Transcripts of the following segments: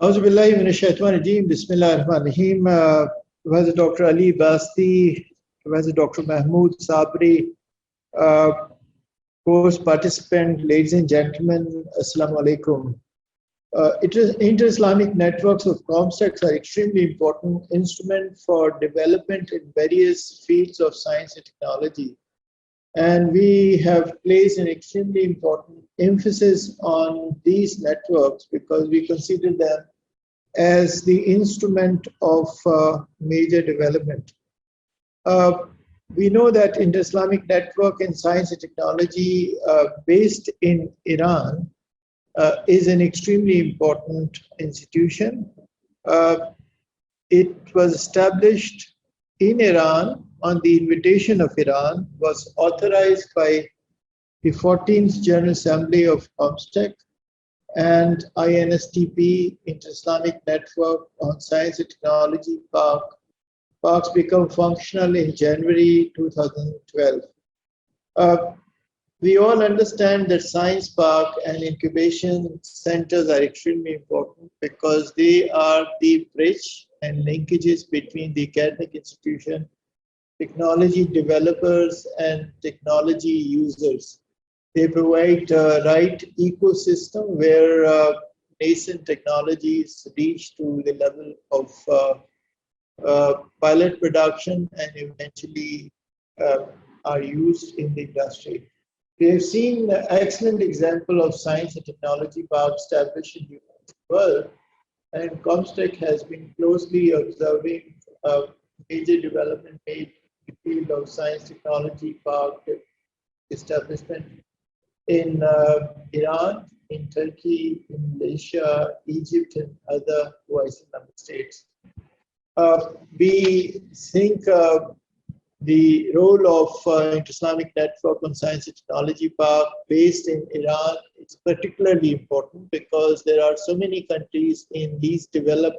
Auzu billahi minash shaitanir rajeem. Bismillahir Rahmanir Rahim. Professor Dr. Ali Basti, Professor Dr. Mahmood Sabri, uh, course participant, ladies and gentlemen, Assalamu alaikum. Inter-Islamic networks of comstechs are extremely important instrument for development in various fields of science and technology. And we have placed an extremely important emphasis on these networks because we consider them as the instrument of major development. We know that Inter-Islamic Network in Science and Technology based in Iran is an extremely important institution. It was established in Iran on the invitation of Iran, was authorized by the 14th General Assembly of COMSTECH and INSTP Inter-Islamic Network on Science and Technology Park. Parks become functional in January 2012. We all understand that science park and incubation centers are extremely important because they are the bridge and linkages between the academic institution, technology developers, and technology users. They provide a right ecosystem where nascent technologies reach to the level of pilot production and eventually are used in the industry. We have seen an excellent example of science and technology park established in the world, and COMSTECH has been closely observing major development made in the field of science technology park establishment in Iran, in Turkey, in Malaysia, Egypt, and other OIC member states. We think the role of Inter-Islamic Network on Science and Technology Park based in Iran is particularly important because there are so many countries in these developed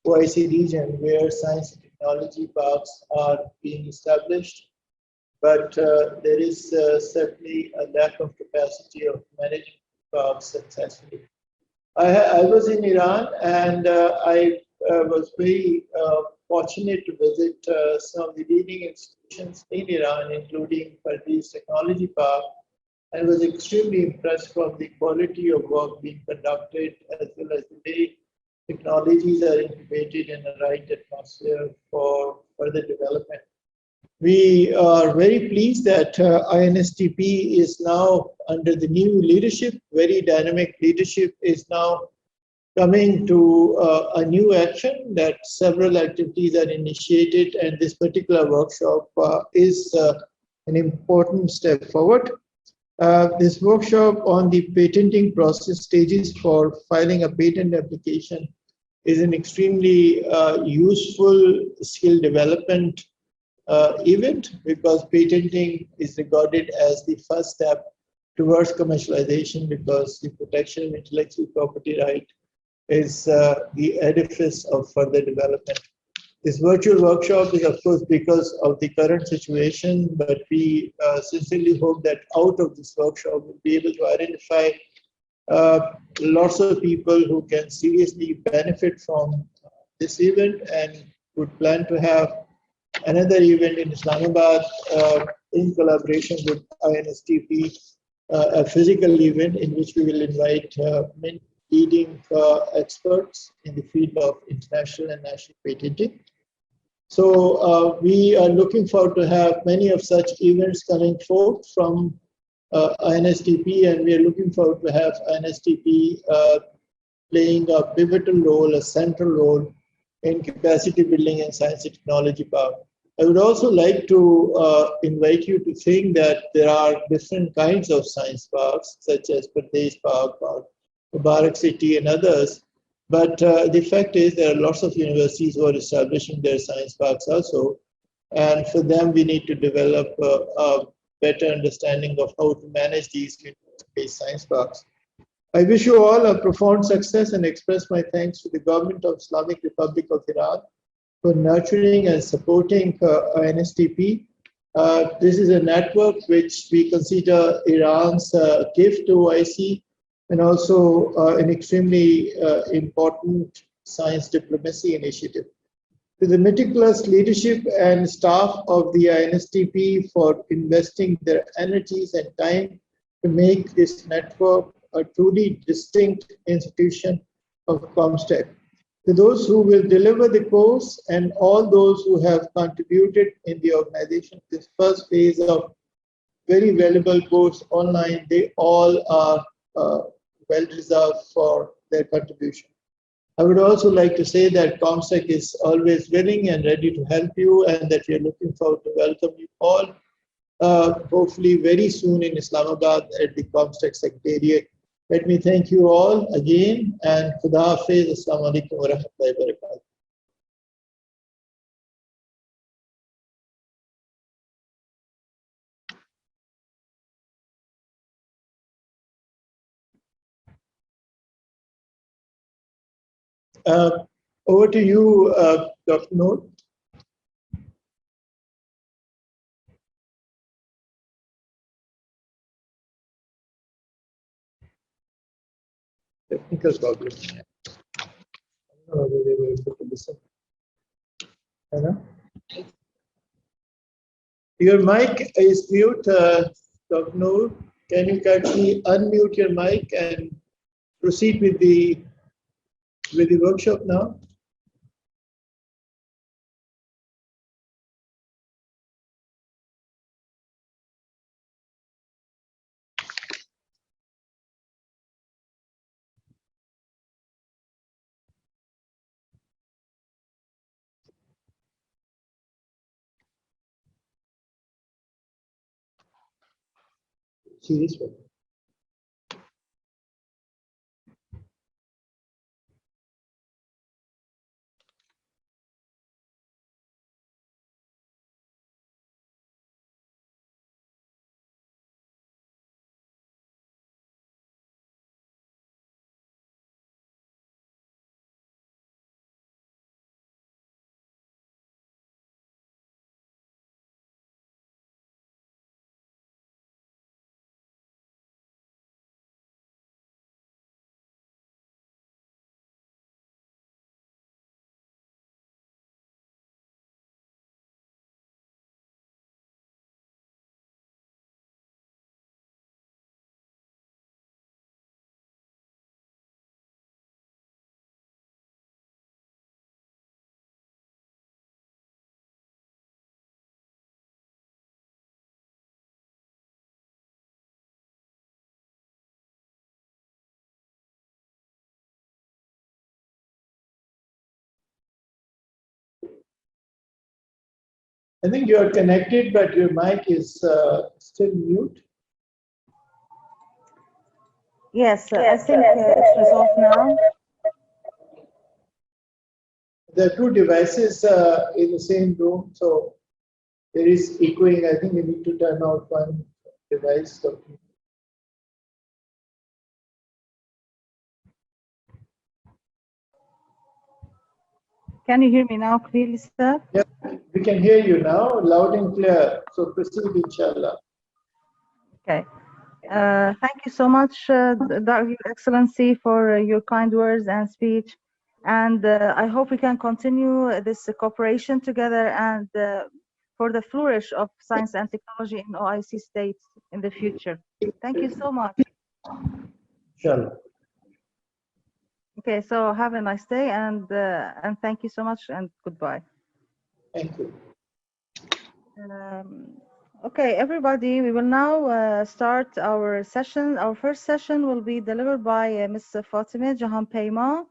OIC region where science and technology parks are being established, but there is certainly a lack of capacity of managing parks successfully. I was in Iran and I was very fortunate to visit some of the leading institutions in Iran, including Pardees Technology Park, and was extremely impressed from the quality of work being conducted as well as the way technologies are incubated in the right atmosphere for further development. We are very pleased that INSTP is now under the new leadership, very dynamic leadership is now coming to a new action that several activities are initiated, and this particular workshop is an important step forward. This workshop on the patenting process stages for filing a patent application is an extremely useful skill development event because patenting is regarded as the first step towards commercialization because the protection of intellectual property right is the edifice of further development. This virtual workshop is, of course, because of the current situation, but we sincerely hope that out of this workshop we'll be able to identify lots of people who can seriously benefit from this event and would plan to have another event in Islamabad in collaboration with INSTP, a physical event in which we will invite many leading experts in the field of international and national patenting. So we are looking forward to have many of such events coming forth from INSTP, and we are looking forward to have INSTP playing a pivotal role, a central role in capacity building and science and technology park. I would also like to invite you to think that there are different kinds of science parks, such as Pradesh Park or Mubarak City and others. But the fact is there are lots of universities who are establishing their science parks also. And for them, we need to develop a better understanding of how to manage these university-based science parks. I wish you all a profound success and express my thanks to the government of Islamic Republic of Iran for nurturing and supporting INSTP. This is a network which we consider Iran's gift to OIC. and also an extremely important science diplomacy initiative. To the meticulous leadership and staff of the INSTP for investing their energies and time to make this network a truly distinct institution of COMSTECH. To those who will deliver the course and all those who have contributed in the organization, this first phase of very valuable course online, they all are well deserved for their contribution. I would also like to say that COMSTECH is always willing and ready to help you, and that we are looking forward to welcome you all, hopefully very soon in Islamabad at the COMSTECH Secretariat. Let me thank you all again, and Khuda Hafiz. Assalamu alaikum wa rahmatullahi wa barakatuh. Over to you, Dr. Noor. Technical problem. I don't know whether they were able to listen. Your mic is mute, Dr. Noor. Can you kindly unmute your mic and proceed with the workshop now? See this one. I think you are connected, but your mic is still mute. Yes, I think it's resolved now. There are two devices in the same room, so there is echoing. I think we need to turn out one device. Can you hear me now clearly, sir? Yeah, we can hear you now, loud and clear. So proceed, inshallah. Okay. Thank you so much, Your Excellency, for your kind words and speech. And I hope we can continue this cooperation together and for the flourish of science and technology in OIC states in the future. Thank you so much. Inshallah. Okay, so have a nice day, and thank you so much, and goodbye. Thank you. Okay, everybody, we will now start our session. Our first session will be delivered by Ms. Fatima Jahan Peyma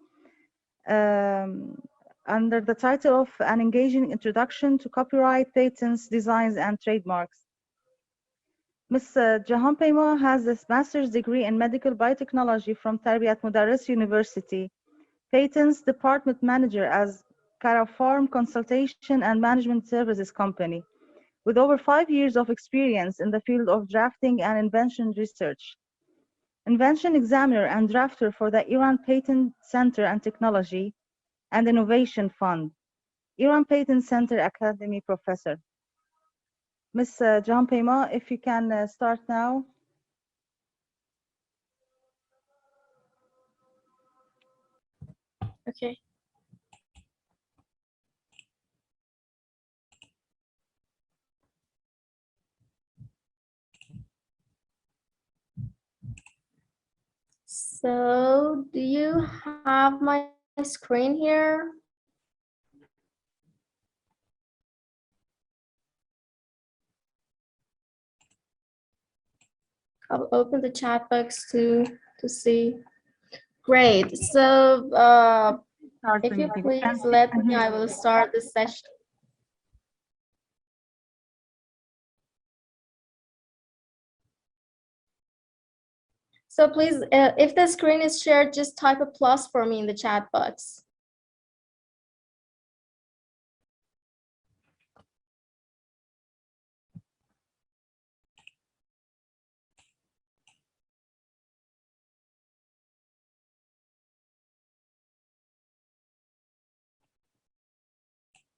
under the title of An Engaging Introduction to Copyright, Patents, Designs, and Trademarks. Ms. Jahan Peyma has a master's degree in medical biotechnology from Tarbiyat Mudarris University, Patents Department Manager as Carafarm Consultation and Management Services Company, with over 5 years of experience in the field of drafting and invention research. Invention Examiner and Drafter for the Iran Patent Center and Technology and Innovation Fund, Iran Patent Center Academy Professor. Ms. Jahan Peyma, if you can start now. Okay. So, do you have my screen here? I'll open the chat box to see. Great. So, if you please let me, I will start the session. So please, if the screen is shared, just type a plus for me in the chat box.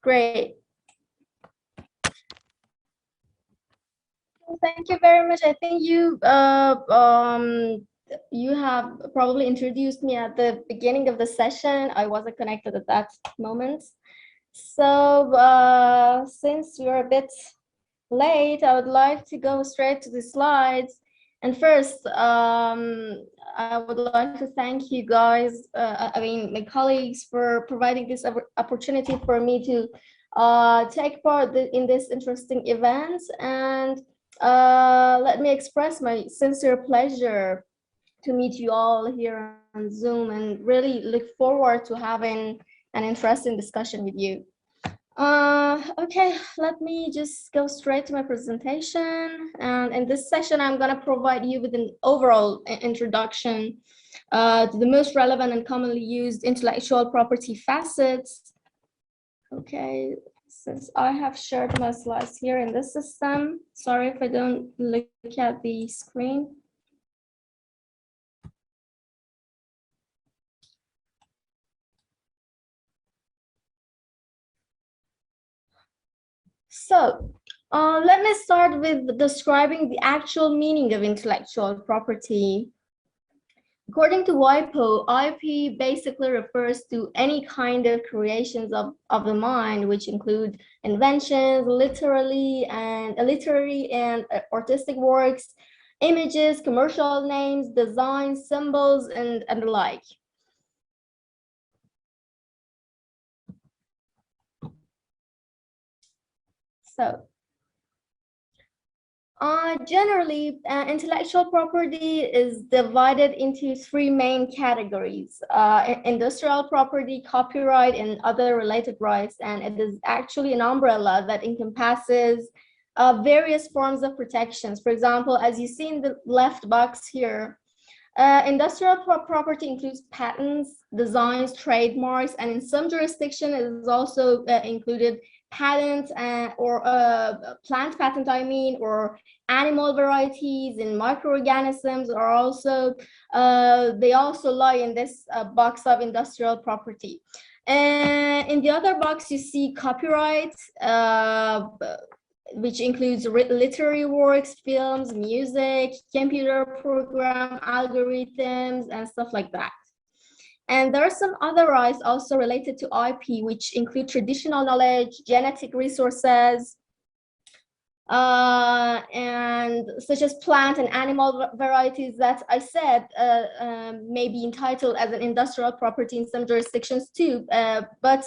Great. Thank you very much. I think you have probably introduced me at the beginning of the session. I wasn't connected at that moment. So since we're a bit late, I would like to go straight to the slides. And first, I would like to thank you guys, my colleagues, for providing this opportunity for me to take part in this interesting event. And let me express my sincere pleasure to meet you all here on Zoom, and really look forward to having an interesting discussion with you. Okay, let me just go straight to my presentation. And in this session, I'm going to provide you with an overall introduction to the most relevant and commonly used intellectual property facets. Okay, since I have shared my slides here in this system, sorry if I don't look at the screen. So let me start with describing the actual meaning of intellectual property. According to WIPO, IP basically refers to any kind of creations of the mind, which include inventions, literary and artistic works, images, commercial names, designs, symbols, and the like. So, generally, intellectual property is divided into three main categories: industrial property, copyright, and other related rights. And it is actually an umbrella that encompasses various forms of protections. For example, as you see in the left box here, industrial property includes patents, designs, trademarks, and in some jurisdictions it is also included patents or plant patent, or animal varieties and microorganisms are also, they also lie in this box of industrial property. And in the other box, you see copyright, which includes literary works, films, music, computer program, algorithms, and stuff like that. And there are some other rights also related to IP, which include traditional knowledge, genetic resources, and such as plant and animal varieties that I said may be entitled as an industrial property in some jurisdictions too, but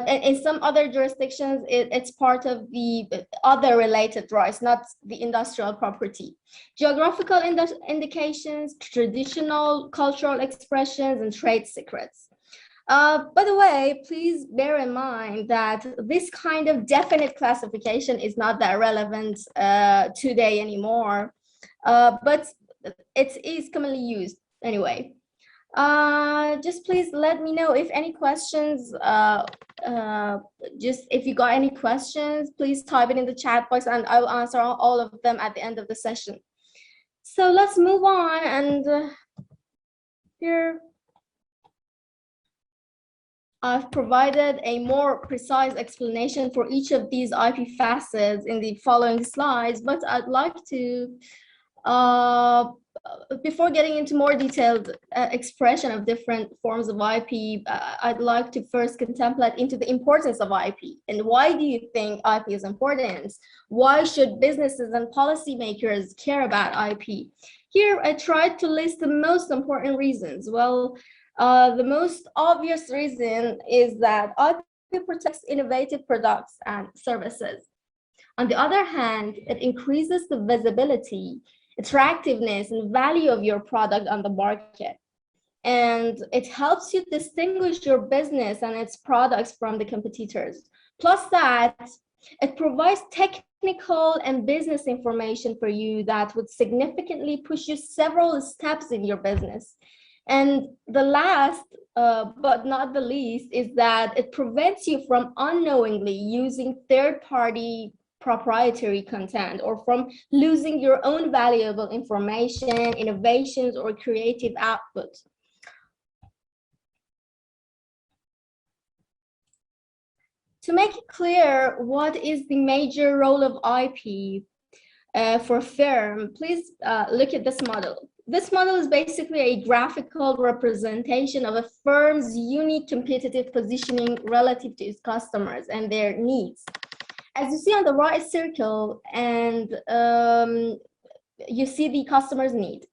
in some other jurisdictions it's part of the other related rights, not the industrial property. Geographical indications, traditional cultural expressions, and trade secrets. By the way, please bear in mind that this kind of definite classification is not that relevant today anymore, but it is commonly used anyway. Just please let me know if any questions, just if you got any questions, please type it in the chat box and I will answer all of them at the end of the session. So let's move on, and here I've provided a more precise explanation for each of these IP facets in the following slides, but I'd like to Before getting into more detailed expression of different forms of IP, I'd like to first contemplate into the importance of IP. And why do you think IP is important? Why should businesses and policymakers care about IP? Here, I tried to list the most important reasons. Well, the most obvious reason is that IP protects innovative products and services. On the other hand, it increases the visibility, attractiveness, and value of your product on the market. And it helps you distinguish your business and its products from the competitors. Plus that, it provides technical and business information for you that would significantly push you several steps in your business. And the last, but not the least, is that it prevents you from unknowingly using third-party proprietary content or from losing your own valuable information, innovations, or creative output. To make it clear what is the major role of IP for a firm, please look at this model. This model is basically a graphical representation of a firm's unique competitive positioning relative to its customers and their needs. As you see on the right circle, and you see the customer's need,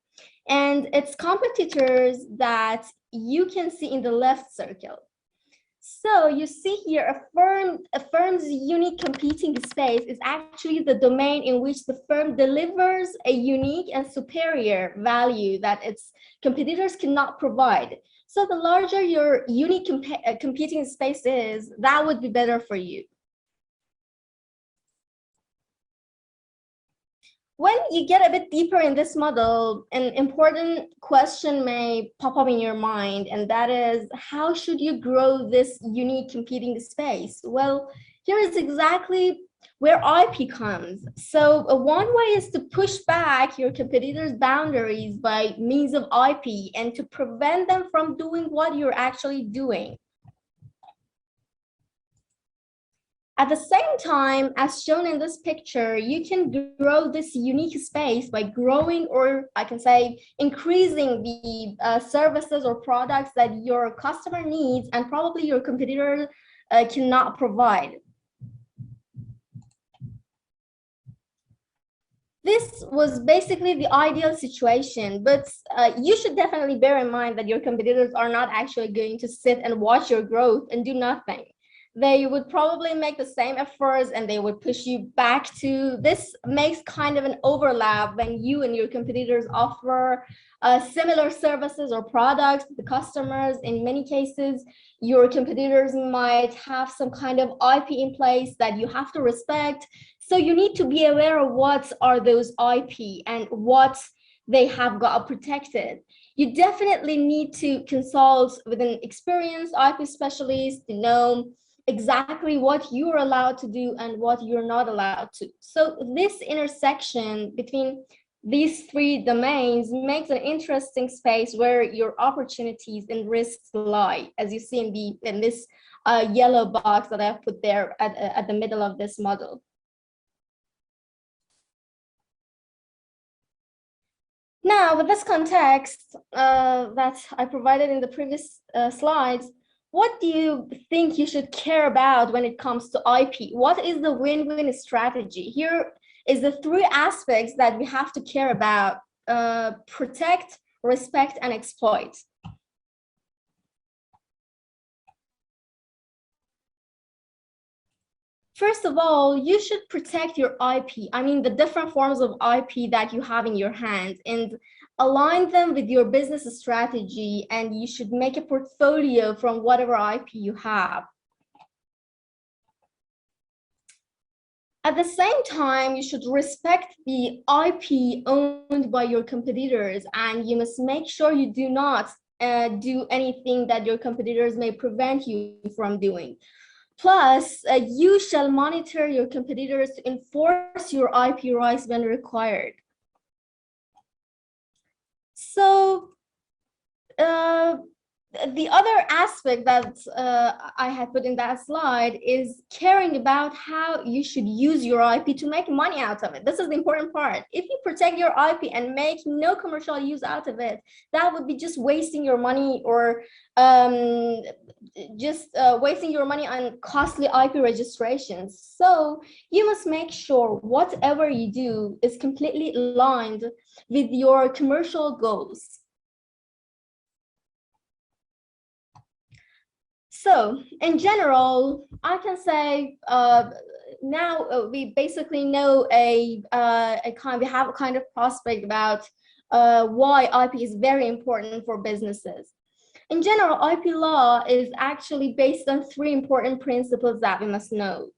and its competitors that you can see in the left circle. So you see here a firm's unique competing space is actually the domain in which the firm delivers a unique and superior value that its competitors cannot provide. So the larger your unique competing space is, that would be better for you. When you get a bit deeper in this model, an important question may pop up in your mind, and that is, how should you grow this unique competing space? Well, here is exactly where IP comes. So one way is to push back your competitors' boundaries by means of IP and to prevent them from doing what you're actually doing. At the same time, as shown in this picture, you can grow this unique space by growing, or I can say increasing the services or products that your customer needs and probably your competitor cannot provide. This was basically the ideal situation, but you should definitely bear in mind that your competitors are not actually going to sit and watch your growth and do nothing. They would probably make the same efforts and they would push you back to. This makes kind of an overlap when you and your competitors offer similar services or products to the customers. In many cases, your competitors might have some kind of IP in place that you have to respect. So you need to be aware of what are those IP and what they have got protected. You definitely need to consult with an experienced IP specialist to know exactly what you're allowed to do and what you're not allowed to. So this intersection between these three domains makes an interesting space where your opportunities and risks lie, as you see in this yellow box that I've put there at the middle of this model. Now, with this context that I provided in the previous slides, what do you think you should care about when it comes to IP? What is the win-win strategy? Here is the three aspects that we have to care about: protect, respect, and exploit. First of all, you should protect your IP. I mean, the different forms of IP that you have in your hands, and align them with your business strategy, and you should make a portfolio from whatever IP you have. At the same time, you should respect the IP owned by your competitors, and you must make sure you do not do anything that your competitors may prevent you from doing. Plus, you shall monitor your competitors to enforce your IP rights when required. So the other aspect that I had put in that slide is caring about how you should use your IP to make money out of it. This is the important part. If you protect your IP and make no commercial use out of it, that would be just wasting your money, or wasting your money on costly IP registrations. So you must make sure whatever you do is completely aligned with your commercial goals. So in general, I can say now we basically know we have a kind of prospect about why IP is very important for businesses. In general, IP law is actually based on three important principles that we must know.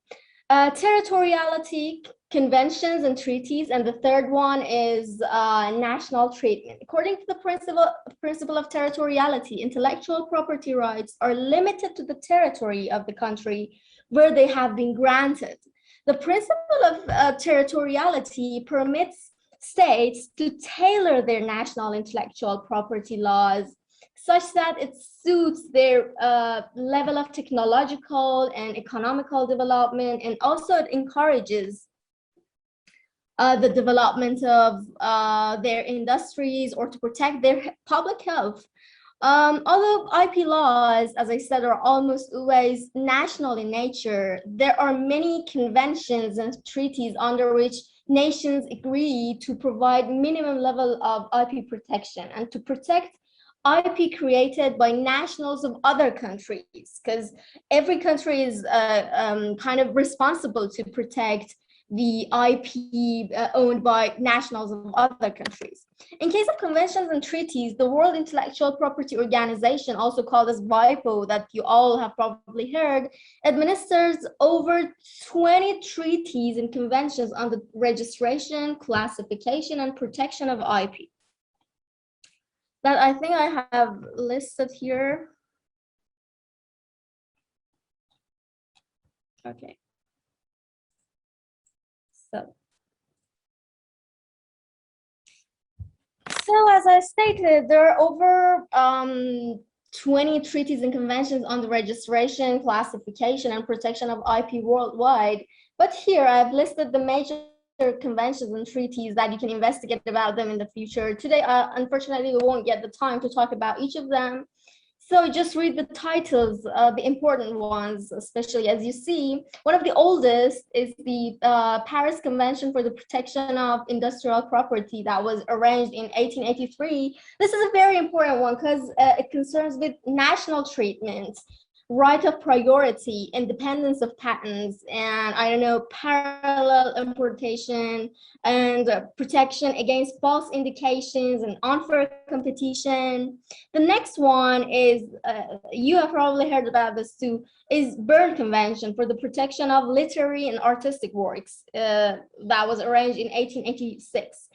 Territoriality, conventions and treaties, and the third one is national treatment. According to the principle of territoriality, intellectual property rights are limited to the territory of the country where they have been granted. The principle of territoriality permits states to tailor their national intellectual property laws such that it suits their level of technological and economical development, and also it encourages the development of their industries, or to protect their public health. Although IP laws, as I said, are almost always national in nature, there are many conventions and treaties under which nations agree to provide minimum level of IP protection and to protect IP created by nationals of other countries, because every country is kind of responsible to protect the IP owned by nationals of other countries. In case of conventions and treaties, the World Intellectual Property Organization, also called as WIPO, that you all have probably heard, administers over 20 treaties and conventions on the registration, classification, and protection of IP. That I think I have listed here. Okay. So as I stated, there are over 20 treaties and conventions on the registration, classification, and protection of IP worldwide. But here I've listed the major conventions and treaties that you can investigate about them in the future. Today, unfortunately, we won't get the time to talk about each of them. So just read the titles, the important ones, especially. As you see, one of the oldest is the Paris Convention for the Protection of Industrial Property that was arranged in 1883. This is a very important one because it concerns with national treatment, right of priority, independence of patents, and I don't know, parallel importation, and protection against false indications and unfair competition. The next one is, you have probably heard about this too, is Berne Convention for the protection of literary and artistic works that was arranged in 1886.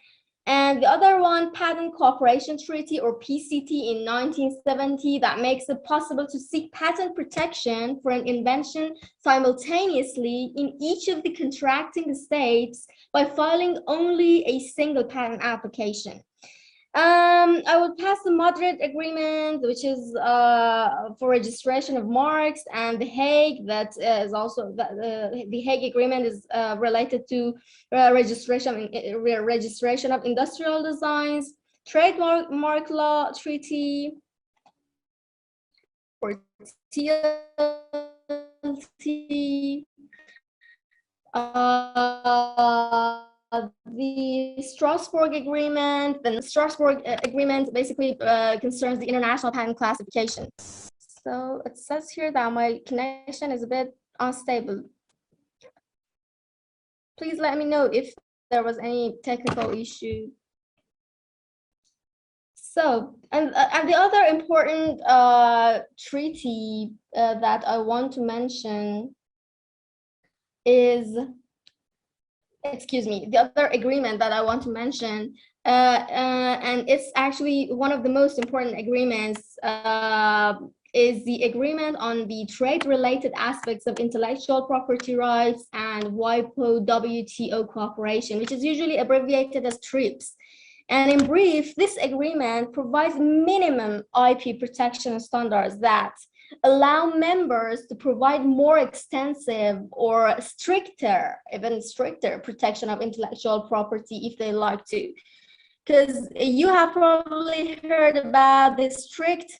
And the other one, Patent Cooperation Treaty, or PCT, in 1970, that makes it possible to seek patent protection for an invention simultaneously in each of the contracting states by filing only a single patent application. I will pass the Madrid Agreement, which is for registration of marks, and the Hague, that is also the Hague Agreement is related to registration of industrial designs. Trademark Law Treaty, or TLT. The Strasbourg Agreement. The Strasbourg Agreement basically concerns the international patent classification. So it says here that my connection is a bit unstable. Please let me know if there was any technical issue. So, and the other important treaty that I want to mention is, the other agreement that I want to mention, and it's actually one of the most important agreements, is the agreement on the trade-related aspects of intellectual property rights and WIPO WTO cooperation, which is usually abbreviated as TRIPS. And in brief, this agreement provides minimum IP protection standards that allow members to provide more extensive or stricter, even stricter protection of intellectual property if they like to. Because you have probably heard about the strict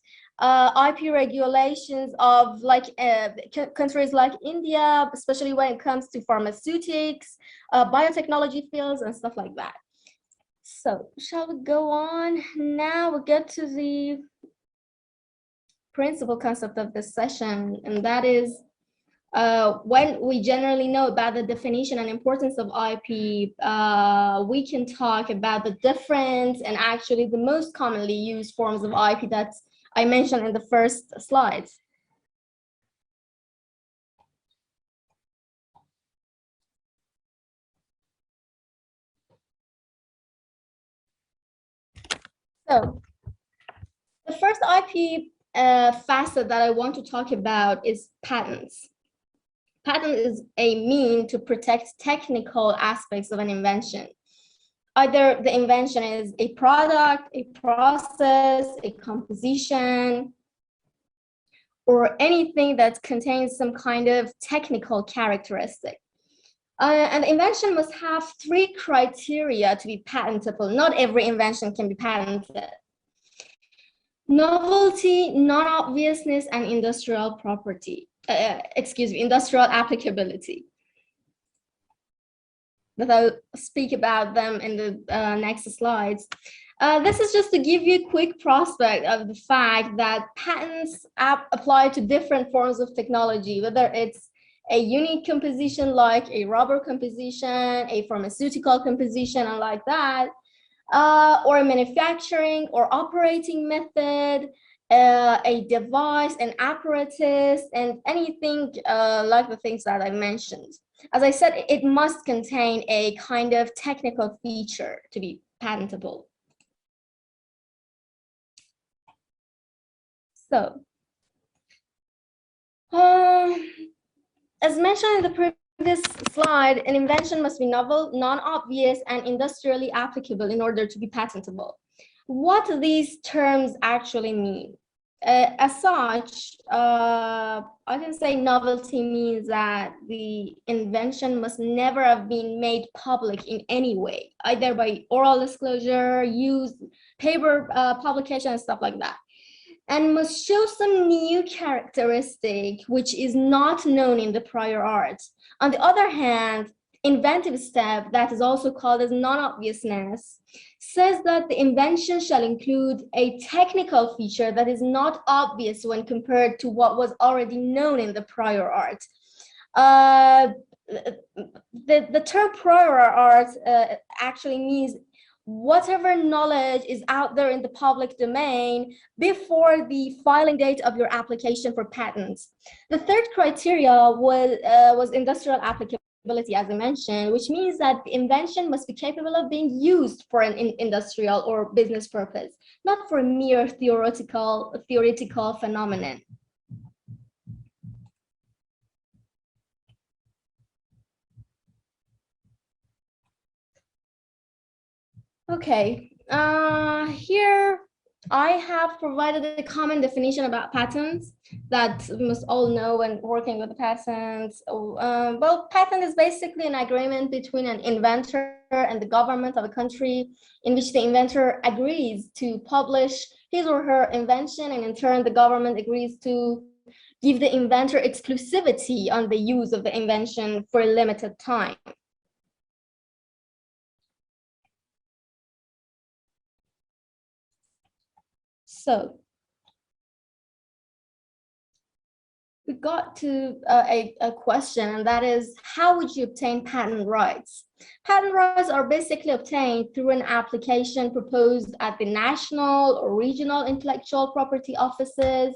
IP regulations of countries like India, especially when it comes to pharmaceutics, biotechnology fields, and stuff like that. So shall we go on? Now we'll get to the principal concept of this session, and that is when we generally know about the definition and importance of IP, we can talk about the different and actually the most commonly used forms of IP that I mentioned in the first slides. So the first IP facet that I want to talk about is patents. Patent is a mean to protect technical aspects of an invention. Either the invention is a product, a process, a composition, or anything that contains some kind of technical characteristic. And the invention must have 3 criteria to be patentable. Not every invention can be patented. Novelty, non-obviousness, and industrial property. Industrial applicability. But I'll speak about them in the next slides. This is just to give you a quick prospect of the fact that patents apply to different forms of technology, whether it's a unique composition like a rubber composition, a pharmaceutical composition, and like that, or a manufacturing or operating method, a device, an apparatus, and anything like the things that I mentioned. As I said, it must contain a kind of technical feature to be patentable. So, as mentioned in the previous slide, an invention must be novel, non-obvious, and industrially applicable in order to be patentable. What do these terms actually mean? As such, I can say novelty means that the invention must never have been made public in any way, either by oral disclosure, use, paper publication, and stuff like that, and must show some new characteristic which is not known in the prior art. On the other hand, inventive step, that is also called as non-obviousness, says that the invention shall include a technical feature that is not obvious when compared to what was already known in the prior art. The term prior art actually means whatever knowledge is out there in the public domain before the filing date of your application for patents. The third criteria was industrial applicability, as I mentioned, which means that the invention must be capable of being used for an industrial or business purpose, not for a mere theoretical phenomenon. Okay, here I have provided a common definition about patents that we must all know when working with patents. Well, patent is basically an agreement between an inventor and the government of a country in which the inventor agrees to publish his or her invention, and in turn the government agrees to give the inventor exclusivity on the use of the invention for a limited time. So we got to a question, and that is, how would you obtain patent rights? Patent rights are basically obtained through an application proposed at the national or regional intellectual property offices.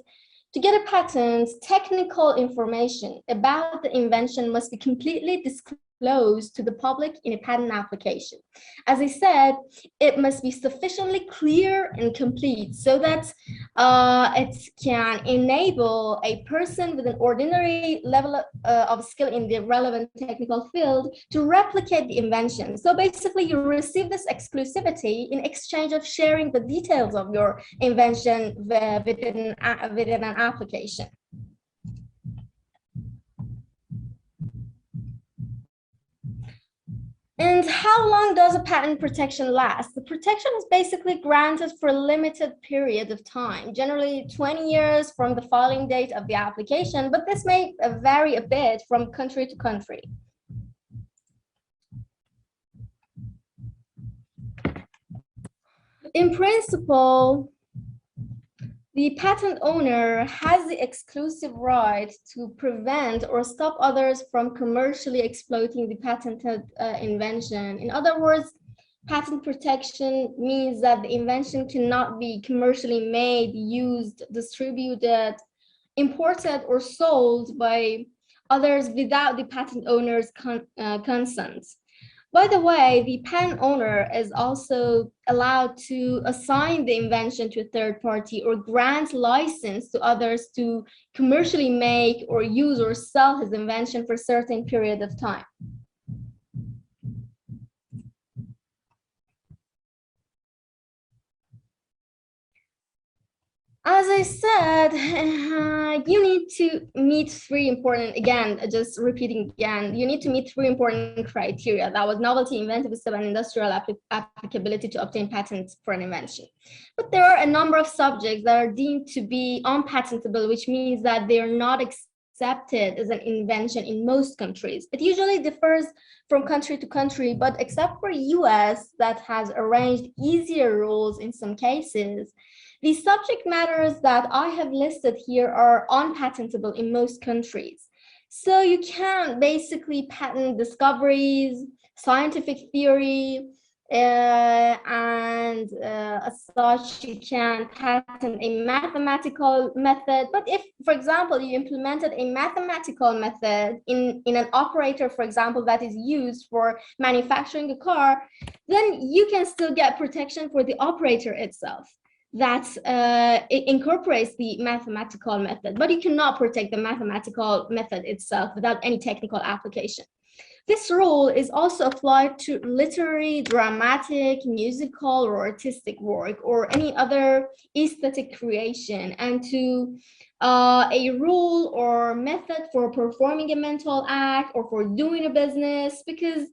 To get a patent, technical information about the invention must be completely disclosed disclosed to the public in a patent application. As I said, it must be sufficiently clear and complete so that it can enable a person with an ordinary level of skill in the relevant technical field to replicate the invention. So basically, you receive this exclusivity in exchange of sharing the details of your invention within an application. And how long does a patent protection last? The protection is basically granted for a limited period of time, generally 20 years from the filing date of the application, but this may vary a bit from country to country. In principle, the patent owner has the exclusive right to prevent or stop others from commercially exploiting the patented invention. In other words, patent protection means that the invention cannot be commercially made, used, distributed, imported, or sold by others without the patent owner's consent. By the way, the patent owner is also allowed to assign the invention to a third party or grant license to others to commercially make or use or sell his invention for a certain period of time. As I said, you need to meet three important, again, just repeating again, you need to meet three important criteria. That was novelty, inventiveness, and industrial applicability to obtain patents for an invention. But there are a number of subjects that are deemed to be unpatentable, which means that they are not accepted as an invention in most countries. It usually differs from country to country, but except for US that has arranged easier rules in some cases, the subject matters that I have listed here are unpatentable in most countries. So you can basically patent discoveries, scientific theory, and as such, you can patent a mathematical method. But if, for example, you implemented a mathematical method in an operator, for example, that is used for manufacturing a car, then you can still get protection for the operator itself. That it incorporates the mathematical method, but you cannot protect the mathematical method itself without any technical application. This rule is also applied to literary, dramatic, musical, or artistic work, or any other aesthetic creation, and to a rule or method for performing a mental act or for doing a business, because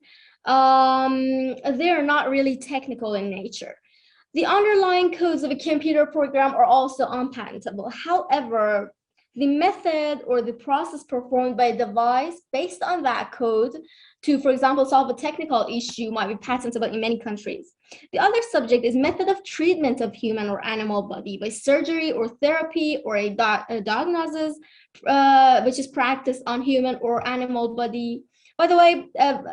they're not really technical in nature. The underlying codes of a computer program are also unpatentable. However, the method or the process performed by a device based on that code to, for example, solve a technical issue might be patentable in many countries. The other subject is method of treatment of human or animal body by surgery or therapy or a diagnosis, which is practiced on human or animal body. By the way,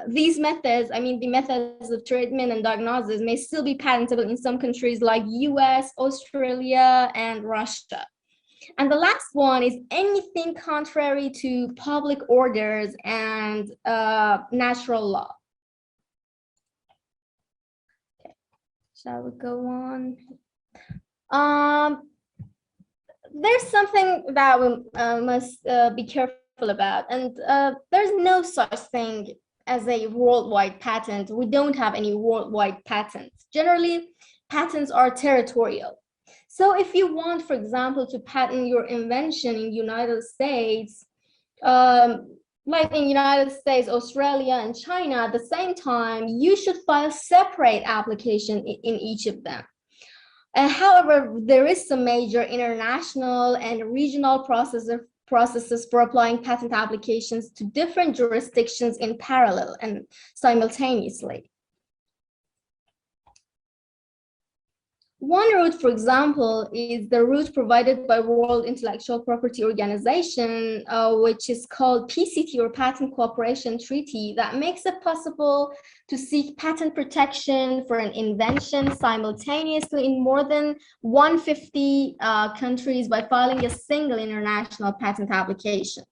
these methods, I mean, the methods of treatment and diagnosis may still be patentable in some countries like US, Australia, and Russia. And the last one is anything contrary to public orders and natural law. Okay. Shall we go on? There's something that we must be careful about, and there's no such thing as a worldwide patent. We don't have any worldwide patents. Generally, patents are territorial. So if you want, for example, to patent your invention in United States, like in United States, Australia, and China at the same time, you should file separate application in each of them. However, there is some major international and regional processes for applying patent applications to different jurisdictions in parallel and simultaneously. One route, for example, is the route provided by World Intellectual Property Organization, which is called PCT, or Patent Cooperation Treaty, that makes it possible to seek patent protection for an invention simultaneously in more than 150 countries by filing a single international patent application.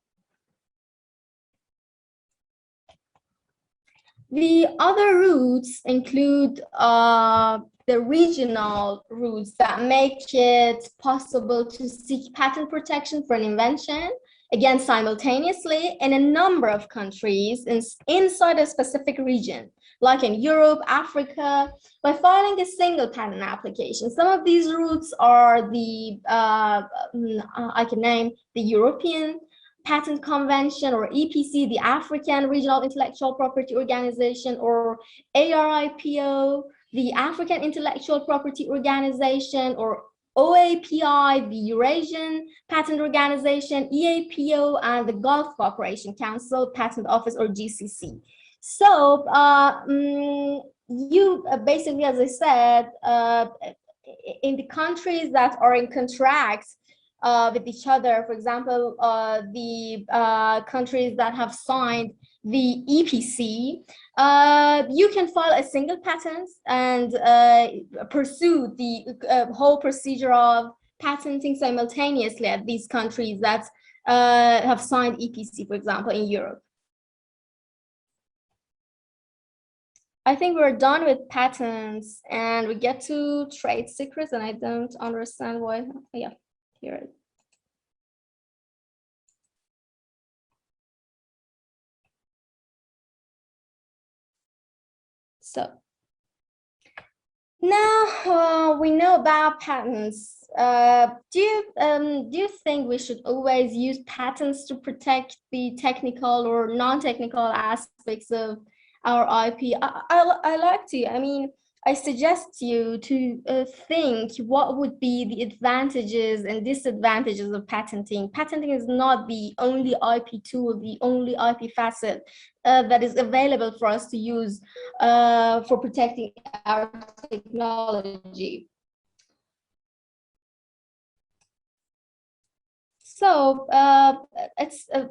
The other routes include the regional routes that make it possible to seek patent protection for an invention, again, simultaneously in a number of countries inside a specific region, like in Europe, Africa, by filing a single patent application. Some of these routes are the, I can name the European Patent Convention, or EPC, the African Regional Intellectual Property Organization, or ARIPO, the African Intellectual Property Organization, or OAPI, the Eurasian Patent Organization, EAPO, and the Gulf Cooperation Council Patent Office, or GCC. So you basically, as I said, in the countries that are in contracts with each other, for example, the countries that have signed the EPC, you can file a single patent and pursue the whole procedure of patenting simultaneously at these countries that have signed EPC, for example, in Europe. I think we're done with patents and we get to trade secrets, and I don't understand why. Yeah, here. So now we know about patents. Do you think we should always use patents to protect the technical or non-technical aspects of our IP? I like to. I mean, I suggest you to think what would be the advantages and disadvantages of patenting. Patenting is not the only IP tool, the only IP facet that is available for us to use for protecting our technology. So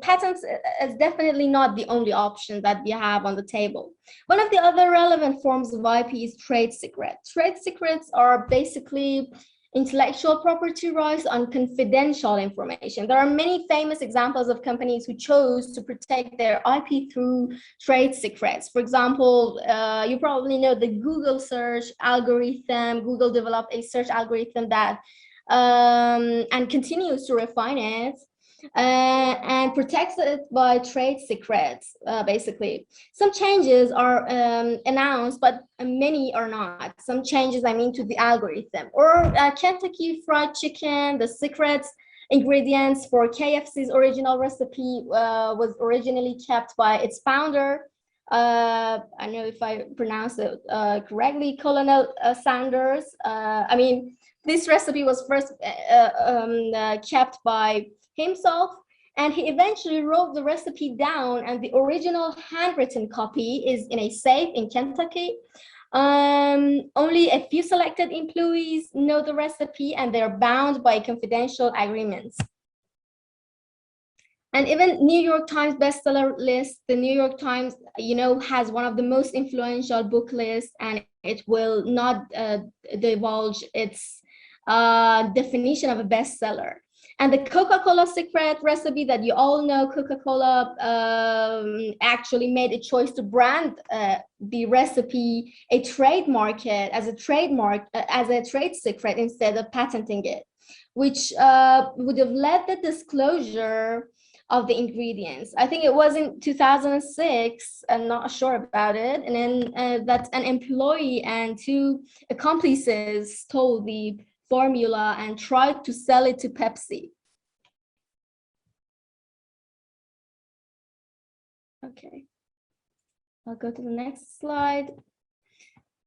patents is definitely not the only option that we have on the table. One of the other relevant forms of IP is trade secrets. Trade secrets are basically intellectual property rights on confidential information. There are many famous examples of companies who chose to protect their IP through trade secrets. For example, you probably know the Google search algorithm. Google developed a search algorithm that and continues to refine it and protects it by trade secrets, basically. Some changes are announced, but many are not. Some changes, I mean, to the algorithm. Or Kentucky Fried Chicken, the secret ingredients for KFC's original recipe was originally kept by its founder. I don't know if I pronounce it correctly, Colonel Sanders. I mean, this recipe was first kept by himself, and he eventually wrote the recipe down, and the original handwritten copy is in a safe in Kentucky. Only a few selected employees know the recipe, and they're bound by confidential agreements. And even New York Times bestseller list, the New York Times, you know, has one of the most influential book lists, and it will not divulge its definition of a bestseller. And the Coca-Cola secret recipe that you all know, Coca-Cola actually made a choice to brand the recipe a trademark it as a trademark, as a trade secret instead of patenting it, which would have led the disclosure of the ingredients. I think it was in 2006, I'm not sure about it, and then that an employee and two accomplices stole the formula and tried to sell it to Pepsi. Okay, I'll go to the next slide.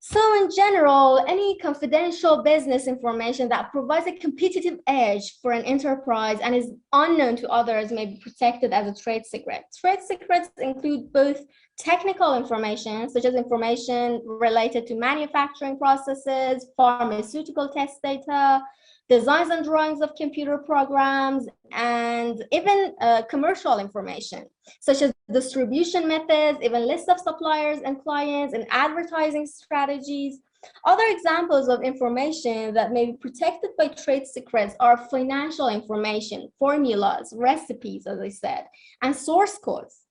So in general, any confidential business information that provides a competitive edge for an enterprise and is unknown to others may be protected as a trade secret. Trade secrets include both technical information, such as information related to manufacturing processes, pharmaceutical test data, designs and drawings of computer programs, and even commercial information, such as distribution methods, even lists of suppliers and clients, and advertising strategies. Other examples of information that may be protected by trade secrets are financial information, formulas, recipes, as I said, and source codes.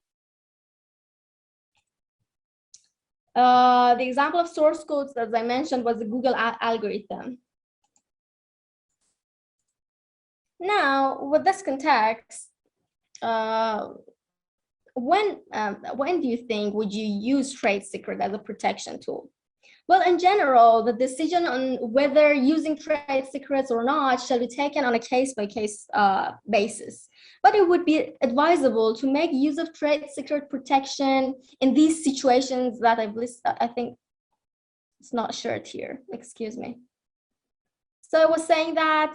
The example of source codes, as I mentioned, was the Google algorithm. Now, with this context, when do you think would you use trade secret as a protection tool? Well, in general, the decision on whether using trade secrets or not shall be taken on a case-by-case basis. But it would be advisable to make use of trade secret protection in these situations that I've listed. I think it's not shared here, excuse me. So I was saying that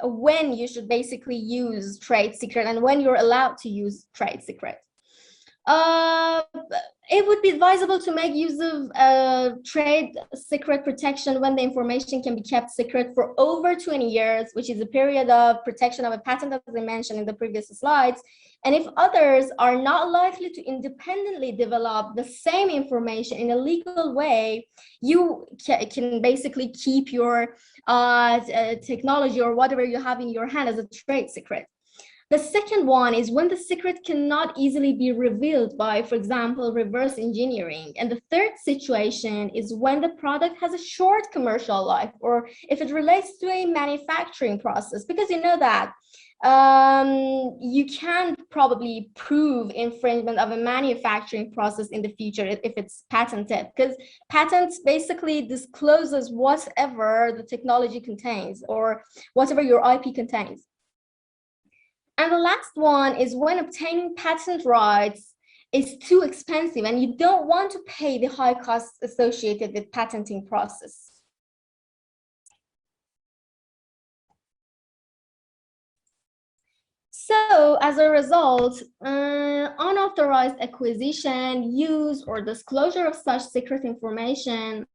when you should basically use trade secret and when you're allowed to use trade secret. It would be advisable to make use of trade secret protection when the information can be kept secret for over 20 years, which is a period of protection of a patent, as I mentioned in the previous slides. And if others are not likely to independently develop the same information in a legal way, you can basically keep your technology or whatever you have in your hand as a trade secret. The second one is when the secret cannot easily be revealed by, for example, reverse engineering. And the third situation is when the product has a short commercial life, or if it relates to a manufacturing process, because you know that you can probably prove infringement of a manufacturing process in the future if it's patented, because patents basically discloses whatever the technology contains or whatever your IP contains. And the last one is when obtaining patent rights is too expensive and you don't want to pay the high costs associated with patenting process. So as a result, unauthorized acquisition, use, or disclosure of such secret information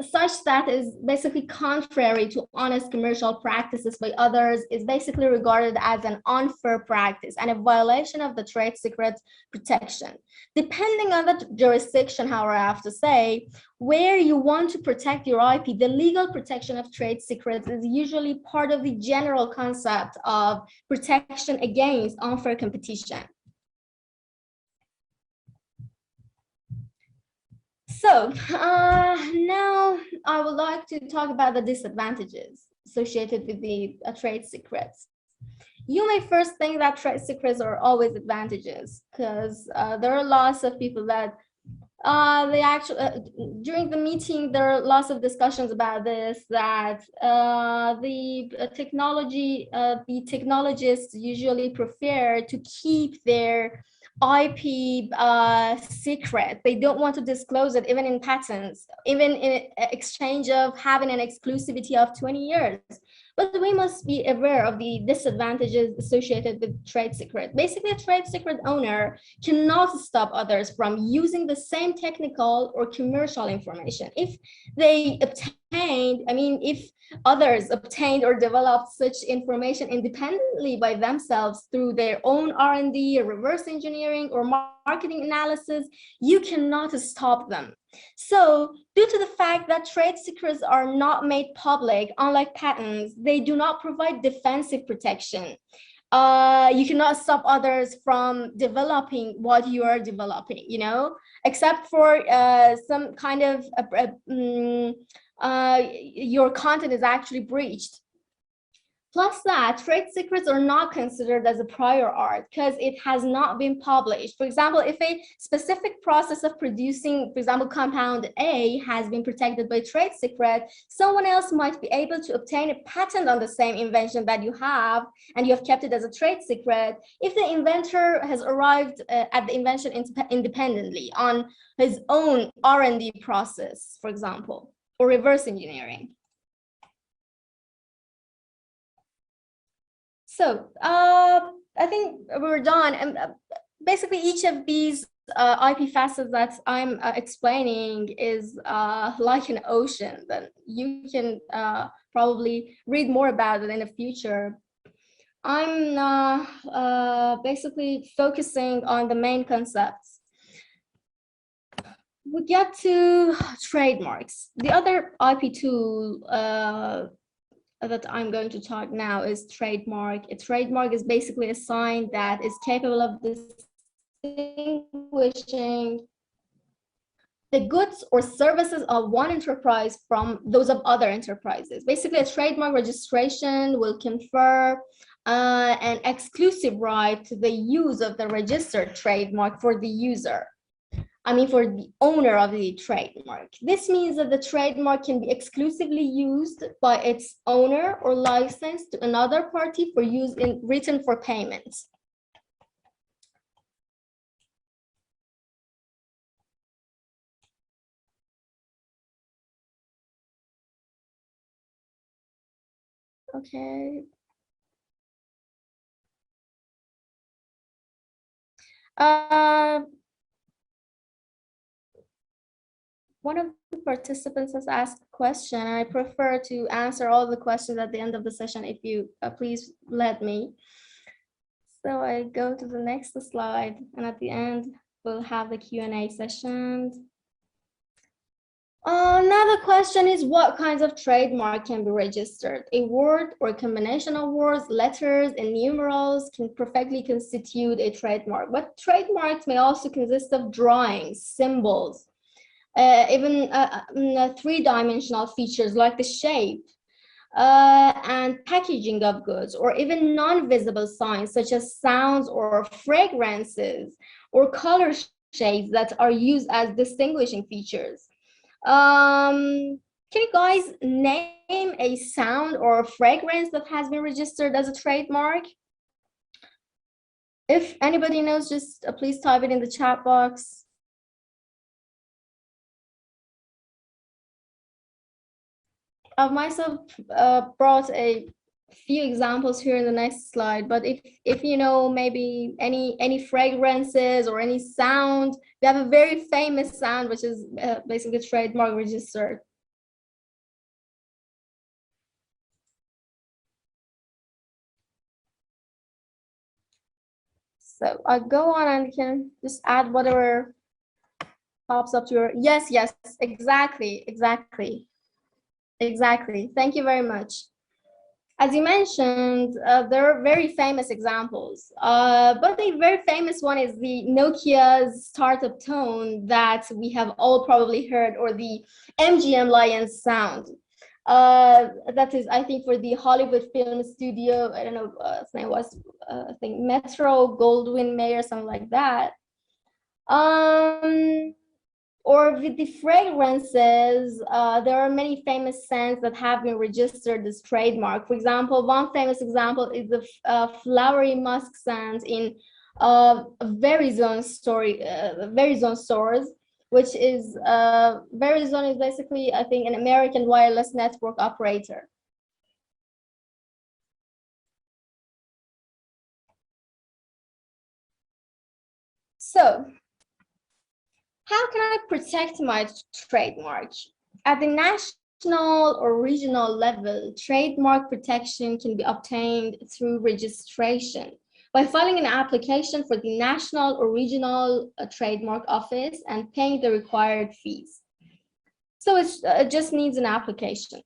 such that is basically contrary to honest commercial practices by others is basically regarded as an unfair practice and a violation of the trade secret protection. Depending on the jurisdiction, however, I have to say, where you want to protect your IP, the legal protection of trade secrets is usually part of the general concept of protection against unfair competition. So now I would like to talk about the disadvantages associated with the trade secrets. You may first think that trade secrets are always advantages because there are lots of people that they actually during the meeting there are lots of discussions about this, that the technologists usually prefer to keep their IP secret. They don't want to disclose it even in patents, even in exchange of having an exclusivity of 20 years. But we must be aware of the disadvantages associated with trade secret. Basically, a trade secret owner cannot stop others from using the same technical or commercial information. If they if others obtained or developed such information independently by themselves through their own R&D, or reverse engineering, or marketing analysis, you cannot stop them. So due to the fact that trade secrets are not made public, unlike patents, they do not provide defensive protection. You cannot stop others from developing what you are developing, except for some kind of your content is actually breached. Plus that, trade secrets are not considered as a prior art because it has not been published. For example, if a specific process of producing, for example, compound A has been protected by trade secret, someone else might be able to obtain a patent on the same invention that you have, and you have kept it as a trade secret if the inventor has arrived at the invention independently on his own R&D process, for example, or reverse engineering. So I think we're done. And basically, each of these IP facets that I'm explaining is like an ocean that you can probably read more about it in the future. I'm basically focusing on the main concepts. We get to trademarks. The other IP tool that I'm going to talk now is trademark. A trademark is basically a sign that is capable of distinguishing the goods or services of one enterprise from those of other enterprises. Basically, a trademark registration will confer an exclusive right to the use of the registered trademark for the user. For the owner of the trademark. This means that the trademark can be exclusively used by its owner or licensed to another party for use in return for payment. Okay. One of the participants has asked a question, and I prefer to answer all the questions at the end of the session if you please let me. So I go to the next slide, and at the end, we'll have the Q&A session. Another question is, what kinds of trademark can be registered? A word or a combination of words, letters, and numerals can perfectly constitute a trademark. But trademarks may also consist of drawings, symbols, even three-dimensional features like the shape and packaging of goods, or even non-visible signs such as sounds or fragrances or color shades that are used as distinguishing features. Can you guys name a sound or a fragrance that has been registered as a trademark? If anybody knows, just please type it in the chat box. I've myself brought a few examples here in the next slide, but if you know maybe any fragrances or any sound, we have a very famous sound which is basically trademark registered. So I go on and can just add whatever pops up to your, yes, exactly. Thank you very much. As you mentioned, there are very famous examples, but a very famous one is the Nokia's startup tone that we have all probably heard, or the MGM Lions sound. That is, I think, for the Hollywood film studio. I don't know, its name was, I think, Metro Goldwyn Mayer, something like that. Or with the fragrances, there are many famous scents that have been registered as trademark. For example, one famous example is the flowery musk scent in Verizon stores, which is Verizon is basically, I think, an American wireless network operator. So, how can I protect my trademark? At the national or regional level, trademark protection can be obtained through registration by filing an application for the national or regional trademark office and paying the required fees. So it just needs an application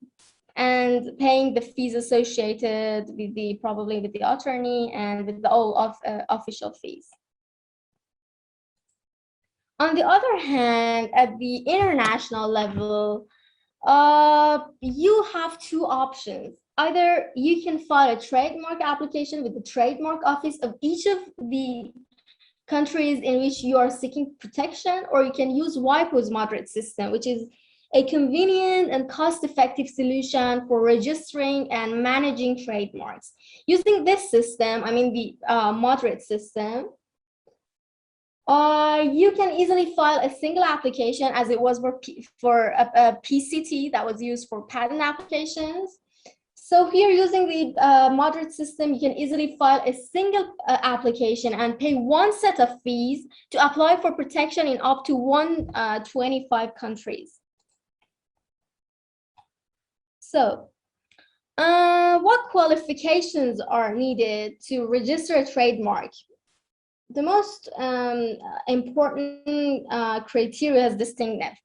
and paying the fees associated with probably with the attorney and with the all official fees. On the other hand, at the international level, you have two options. Either you can file a trademark application with the trademark office of each of the countries in which you are seeking protection, or you can use WIPO's moderate system, which is a convenient and cost-effective solution for registering and managing trademarks. Using this system, I mean the moderate system, you can easily file a single application, as it was for a PCT that was used for patent applications. So here, using the moderate system, you can easily file a single application and pay one set of fees to apply for protection in up to 125 countries. So, what qualifications are needed to register a trademark? The most important criteria is distinctiveness.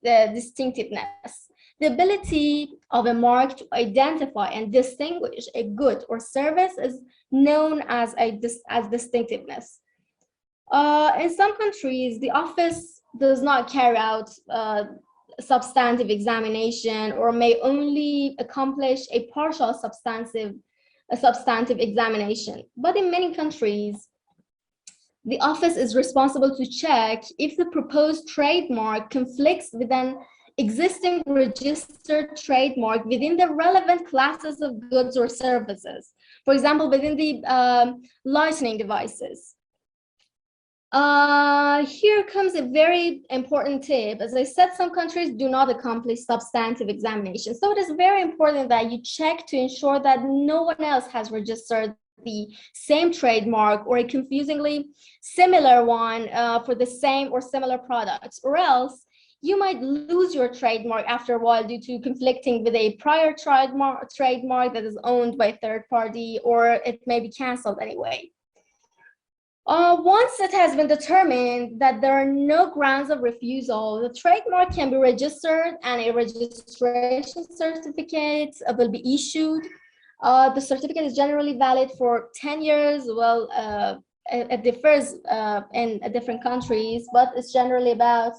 The ability of a mark to identify and distinguish a good or service is known as distinctiveness. In some countries, the office does not carry out substantive examination or may only accomplish a partial substantive examination. But in many countries, the office is responsible to check if the proposed trademark conflicts with an existing registered trademark within the relevant classes of goods or services. For example, within the lighting devices. Here comes a very important tip. As I said, some countries do not accomplish substantive examination. So it is very important that you check to ensure that no one else has registered the same trademark or a confusingly similar one for the same or similar products, or else you might lose your trademark after a while due to conflicting with a prior trademark that is owned by a third party, or it may be canceled anyway. Once it has been determined that there are no grounds of refusal, the trademark can be registered and a registration certificate will be issued. The certificate is generally valid for 10 years. Well, it differs in different countries, but it's generally about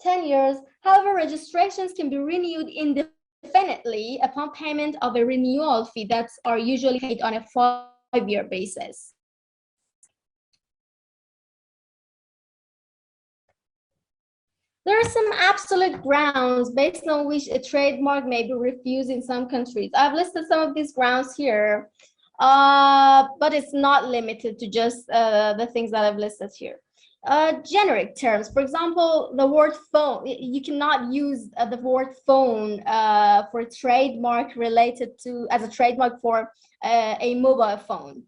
10 years. However, registrations can be renewed indefinitely upon payment of a renewal fee that are usually paid on a 5-year basis. There are some absolute grounds based on which a trademark may be refused in some countries. I've listed some of these grounds here, but it's not limited to just the things that I've listed here. Generic terms, for example, the word phone. You cannot use the word phone for a trademark related to, as a trademark for a mobile phone.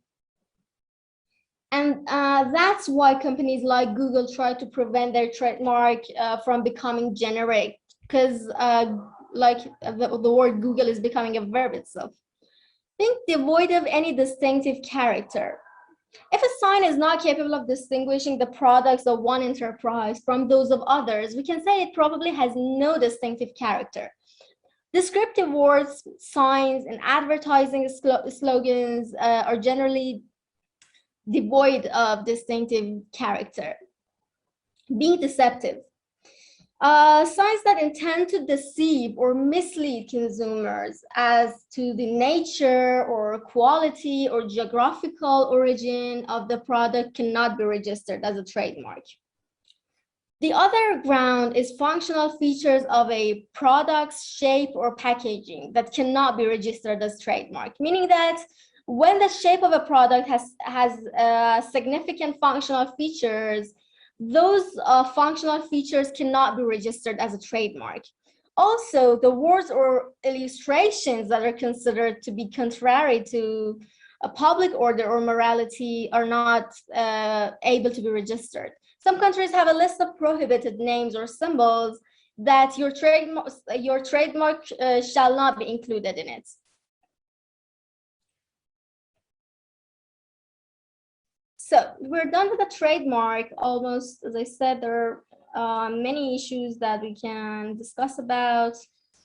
And that's why companies like Google try to prevent their trademark from becoming generic, because like the word Google is becoming a verb itself. Think devoid of any distinctive character. If a sign is not capable of distinguishing the products of one enterprise from those of others, we can say it probably has no distinctive character. Descriptive words, signs, and advertising slogans are generally devoid of distinctive character. Being deceptive. Signs that intend to deceive or mislead consumers as to the nature or quality or geographical origin of the product cannot be registered as a trademark. The other ground is functional features of a product's shape or packaging that cannot be registered as trademark, meaning that when the shape of a product has significant functional features, those functional features cannot be registered as a trademark. Also, the words or illustrations that are considered to be contrary to a public order or morality are not able to be registered. Some countries have a list of prohibited names or symbols that your trademark shall not be included in it. So we're done with the trademark almost. As I said, there are many issues that we can discuss about,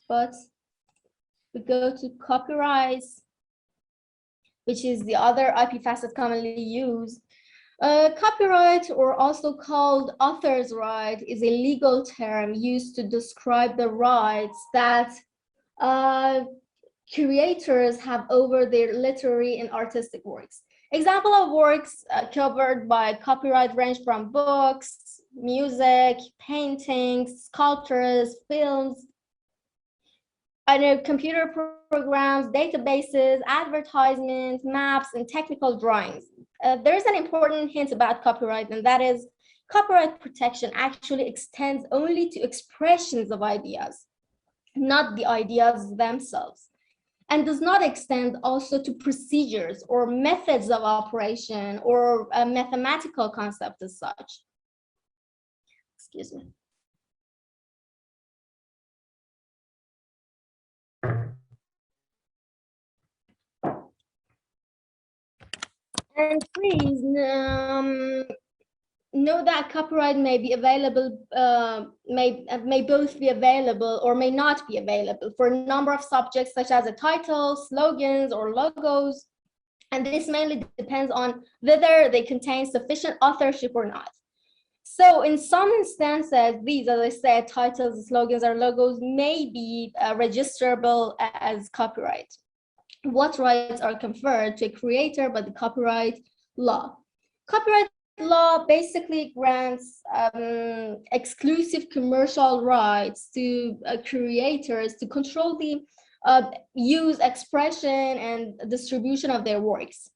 but we go to copyrights, which is the other IP facet commonly used. Copyright, or also called author's right, is a legal term used to describe the rights that creators have over their literary and artistic works. Example of works covered by copyright range from books, music, paintings, sculptures, films, computer programs, databases, advertisements, maps, and technical drawings. There's an important hint about copyright, and that is copyright protection actually extends only to expressions of ideas, not the ideas themselves, and does not extend also to procedures or methods of operation or a mathematical concept as such. Excuse me. And please know that copyright may be available, may both be available or may not be available for a number of subjects, such as a title, slogans, or logos. And this mainly depends on whether they contain sufficient authorship or not. So in some instances, these, as I said, titles, slogans, or logos may be registerable as copyright. What rights are conferred to a creator by the copyright law? Copyright law basically grants exclusive commercial rights to creators to control the use, expression, and distribution of their works.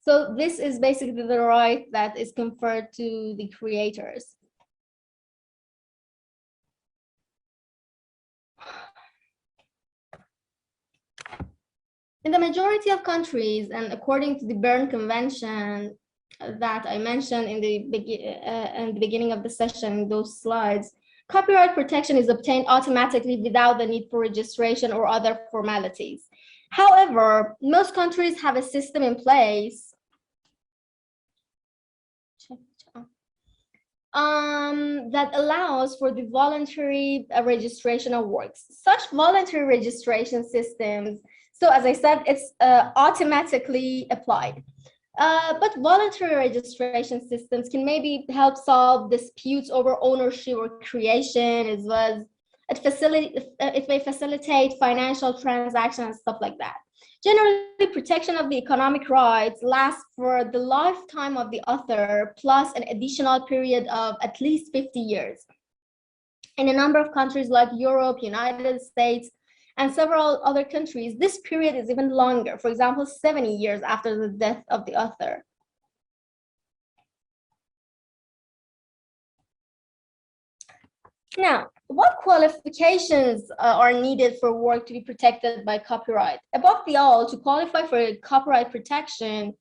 So this is basically the right that is conferred to the creators. In the majority of countries, and according to the Berne Convention that I mentioned in the beginning of the session, those slides, copyright protection is obtained automatically without the need for registration or other formalities. However, most countries have a system in place that allows for the voluntary registration of works. Such voluntary registration systems, so as I said, it's automatically applied. But voluntary registration systems can maybe help solve disputes over ownership or creation, as well as it may facilitate financial transactions and stuff like that. Generally, protection of the economic rights lasts for the lifetime of the author, plus an additional period of at least 50 years. In a number of countries like Europe, United States, and several other countries, this period is even longer. For example, 70 years after the death of the author. Now, what qualifications are needed for work to be protected by copyright? Above all, to qualify for copyright protection,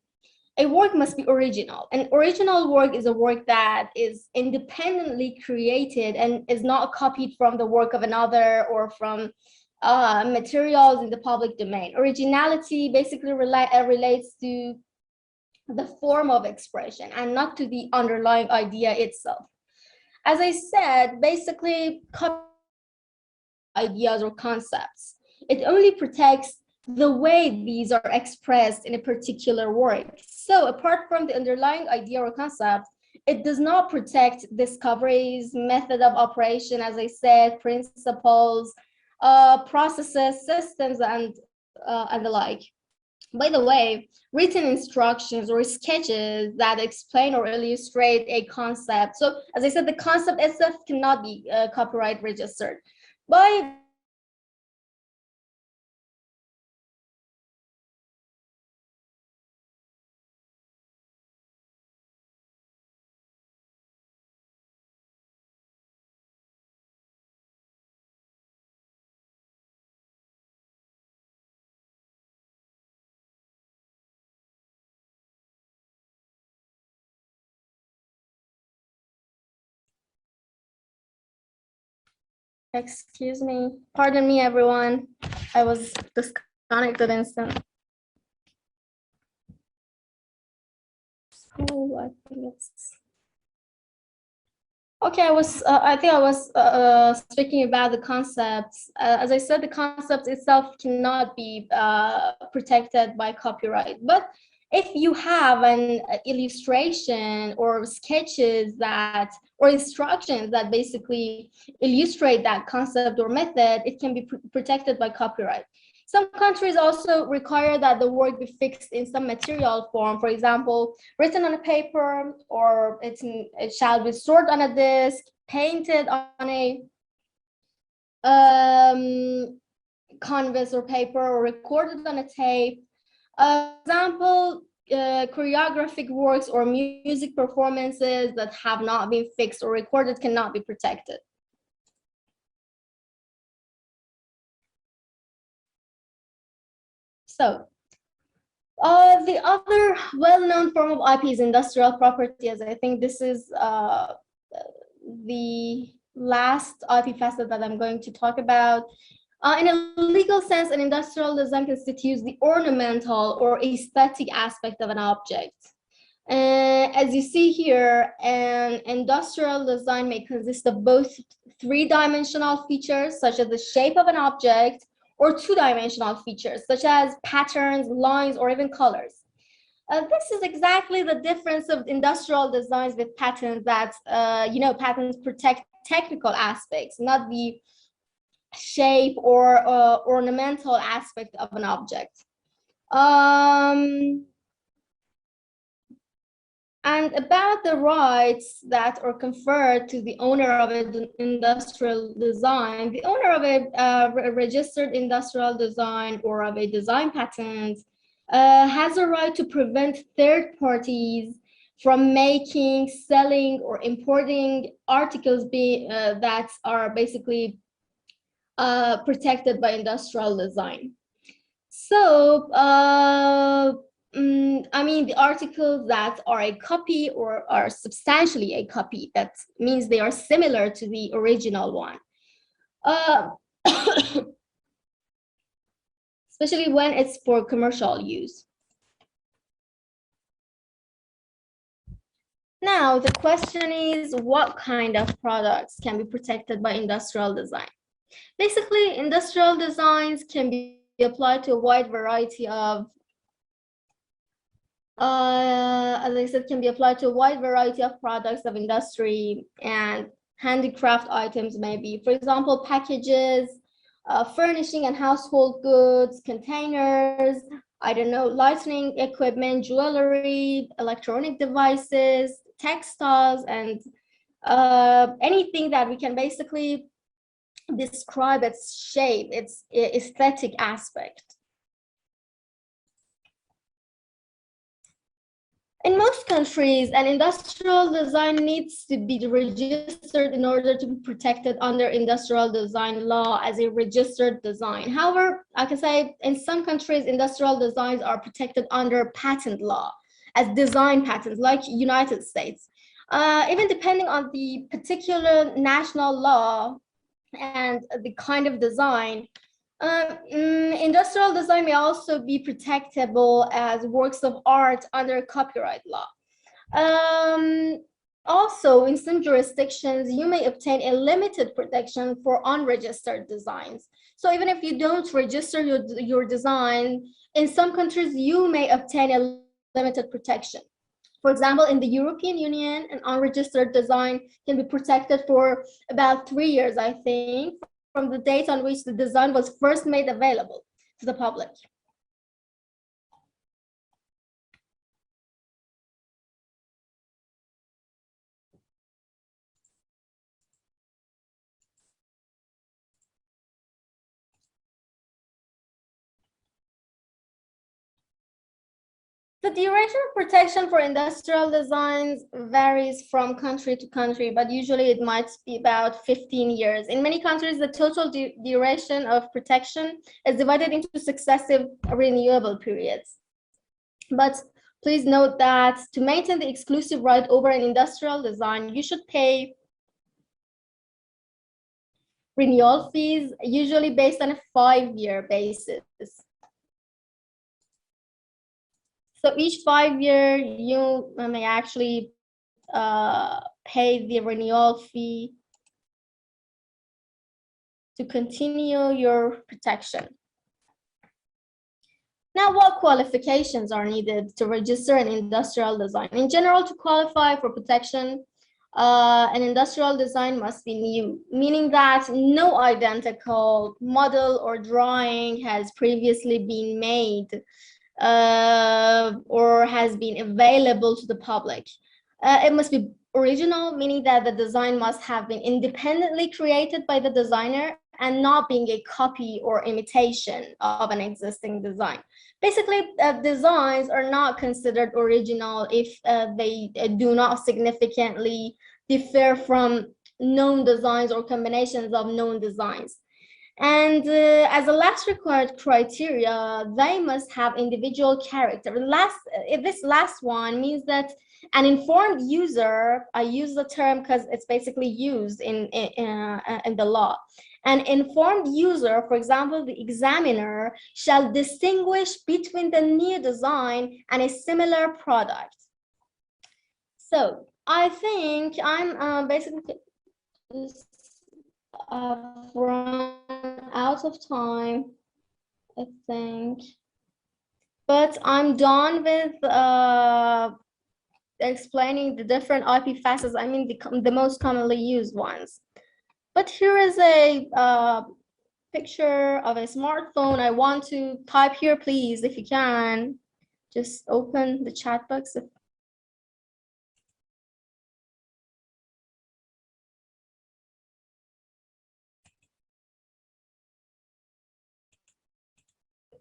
a work must be original. An original work is a work that is independently created and is not copied from the work of another or from materials in the public domain. Originality basically relates to the form of expression and not to the underlying idea itself. As I said, basically, ideas or concepts. It only protects the way these are expressed in a particular work. So apart from the underlying idea or concept, it does not protect discoveries, method of operation, as I said, principles, processes, systems, and the like. By the way, written instructions or sketches that explain or illustrate a concept. So as I said, the concept itself cannot be copyright registered. By excuse me, pardon me, everyone. I was disconnected instant. Oh, I think it's okay. I think I was speaking about the concepts. As I said, the concept itself cannot be protected by copyright. But if you have an illustration or sketches that or instructions that basically illustrate that concept or method, it can be protected by copyright. Some countries also require that the work be fixed in some material form, for example, written on a paper, or it shall be stored on a disk, painted on a canvas or paper, or recorded on a tape. Example, choreographic works or music performances that have not been fixed or recorded cannot be protected. So, the other well-known form of IP is industrial property, as I think this is the last IP facet that I'm going to talk about. In a legal sense, an industrial design constitutes the ornamental or aesthetic aspect of an object. As you see here, an industrial design may consist of both three-dimensional features, such as the shape of an object, or two-dimensional features, such as patterns, lines, or even colors. This is exactly the difference of industrial designs with patents that, patents protect technical aspects, not the shape or ornamental aspect of an object. And about the rights that are conferred to the owner of an industrial design, the owner of a registered industrial design or of a design patent has a right to prevent third parties from making, selling, or importing articles that are basically protected by industrial design. So, the articles that are a copy or are substantially a copy, that means they are similar to the original one. Especially when it's for commercial use. Now, the question is, what kind of products can be protected by industrial design? Basically, industrial designs can be applied to a wide variety of as I said, can be applied to a wide variety of products of industry and handicraft items, maybe. For example, packages, furnishing and household goods, containers, I don't know, lighting equipment, jewelry, electronic devices, textiles, and anything that we can basically describe its shape, its aesthetic aspect. In most countries, an industrial design needs to be registered in order to be protected under industrial design law as a registered design. However, I can say in some countries, industrial designs are protected under patent law as design patents, like United States. Even depending on the particular national law and the kind of design, industrial design may also be protectable as works of art under copyright law. Also, in some jurisdictions, you may obtain a limited protection for unregistered designs. So even if you don't register your design, in some countries, you may obtain a limited protection. For example, in the European Union, an unregistered design can be protected for about 3 years, I think, from the date on which the design was first made available to the public. The duration of protection for industrial designs varies from country to country, but usually it might be about 15 years. In many countries, the total duration of protection is divided into successive renewable periods. But please note that to maintain the exclusive right over an industrial design, you should pay renewal fees, usually based on a 5-year basis. So each 5 year, you may actually pay the renewal fee to continue your protection. Now, what qualifications are needed to register an industrial design? In general, to qualify for protection, an industrial design must be new, meaning that no identical model or drawing has previously been made or has been available to the public. It must be original, meaning that the design must have been independently created by the designer and not being a copy or imitation of an existing design. Basically, designs are not considered original if they do not significantly differ from known designs or combinations of known designs. And as a last required criteria, they must have individual character. This last one means that an informed user, I use the term because it's basically used in the law. An informed user, for example, the examiner, shall distinguish between the new design and a similar product. So I think I'm basically run out of time. I think. But I'm done with explaining the different IP facets. I mean, the most commonly used ones. But here is a picture of a smartphone. I want to type here, please, if you can. Just open the chat box.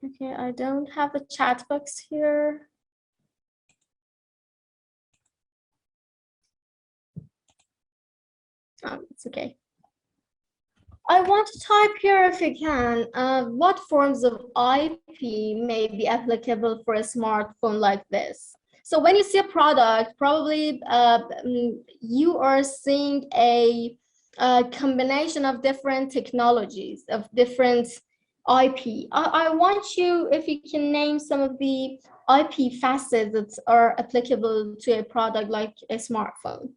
Okay, I don't have the chat box here. Oh, it's okay. I want to type here, if you can, what forms of IP may be applicable for a smartphone like this. So when you see a product, probably you are seeing a combination of different technologies, of different IP. I want you, if you can name some of the IP facets that are applicable to a product like a smartphone.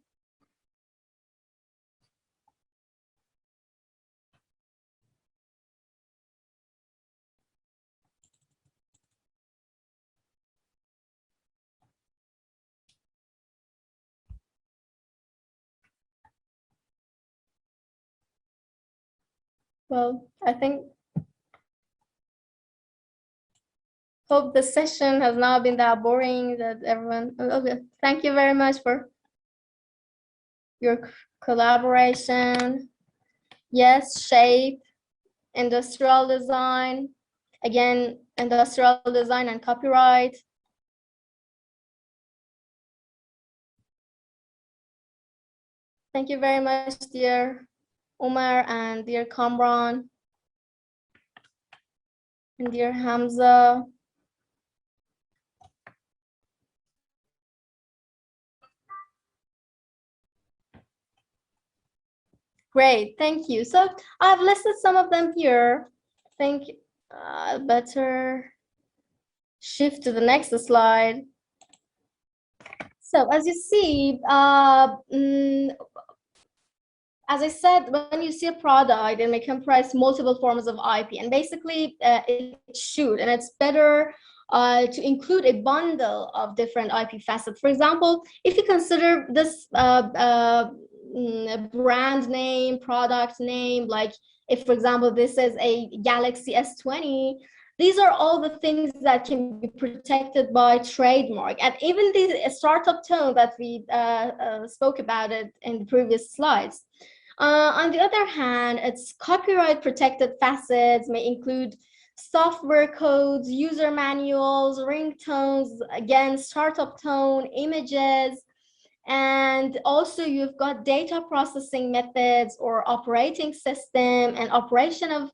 Well, I think, hope the session has not been that boring that everyone, okay, thank you very much for your collaboration. Yes, shape, industrial design, again, industrial design and copyright. Thank you very much, dear Umar and dear Kamran and dear Hamza. Great, thank you. So I've listed some of them here. I think I'll better shift to the next slide. So as you see, as I said, when you see a product, it may comprise multiple forms of IP, and basically it should, and it's better to include a bundle of different IP facets. For example, if you consider this brand name, product name, like if, for example, this is a Galaxy S20, these are all the things that can be protected by trademark. And even the startup tone that we spoke about it in the previous slides. On the other hand, its copyright protected facets may include software codes, user manuals, ringtones, again, startup tone, images, and also you've got data processing methods or operating system and operation of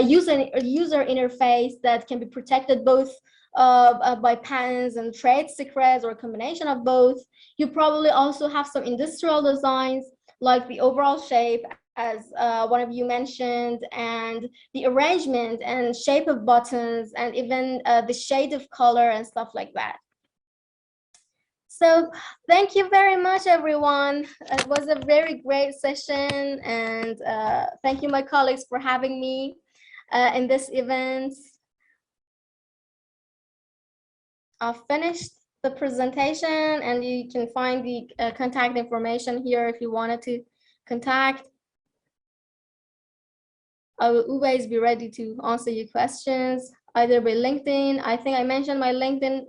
user interface that can be protected both by patents and trade secrets or a combination of both. You probably also have some industrial designs like the overall shape, as one of you mentioned, and the arrangement and shape of buttons, and even the shade of color and stuff like that. So thank you very much, everyone. It was a very great session, and thank you, my colleagues, for having me in this event. I've finished the presentation, and you can find the contact information here if you wanted to contact. I will always be ready to answer your questions, either by LinkedIn. I think I mentioned my LinkedIn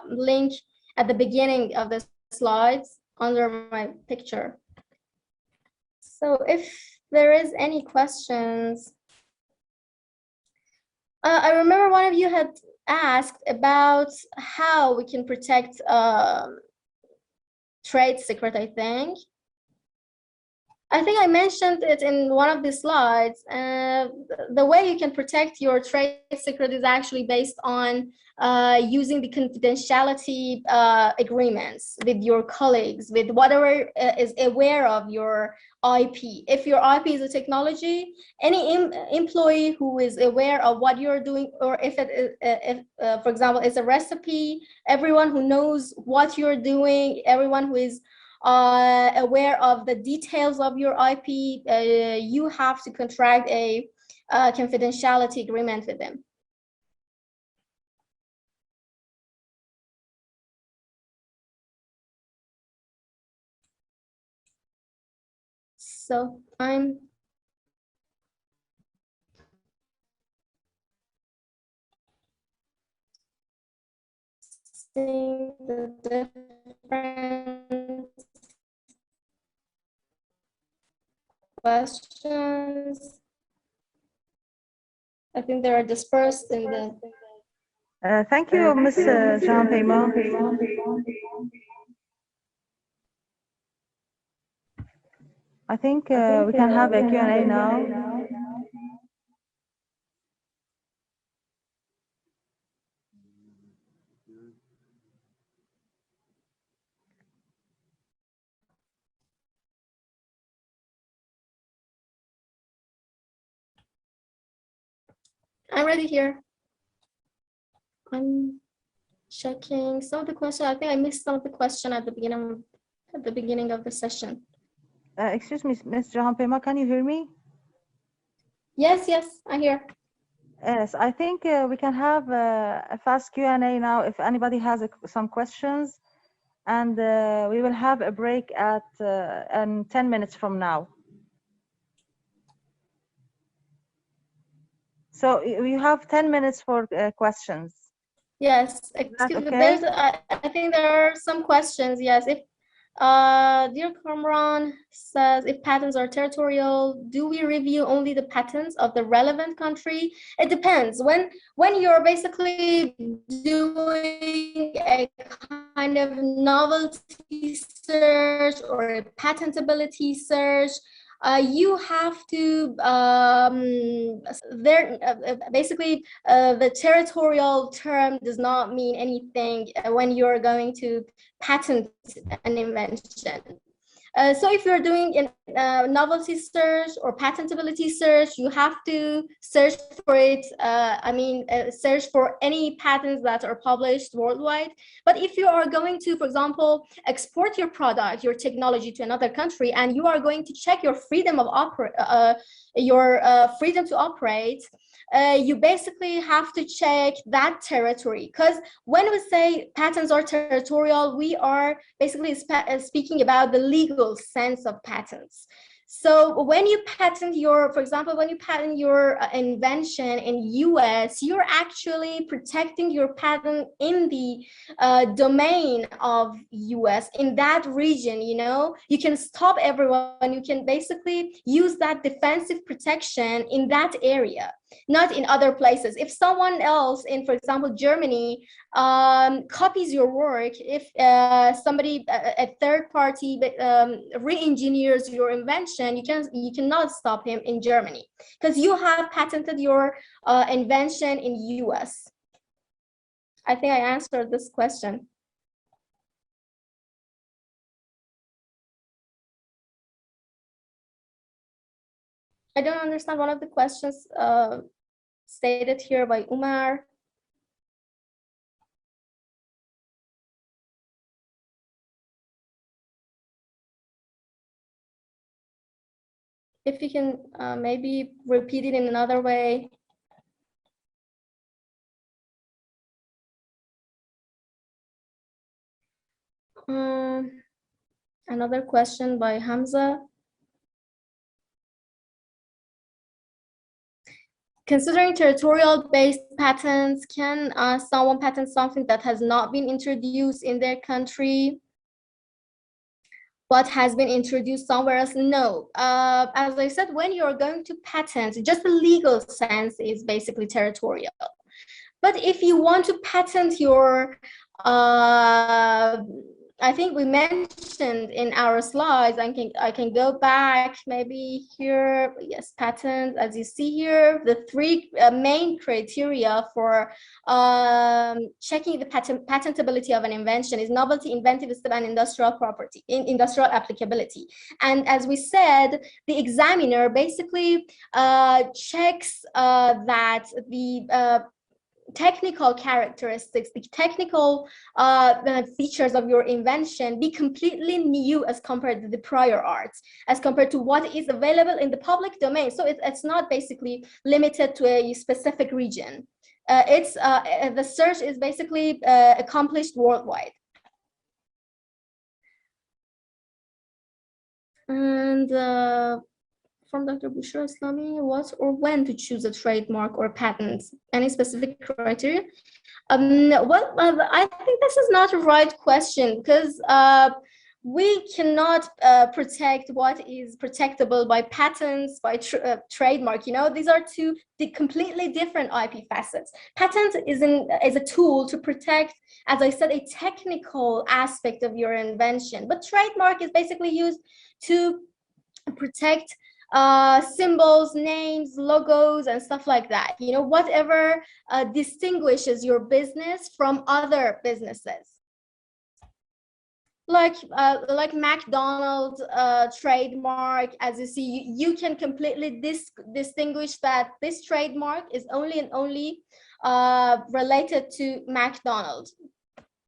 link at the beginning of the slides under my picture. So if there is any questions, I remember one of you had asked about how we can protect trade secret, I think I mentioned it in one of the slides. The way you can protect your trade secret is actually based on using the confidentiality agreements with your colleagues, with whatever is aware of your IP. If your IP is a technology, any employee who is aware of what you're doing, or if it is, for example, it's a recipe, everyone who knows what you're doing, everyone who is aware of the details of your IP, you have to contract a confidentiality agreement with them. So I'm seeing the different questions. I think they are dispersed in the. Thank you, Ms. Jahan Pema. I think we can have a Q&A now. I'm ready here. I'm checking some of the questions. I think I missed some of the question at the beginning of the session. Excuse me, Ms. Jahan Pema, can you hear me? Yes, I hear. Yes, I think we can have a fast Q&A now if anybody has some questions, and we will have a break at 10 minutes from now. So you have 10 minutes for questions. Yes, excuse me. Okay? I think there are some questions. Yes, if dear Kamran says, if patents are territorial, do we review only the patents of the relevant country? It depends. When you're basically doing a kind of novelty search or a patentability search, you have to basically the territorial term does not mean anything when you're going to patent an invention. So if you're doing a novelty search or patentability search, you have to search for it. Search for any patents that are published worldwide. But if you are going to, for example, export your product, your technology to another country, and you are going to check your freedom of freedom to operate, you basically have to check that territory, because when we say patents are territorial, we are basically speaking about the legal sense of patents. So when you patent your, for example, when you patent your invention in US, you're actually protecting your patent in the domain of US, in that region. You know, you can stop everyone. You can basically use that defensive protection in that area, not in other places. If someone else in, for example, Germany copies your work, if somebody, a third party re-engineers your invention, you cannot stop him in Germany, because you have patented your invention in US. I think I answered this question. I don't understand one of the questions stated here by Umar. If you can maybe repeat it in another way. Another question by Hamza. Considering territorial-based patents, can someone patent something that has not been introduced in their country, but has been introduced somewhere else? No. As I said, when you're going to patent, just the legal sense is basically territorial. But if you want to patent your, I think we mentioned in our slides, I can go back maybe here. Yes, patent, as you see here, the three main criteria for checking the patentability of an invention is novelty, inventiveness, and industrial property, industrial applicability. And as we said, the examiner basically checks that the technical characteristics, the technical features of your invention be completely new as compared to the prior art, as compared to what is available in the public domain. So it's not basically limited to a specific region. The search is basically accomplished worldwide. And from Dr. Bushra Islami, what or when to choose a trademark or patent? Any specific criteria? Well, I think this is not a right question, because we cannot protect what is protectable by patents, by trademark. You know, these are two completely different IP facets. Patent is a tool to protect, as I said, a technical aspect of your invention, but trademark is basically used to protect symbols, names, logos, and stuff like that. You know, whatever distinguishes your business from other businesses. Like McDonald's trademark, as you see, you can completely distinguish that this trademark is only and only related to McDonald's,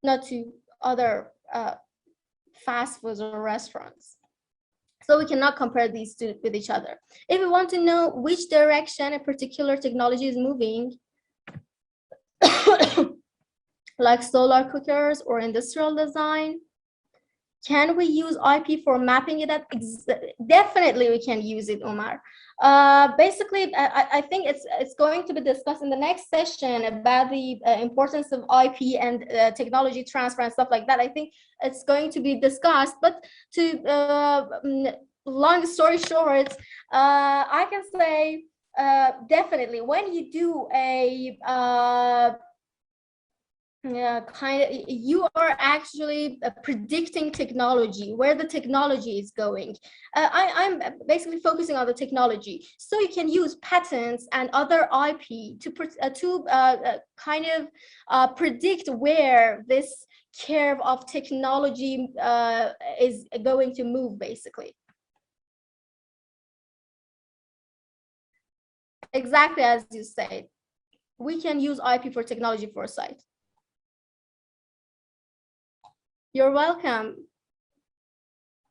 not to other fast foods or restaurants. So we cannot compare these two with each other. If we want to know which direction a particular technology is moving, like solar cookers or industrial design, can we use IP for mapping it? Definitely we can use it, Omar. Basically, I think it's going to be discussed in the next session about the importance of IP and technology transfer and stuff like that. I think it's going to be discussed, but to long story short, I can say definitely when you do a you are actually predicting technology, where the technology is going. I'm basically focusing on the technology, so you can use patents and other IP to kind of predict where this curve of technology is going to move, basically. Exactly as you said, we can use IP for technology foresight. You're welcome.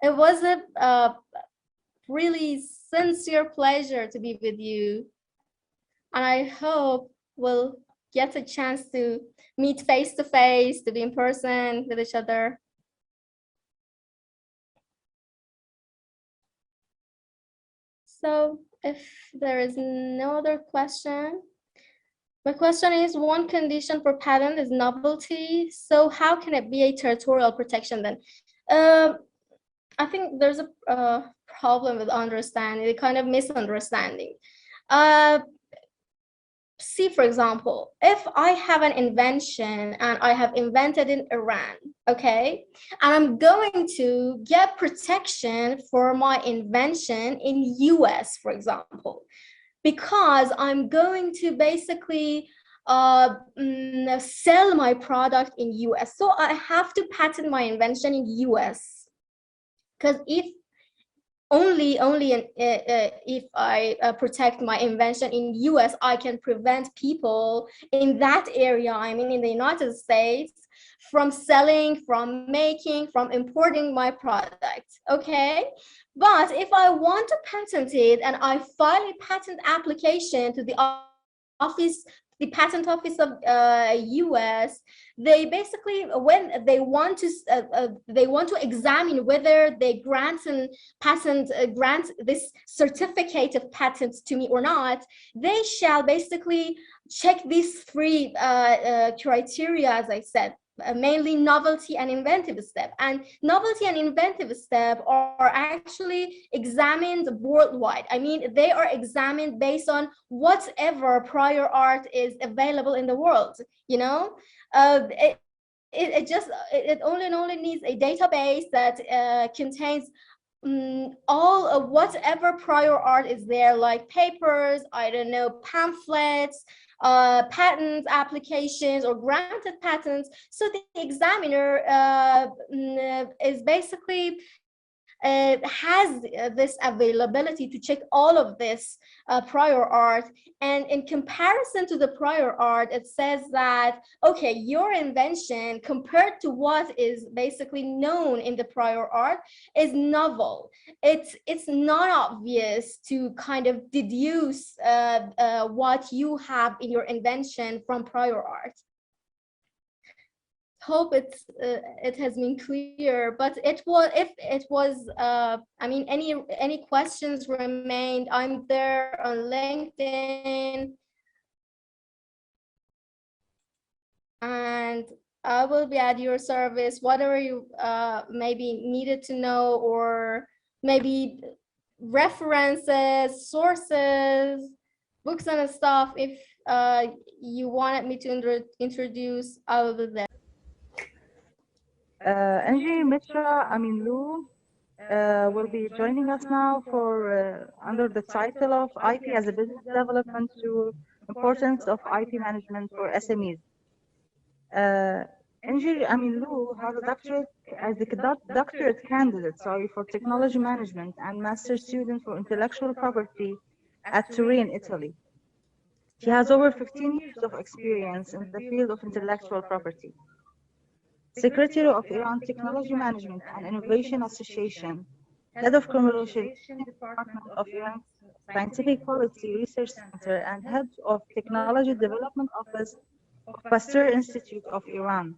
It was a really sincere pleasure to be with you. And I hope we'll get a chance to meet face to face, to be in person with each other. So if there is no other question, my question is, one condition for patent is novelty. So how can it be a territorial protection then? I think there's a problem with understanding, a kind of misunderstanding. See, for example, if I have an invention and I have invented in Iran, okay, and I'm going to get protection for my invention in US, for example, because I'm going to basically sell my product in US. So I have to patent my invention in US, because if if I protect my invention in US, I can prevent people in that area, I mean in the United States, from selling, from making, from importing my product, okay? But if I want to patent it and I file a patent application to the patent office of US, they basically, when they want to examine whether they grant this certificate of patents to me or not, they shall basically check these three criteria, as I said. Mainly novelty and inventive step, and novelty and inventive step are actually examined worldwide. I mean, they are examined based on whatever prior art is available in the world, you know. It only needs a database that contains all of whatever prior art is there, like papers, I don't know, pamphlets, patents, applications, or granted patents. So the examiner is basically has this availability to check all of this prior art, and in comparison to the prior art, it says that, okay, your invention compared to what is basically known in the prior art is novel. It's not obvious to kind of deduce what you have in your invention from prior art. hope it has been clear. But it was, if it was, I mean, any questions remained, I'm there on LinkedIn, and I will be at your service. Whatever you maybe needed to know, or maybe references, sources, books and stuff. If you wanted me to introduce, I will be there. Angie Mitra Aminlu will be joining us now for under the title of IP as a business development tool, importance of IP management for SMEs. Angie Aminlu has a doctorate candidate, for technology management and master's student for intellectual property at Turin, Italy. She has over 15 years of experience in the field of intellectual property. Secretary of Iran Technology Management and Innovation Association, Head of Commercialization Department of Iran's Scientific Policy Research Center, and Head of Technology Development Office of Pasteur Institute of Iran.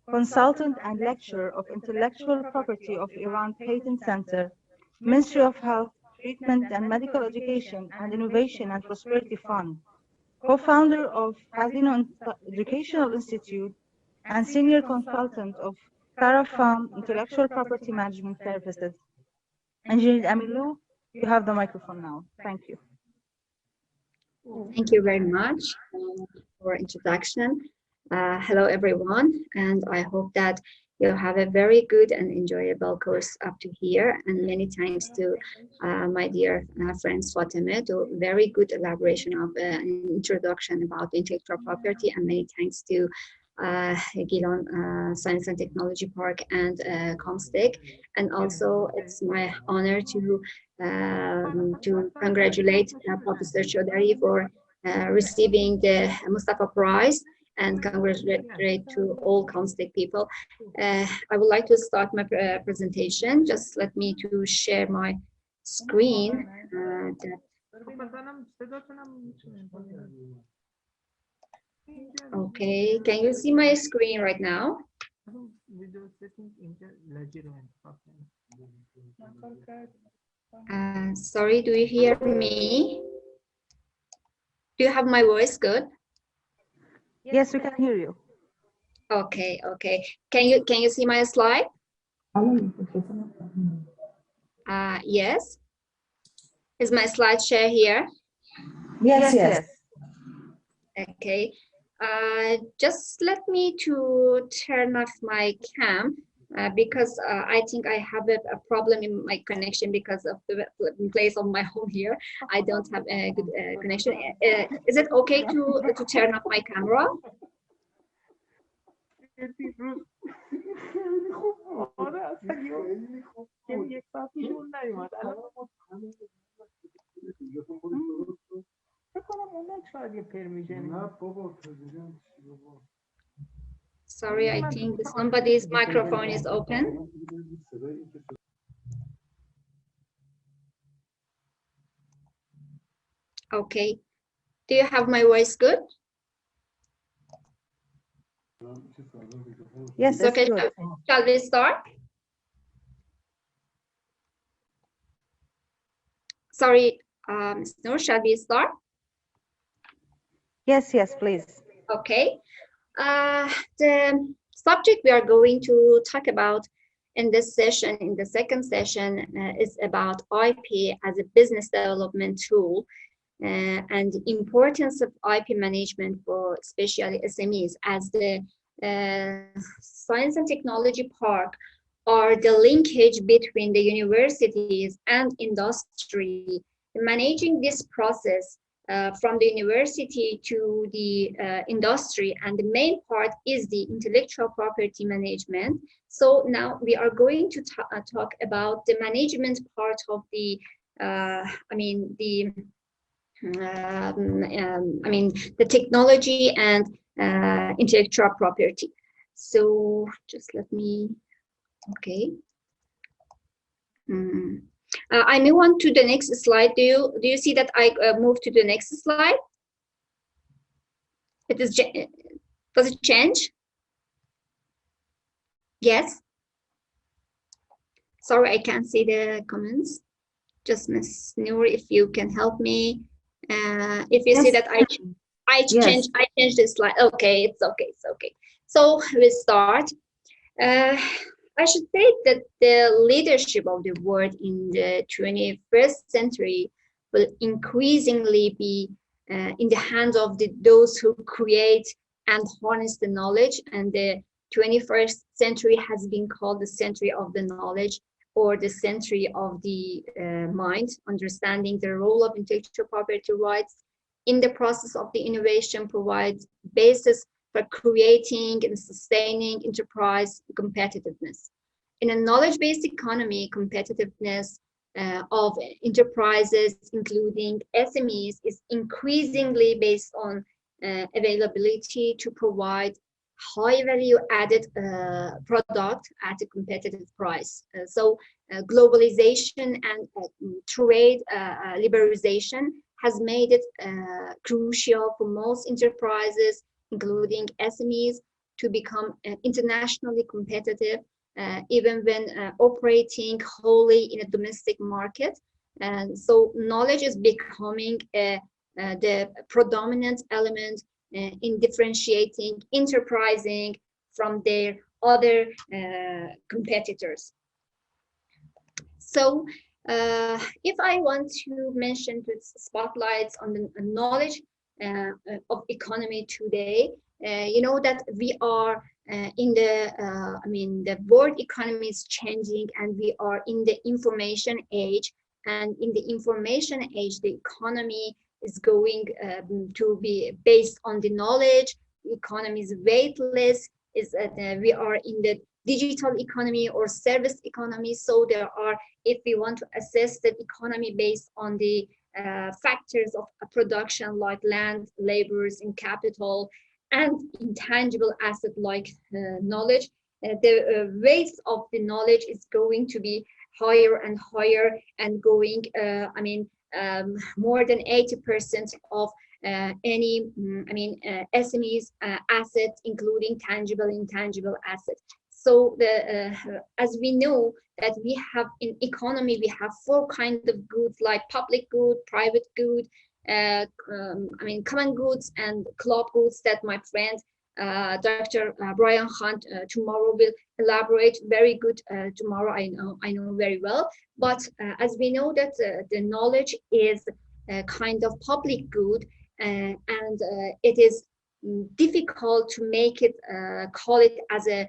Consultant and Lecturer of Intellectual Property of Iran Patent Center, Ministry of Health, Treatment and Medical Education and Innovation and Prosperity Fund. Co-founder of Casino Educational Institute and Senior Consultant of Farafam Intellectual Property Management Services. Engineer Aminlu, you have the microphone now. Thank you. Thank you very much for introduction. Hello, everyone, and I hope that you have a very good and enjoyable course up to here. And many thanks to my dear friends Fatemeh, to very good elaboration of an introduction about intellectual property, and many thanks to Gilon Science and Technology Park and COMSTECH. And also it's my honor to congratulate Professor Chaudhary for receiving the Mustafa Prize, and congratulate to all COMSTECH people. I would like to start my presentation. Just let me to share my screen. Okay, can you see my screen right now? Sorry, do you hear me? Do you have my voice good? Yes, we can hear you. Okay, okay. Can you see my slide? Yes. Is my slide share here? Yes, yes. Okay. Just let me to turn off my cam because I think I have a problem in my connection because of the place of my home here. I don't have a good connection. Is it okay to turn off my camera? Sorry, I think somebody's microphone is open. Okay. Do you have my voice good? Yes, okay. Good. Shall we start? Sorry, Noor, shall we start? Yes, yes, please. Okay. The subject we are going to talk about in this session, in the second session, is about IP as a business development tool and the importance of IP management for especially SMEs, as the Science and Technology Park are the linkage between the universities and industry. Managing this process from the university to the industry, and the main part is the intellectual property management. So now we are going to talk about the management part of the the technology and intellectual property. So just let me, okay. I move on to the next slide. Do you see that I move to the next slide? It is, does it change? Yes. Sorry, I can't see the comments. Just Miss Noor, if you can help me. If you see Yes. that I Yes. changed the slide. Okay, it's okay, it's okay. So we start. I should say that the leadership of the world in the 21st century will increasingly be in the hands of those who create and harness the knowledge. And the 21st century has been called the century of the knowledge, or the century of the mind, understanding the role of intellectual property rights in the process of the innovation provides basis for creating and sustaining enterprise competitiveness. In a knowledge-based economy, competitiveness of enterprises, including SMEs, is increasingly based on availability to provide high value added product at a competitive price. So globalization and trade liberalization has made it crucial for most enterprises, including SMEs, to become internationally competitive, even when operating wholly in a domestic market. And so knowledge is becoming the predominant element in differentiating enterprising from their other competitors. So if I want to mention spotlights on the knowledge of economy today, you know that we are in the, the world economy is changing, and we are in the information age. And in the information age, the economy is going to be based on the knowledge. The economy is weightless. We are in the digital economy or service economy. So there are, if we want to assess the economy based on the factors of production like land, labors, and capital, and intangible asset like knowledge, the weight of the knowledge is going to be higher and higher, and going, more than 80% of any, SMEs assets, including tangible and intangible assets. So as we know that we have in economy, we have four kinds of goods, like public good, private good, common goods, and club goods, that my friend Dr. Brian Hunt tomorrow will elaborate very good tomorrow. I know very well. But as we know that the knowledge is a kind of public good, and it is difficult to make it call it as a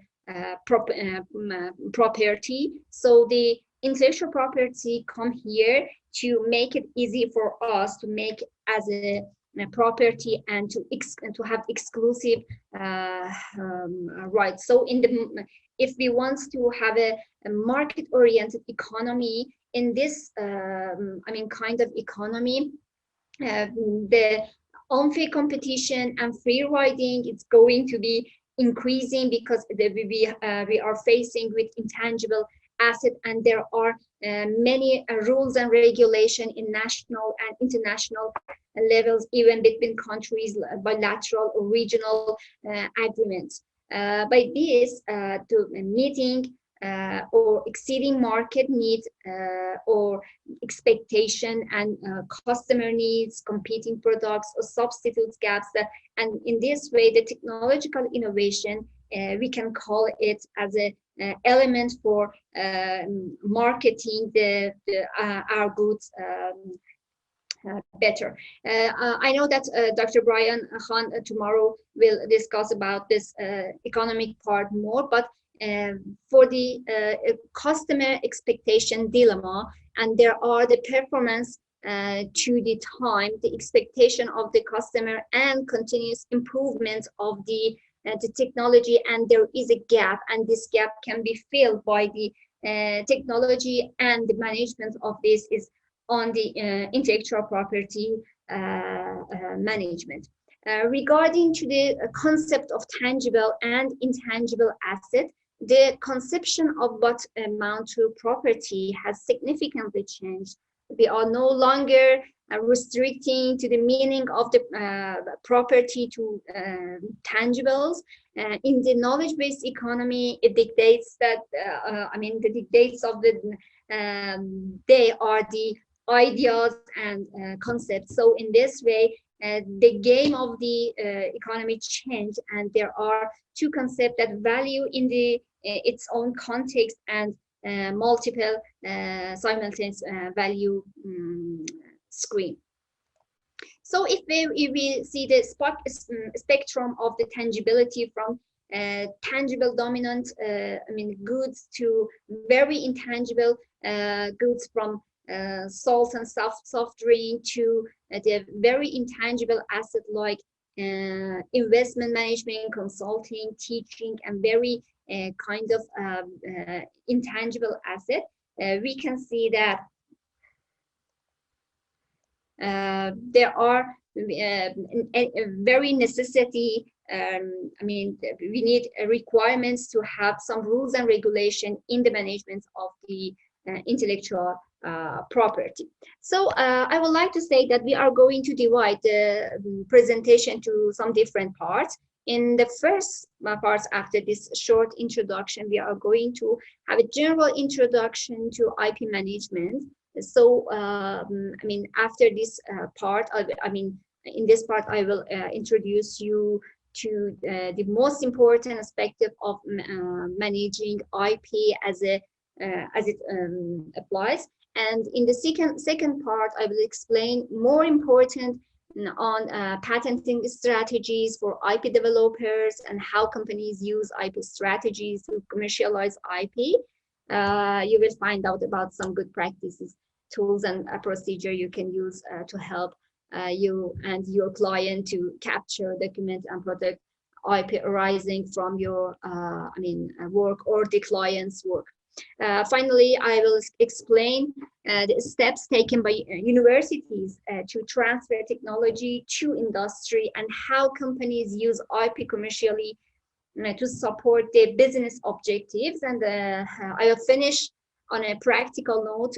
property. So the intellectual property come here to make it easy for us to make as a property, and to have exclusive rights. So if we want to have a market-oriented economy in this kind of economy, the unfair competition and free riding is going to be increasing, because we are facing with intangible asset, and there are many rules and regulation in national and international levels, even between countries, bilateral or regional agreements. By this, to meeting or exceeding market needs or expectation and customer needs, competing products or substitutes gaps, and in this way the technological innovation, we can call it as a element for marketing our goods better. I know that Dr. Brian Khan tomorrow will discuss about this economic part more, but for the customer expectation dilemma, and there are the performance to the time, the expectation of the customer, and continuous improvement of the technology, and there is a gap, and this gap can be filled by the technology, and the management of this is on the intellectual property management. Regarding to the concept of tangible and intangible asset, the conception of what amount to property has significantly changed. We are no longer restricting to the meaning of the property to tangibles. In the knowledge-based economy, it dictates that, the dictates of the, they are the ideas and concepts. So in this way, the game of the economy changed, and there are two concepts that value in the its own context and multiple simultaneous value screen. So if we see the spectrum of the tangibility from tangible dominant goods to very intangible goods, from salt and soft drink to the very intangible asset like investment management, consulting, teaching, and very kind of intangible asset, we can see that there are very necessity. We need requirements to have some rules and regulation in the management of the intellectual property. So I would like to say that we are going to divide the presentation to some different parts. In the first part, after this short introduction, we are going to have a general introduction to IP management. So, after this part, in this part, I will introduce you to the most important aspect of managing IP as it applies. And in the second part, I will explain more important on patenting strategies for IP developers and how companies use IP strategies to commercialize IP. You will find out about some good practices, tools, and a procedure you can use to help you and your client to capture, document, and protect IP arising from your work or the client's work. Finally, I will explain the steps taken by universities to transfer technology to industry and how companies use IP commercially to support their business objectives. And I will finish on a practical note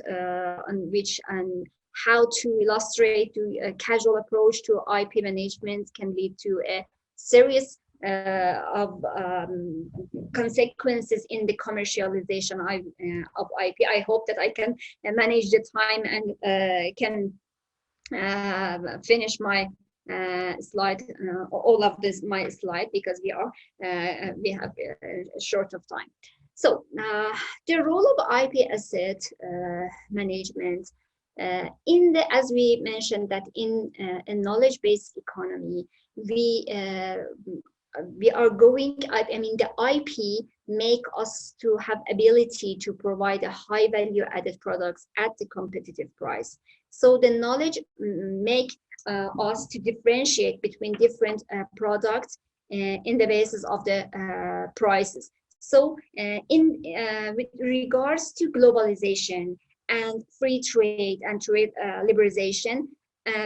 on which and how to illustrate a casual approach to IP management can lead to a serious of consequences in the commercialization of IP. I hope that I can manage the time and can finish my slide, all of this my slide, because we have a short of time. So the role of IP asset management as we mentioned that in a knowledge-based economy, we are going, the IP make us to have ability to provide a high value added products at the competitive price. So the knowledge make us to differentiate between different products in the basis of the prices. So with regards to globalization and free trade and trade liberalization,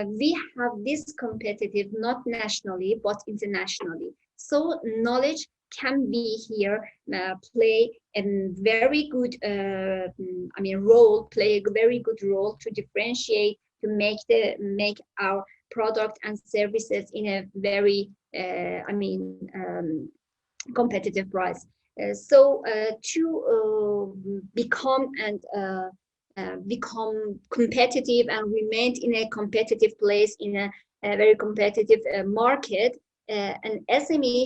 we have this competitive not nationally but internationally. So knowledge can be here play a very good play a very good role to differentiate, to make our product and services in a very competitive price. So to become competitive and remain in a competitive place in a very competitive market, an SME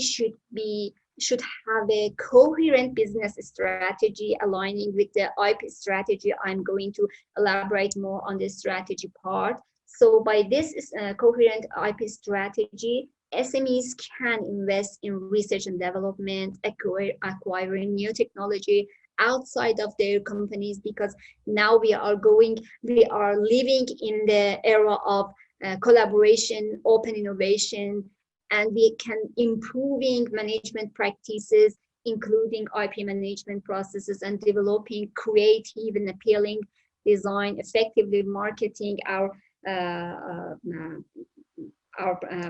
should have a coherent business strategy aligning with the IP strategy. I'm going to elaborate more on the strategy part. So by this coherent IP strategy, SMEs can invest in research and development, acquiring new technology outside of their companies, because now we are living in the era of collaboration, open innovation, and we can improving management practices, including IP management processes, and developing creative and appealing design, effectively marketing our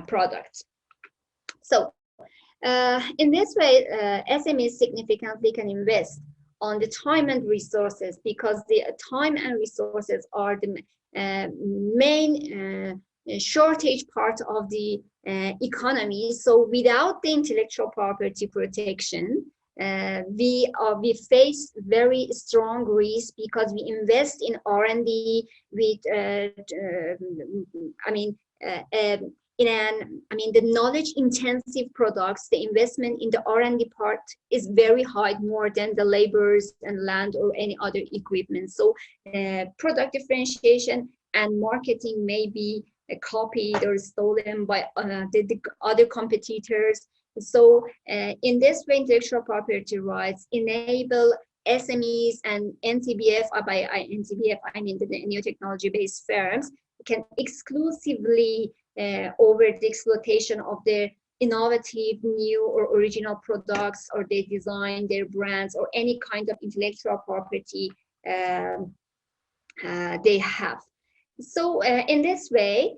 products. So in this way, SMEs significantly can invest on the time and resources, because the time and resources are the main shortage part of the economy. So without the intellectual property protection, we face very strong risk, because we invest in R&D with the knowledge intensive products. The investment in the R&D part is very high, more than the labors and land or any other equipment. So product differentiation and marketing may be copied or stolen by the other competitors. So in this way, intellectual property rights enable SMEs and NTBF, by NTBF I mean the new technology based firms, can exclusively over the exploitation of their innovative, new or original products, or their design, their brands, or any kind of intellectual property they have. So in this way,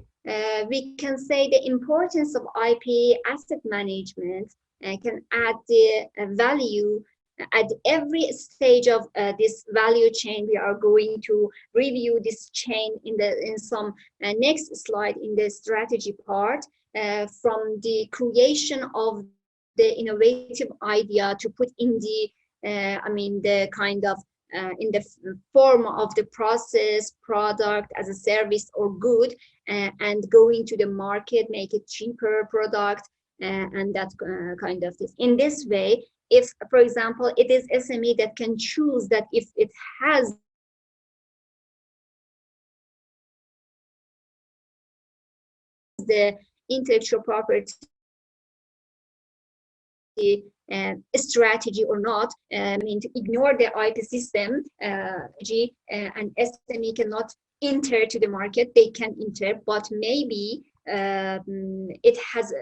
we can say the importance of IP asset management can add the value at every stage of this value chain. We are going to review this chain in some next slide in the strategy part, from the creation of the innovative idea to put in the the kind of in the form of the process, product, as a service or good, and going to the market, make it cheaper product, and that kind of this. In this way, if, for example, it is SME that can choose that if it has the intellectual property strategy or not, to ignore the IP system, and SME cannot enter to the market. They can enter, but maybe it has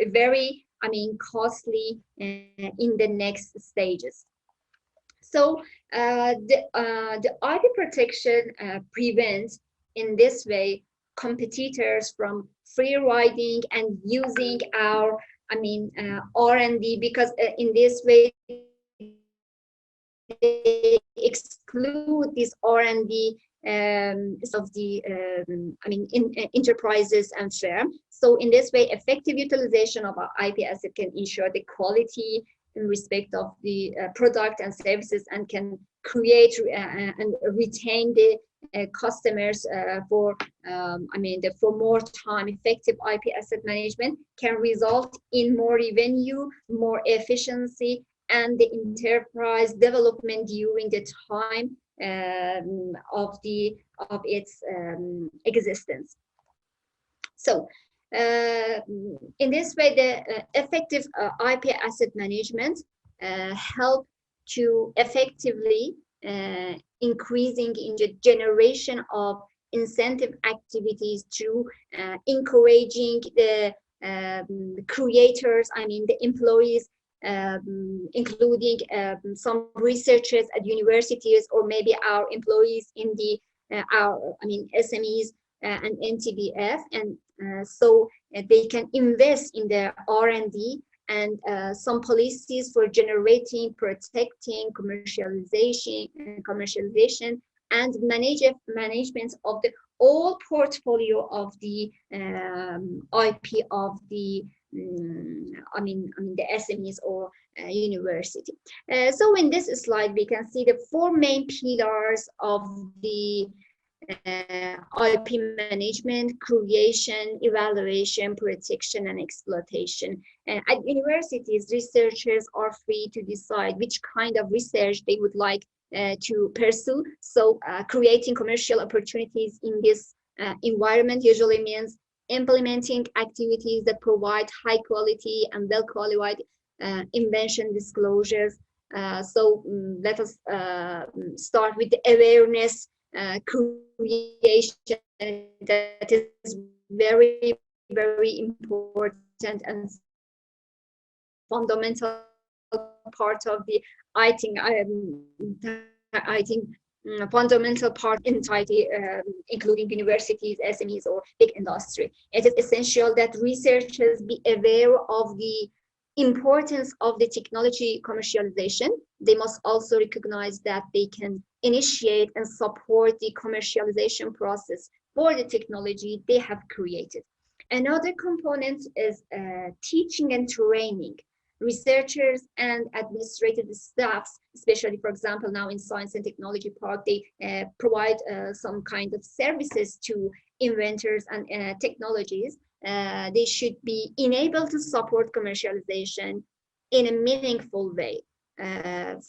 very costly in the next stages. So the IP protection prevents in this way competitors from free riding and using our R&D, because in this way they exclude this R&D of the enterprises and firms. So in this way, effective utilization of our IP asset can ensure the quality in respect of the product and services, and can create and retain the customers for for more time. Effective IP asset management can result in more revenue, more efficiency, and the enterprise development during the time of its existence. So in this way, the effective IP asset management help to effectively increasing in the generation of incentive activities through encouraging the creators, the employees, including some researchers at universities, or maybe our employees in the SMEs and NTBF, and so they can invest in their R&D, and some policies for generating, protecting, commercialization, and management of the all portfolio of the IP of the the SMEs or university. So in this slide, we can see the four main pillars of the IP management: creation, evaluation, protection, and exploitation. At universities, researchers are free to decide which kind of research they would like to pursue. So creating commercial opportunities in this environment usually means implementing activities that provide high quality and well qualified invention disclosures. So let us start with the awareness creation. That is very, very important and fundamental part of the fundamental part in society, including universities, SMEs, or big industry. It is essential that researchers be aware of the importance of the technology commercialization, they must also recognize that they can initiate and support the commercialization process for the technology they have created. Another component is teaching and training. Researchers and administrative staffs, especially, for example, now in Science and Technology Park, they provide some kind of services to inventors and technologies. They should be enabled to support commercialization in a meaningful way.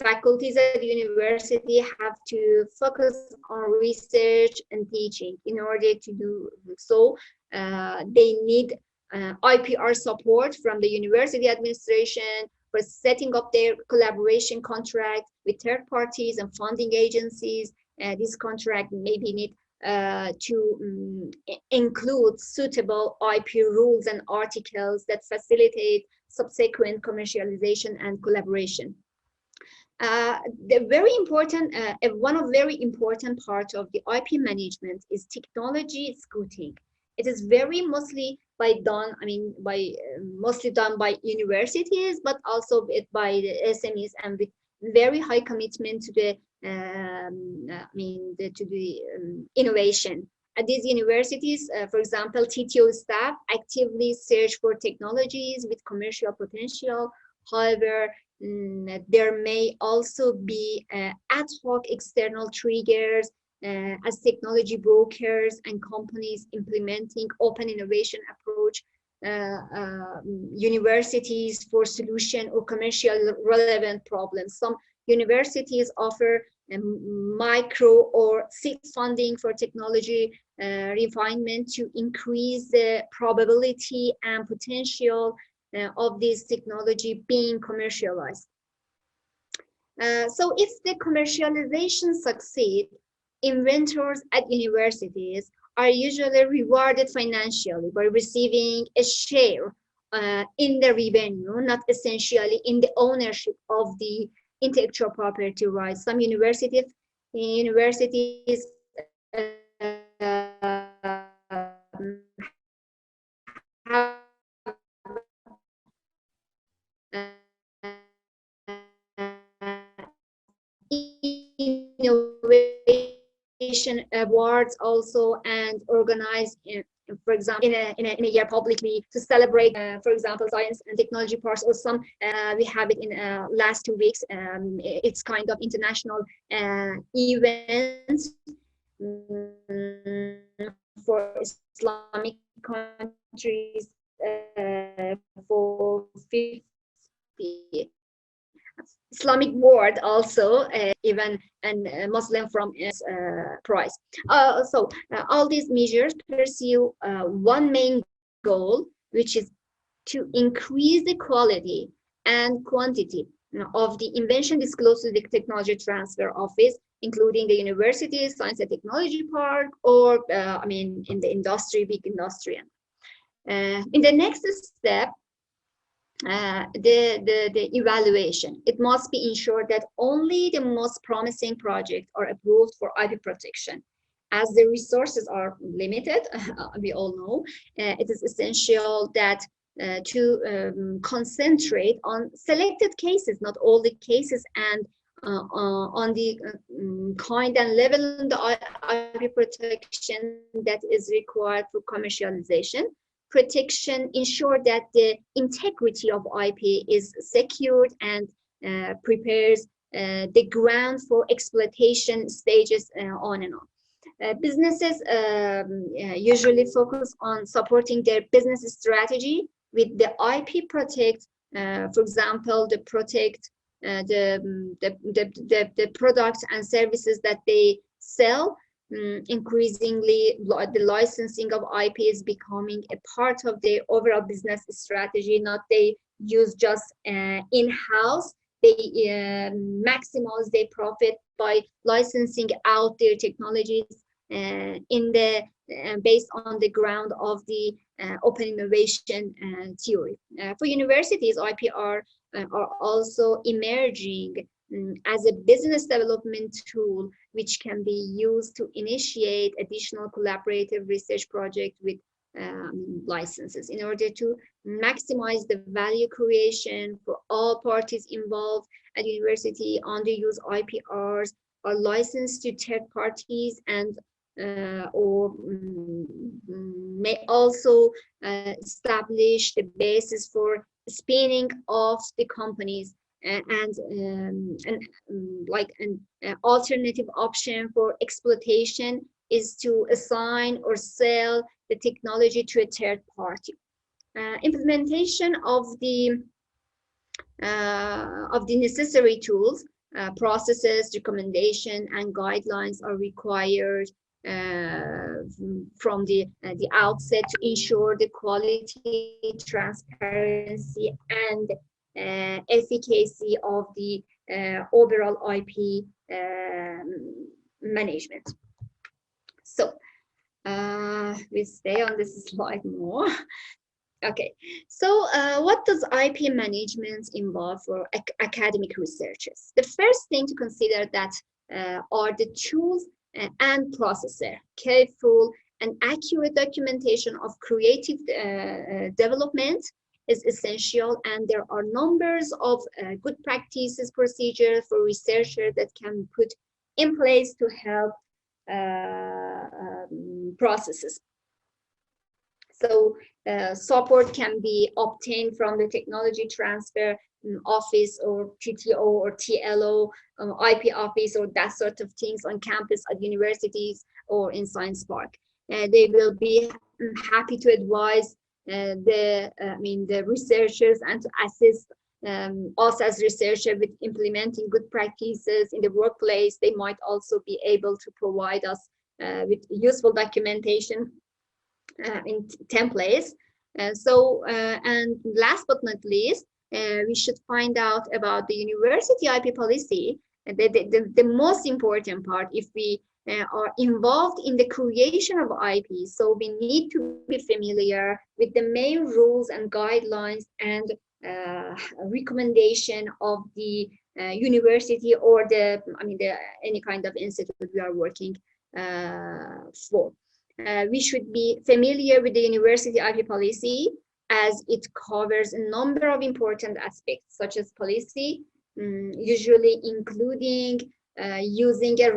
Faculties at the university have to focus on research and teaching. In order to do so, they need IPR support from the university administration for setting up their collaboration contract with third parties and funding agencies. This contract maybe need to include suitable IP rules and articles that facilitate subsequent commercialization and collaboration. The very important, one of very important part of the IP management is technology scouting. It is very mostly mostly done by universities, but also by the SMEs, and with very high commitment to the innovation. At these universities, for example, TTO staff actively search for technologies with commercial potential. However, there may also be ad hoc external triggers as technology brokers and companies implementing open innovation approach universities for solution or commercial relevant problems. Some universities offer micro or seed funding for technology refinement to increase the probability and potential of this technology being commercialized. So if the commercialization succeeds, inventors at universities are usually rewarded financially by receiving a share in the revenue, not essentially in the ownership of the intellectual property rights. Some universities have innovation awards also, and organize, for example, in a year publicly to celebrate, for example, science and technology parks, or some we have it in last 2 weeks. It's kind of international events for Islamic countries for 50 Islamic world also, even and Muslim from price. So all these measures pursue one main goal, which is to increase the quality and quantity of the invention disclosed to the technology transfer office, including the university, science and technology park, or in the industry, big industry. In the next step, the evaluation. It must be ensured that only the most promising projects are approved for IP protection. As the resources are limited, we all know, it is essential that to concentrate on selected cases, not all the cases, and on the kind and level of the IP protection that is required for commercialization. Protection ensure that the integrity of IP is secured and prepares the ground for exploitation stages on and on. Businesses usually focus on supporting their business strategy with the IP protect, for example, the protect the products and services that they sell. Increasingly, the licensing of IP is becoming a part of their overall business strategy. Not they use just in-house. They maximize their profit by licensing out their technologies based on the ground of the open innovation theory. For universities, IPR are also emerging as a business development tool, which can be used to initiate additional collaborative research projects with licenses in order to maximize the value creation for all parties involved at university. Underused IPRs are licensed to third parties and or may also establish the basis for spinning off the companies, and like an alternative option for exploitation is to assign or sell the technology to a third party. Implementation of the necessary tools, processes, recommendation, and guidelines are required from the outset to ensure the quality, transparency, and efficacy of the overall IP management. So we stay on this slide more. Okay, so what does IP management involve for academic researchers? The first thing to consider that are the tools and processor. Careful and accurate documentation of creative development is essential, and there are numbers of good practices, procedures for researchers that can be put in place to help processes. So support can be obtained from the technology transfer office or TTO or TLO, IP office, or that sort of things on campus at universities or in Science Park. They will be happy to advise the researchers and to assist us as researchers with implementing good practices in the workplace. They might also be able to provide us with useful documentation in templates. And last but not least, we should find out about the university IP policy. The most important part, if we are involved in the creation of IP, so we need to be familiar with the main rules and guidelines and recommendation of the university or the any kind of institute we are working for. We should be familiar with the university IP policy, as it covers a number of important aspects, such as policy, usually including using a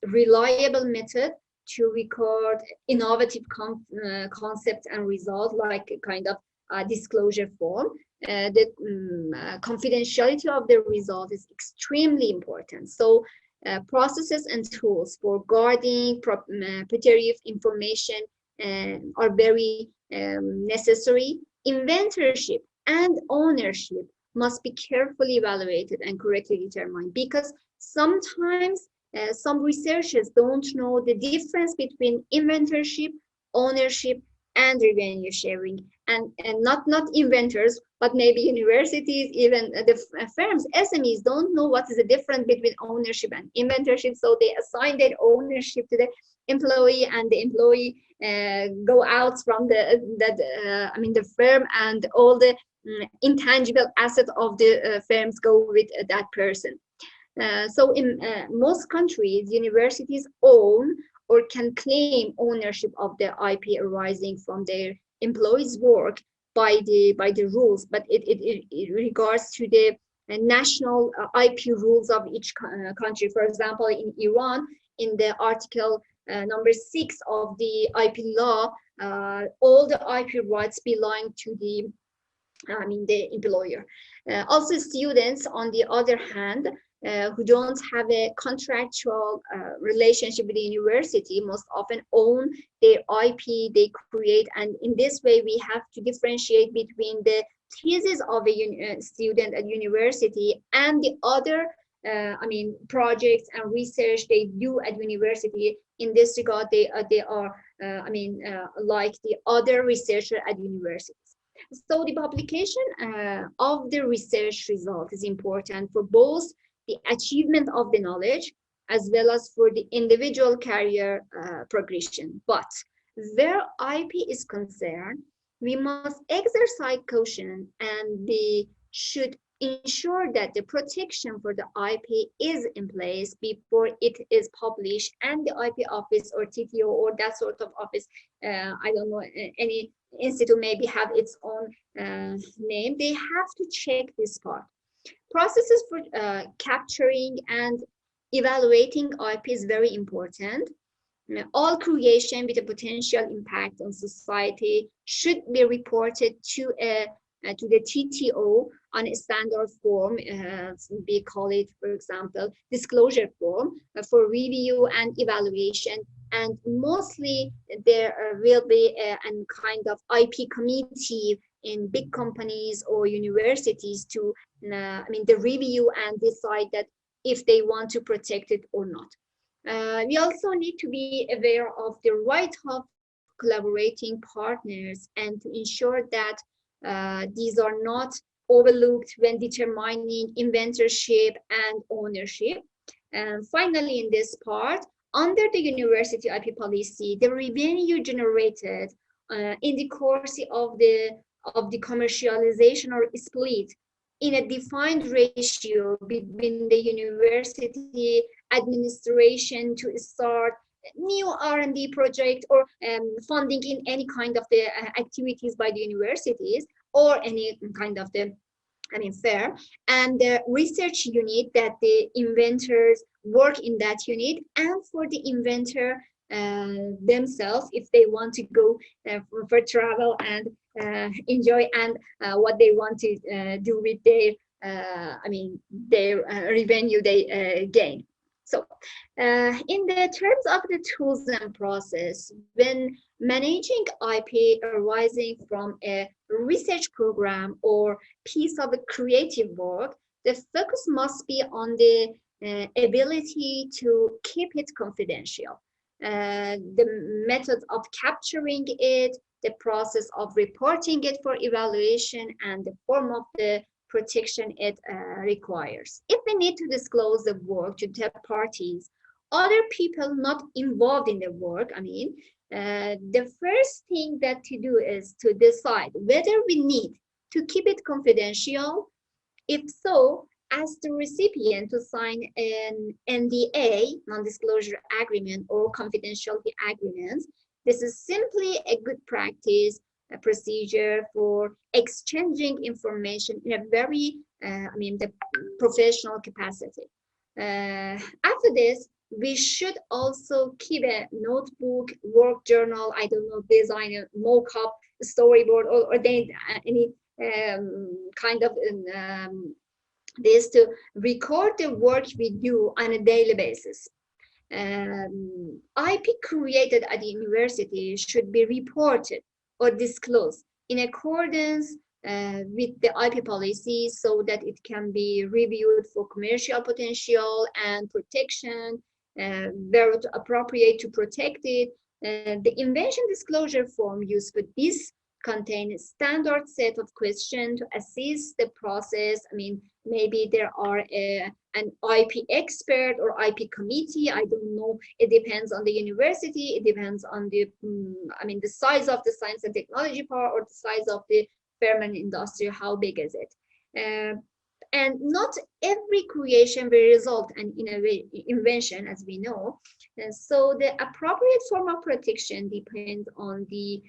reliable method to record innovative concepts and results, like a kind of disclosure form. The confidentiality of the result is extremely important. So processes and tools for guarding proprietary information are very necessary. Inventorship and ownership must be carefully evaluated and correctly determined, because sometimes some researchers don't know the difference between inventorship, ownership, and revenue sharing, and not inventors, but maybe universities, even the firms, SMEs don't know what is the difference between ownership and inventorship, so they assign their ownership to the employee, and the employee go out from the firm, and all the intangible assets of the firms go with that person. So in most countries, universities own or can claim ownership of the IP arising from their employees' work by the rules, but it regards to the national IP rules of each country. For example, in Iran, in the article number 6 of the IP law, all the IP rights belong to the employer. Also, students, on the other hand, who don't have a contractual relationship with the university, most often own their IP they create, and in this way we have to differentiate between the thesis of a student at university and the other projects and research they do at university. In this regard, they are like the other researcher at universities. So the publication of the research result is important for both the achievement of the knowledge as well as for the individual career progression. But where IP is concerned, we must exercise caution, and we should ensure that the protection for the IP is in place before it is published, and the IP office or TTO or that sort of office, I don't know, any institute maybe have its own name, they have to check this part. Processes for capturing and evaluating IP is very important. All creation with a potential impact on society should be reported to the TTO on a standard form. We call it, for example, disclosure form for review and evaluation. And mostly there will be a kind of IP committee in big companies or universities to, the review and decide that if they want to protect it or not. We also need to be aware of the right of collaborating partners and to ensure that these are not overlooked when determining inventorship and ownership. And finally, in this part, under the university IP policy, the revenue generated in the course of the commercialization or split in a defined ratio between the university administration to start new R&D project or funding in any kind of the activities by the universities or any kind of the fair, and the research unit that the inventors work in that unit, and for the inventor themselves if they want to go for travel and enjoy and what they want to do with their their revenue they gain. So in the terms of the tools and process, when managing IP arising from a research program or piece of creative work, the focus must be on the ability to keep it confidential. The method of capturing it, the process of reporting it for evaluation, and the form of the protection it requires. If we need to disclose the work to third parties, other people not involved in the work, the first thing that to do is to decide whether we need to keep it confidential. If so, ask the recipient to sign an NDA, non-disclosure agreement, or confidentiality agreements. This is simply a good practice, a procedure for exchanging information in a very, the professional capacity. After this, we should also keep a notebook, work journal, I don't know, design a mock-up, storyboard, or any kind of this to record the work we do on a daily basis. IP created at the university should be reported or disclosed in accordance with the IP policy so that it can be reviewed for commercial potential and protection, where appropriate to protect it. The invention disclosure form used for this contains a standard set of questions to assist the process. Maybe there are an IP expert or IP committee. I don't know. It depends on the university. It depends on the, the size of the science and technology part or the size of the firm and industry. How big is it? And not every creation will result in invention, as we know. And so the appropriate form of protection depends on the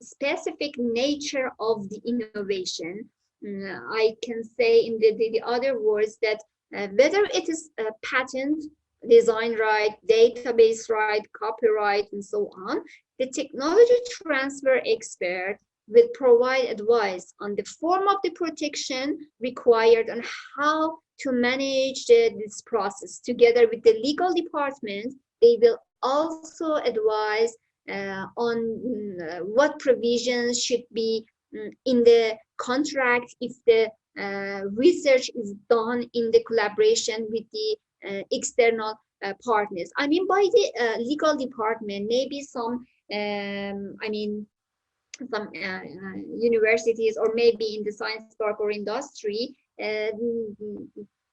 specific nature of the innovation. I can say in the other words that whether it is a patent, design right, database right, copyright, and so on, the technology transfer expert will provide advice on the form of the protection required and how to manage this process. Together with the legal department, they will also advise on what provisions should be in the contract if the research is done in the collaboration with the external partners. By the legal department, maybe some universities or maybe in the science park or industry,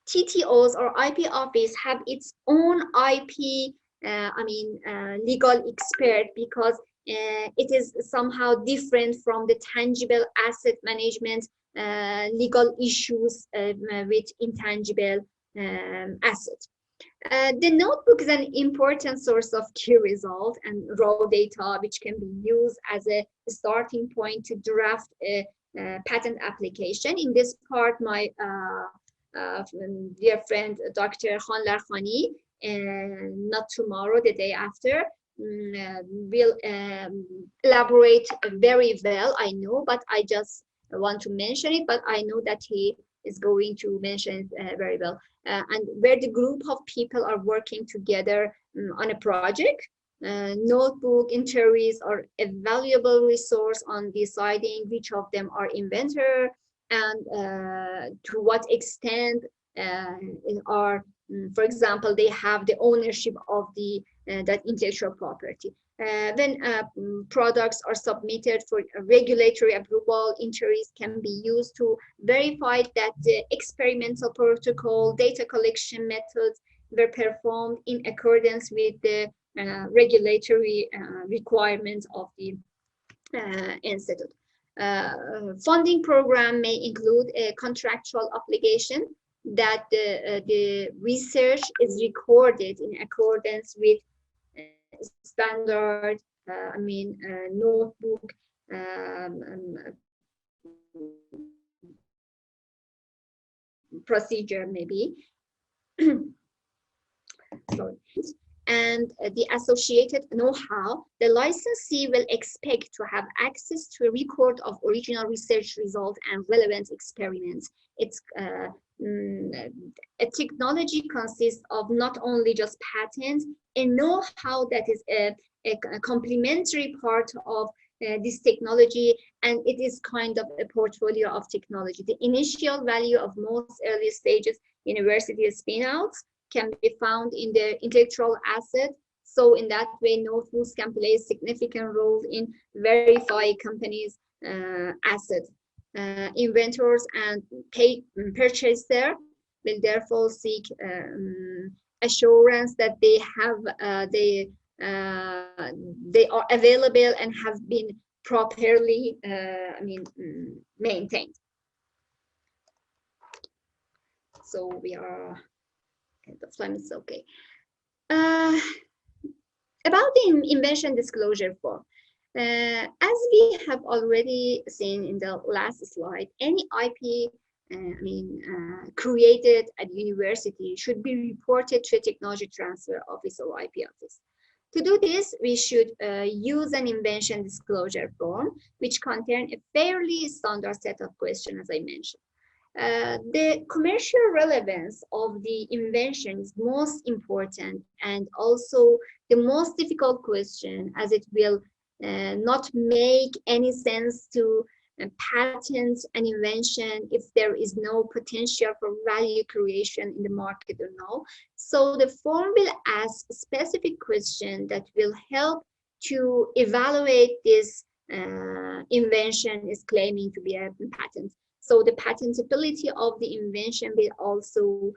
TTOs or IP office have its own IP legal expert, because it is somehow different from the tangible asset management legal issues with intangible assets. The notebook is an important source of key result and raw data, which can be used as a starting point to draft a patent application. In this part, my dear friend, Dr. Khanlar Khani, not tomorrow, the day after, will elaborate very well, I know, but I just want to mention it, but I know that he is going to mention it very well. And where the group of people are working together on a project, notebook entries are a valuable resource on deciding which of them are inventor and to what extent are, for example, they have the ownership of the that intellectual property. When products are submitted for regulatory approval, entries can be used to verify that the experimental protocol data collection methods were performed in accordance with the regulatory requirements of the institute. Funding program may include a contractual obligation that the research is recorded in accordance with standard, notebook procedure maybe. Sorry. And the associated know-how, the licensee will expect to have access to a record of original research results and relevant experiments. It's a technology consists of not only just patents, a know-how that is a complementary part of this technology, and it is kind of a portfolio of technology. The initial value of most early stages university spin-outs can be found in the intellectual asset. So in that way, notebooks can play a significant role in verifying companies' assets. Inventors and purchaser will therefore seek assurance that they have they are available and have been properly maintained. So we are, the flame is okay. About the invention disclosure form. As we have already seen in the last slide, any IP created at university should be reported to a technology transfer office or IP office. To do this, we should use an invention disclosure form, which contains a fairly standard set of questions, as I mentioned. The commercial relevance of the invention is most important and also the most difficult question, as it will not make any sense to patent an invention if there is no potential for value creation in the market or no. So the form will ask specific questions that will help to evaluate this invention is claiming to be a patent. So the patentability of the invention will also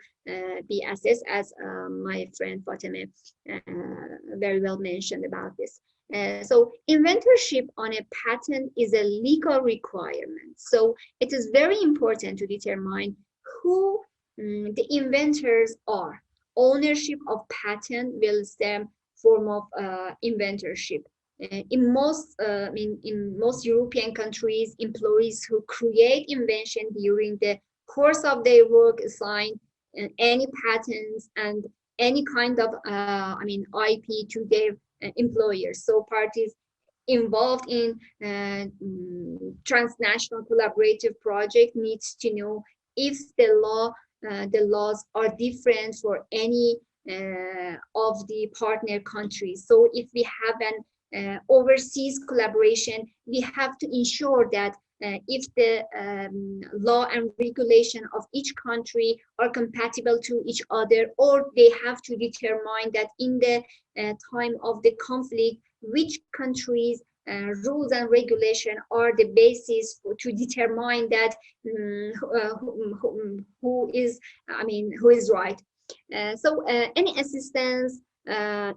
be assessed, as my friend Fatima very well mentioned about this. So inventorship on a patent is a legal requirement. So it is very important to determine who the inventors are. Ownership of patent will stem form of inventorship. In most European countries, employees who create invention during the course of their work assign any patents and any kind of IP to their employers. So parties involved in transnational collaborative project needs to know if the laws are different for any of the partner countries. So if we have an overseas collaboration, we have to ensure that if the law and regulation of each country are compatible to each other, or they have to determine that in the time of the conflict, which countries rules and regulation are the basis to determine that who is right. So any assistance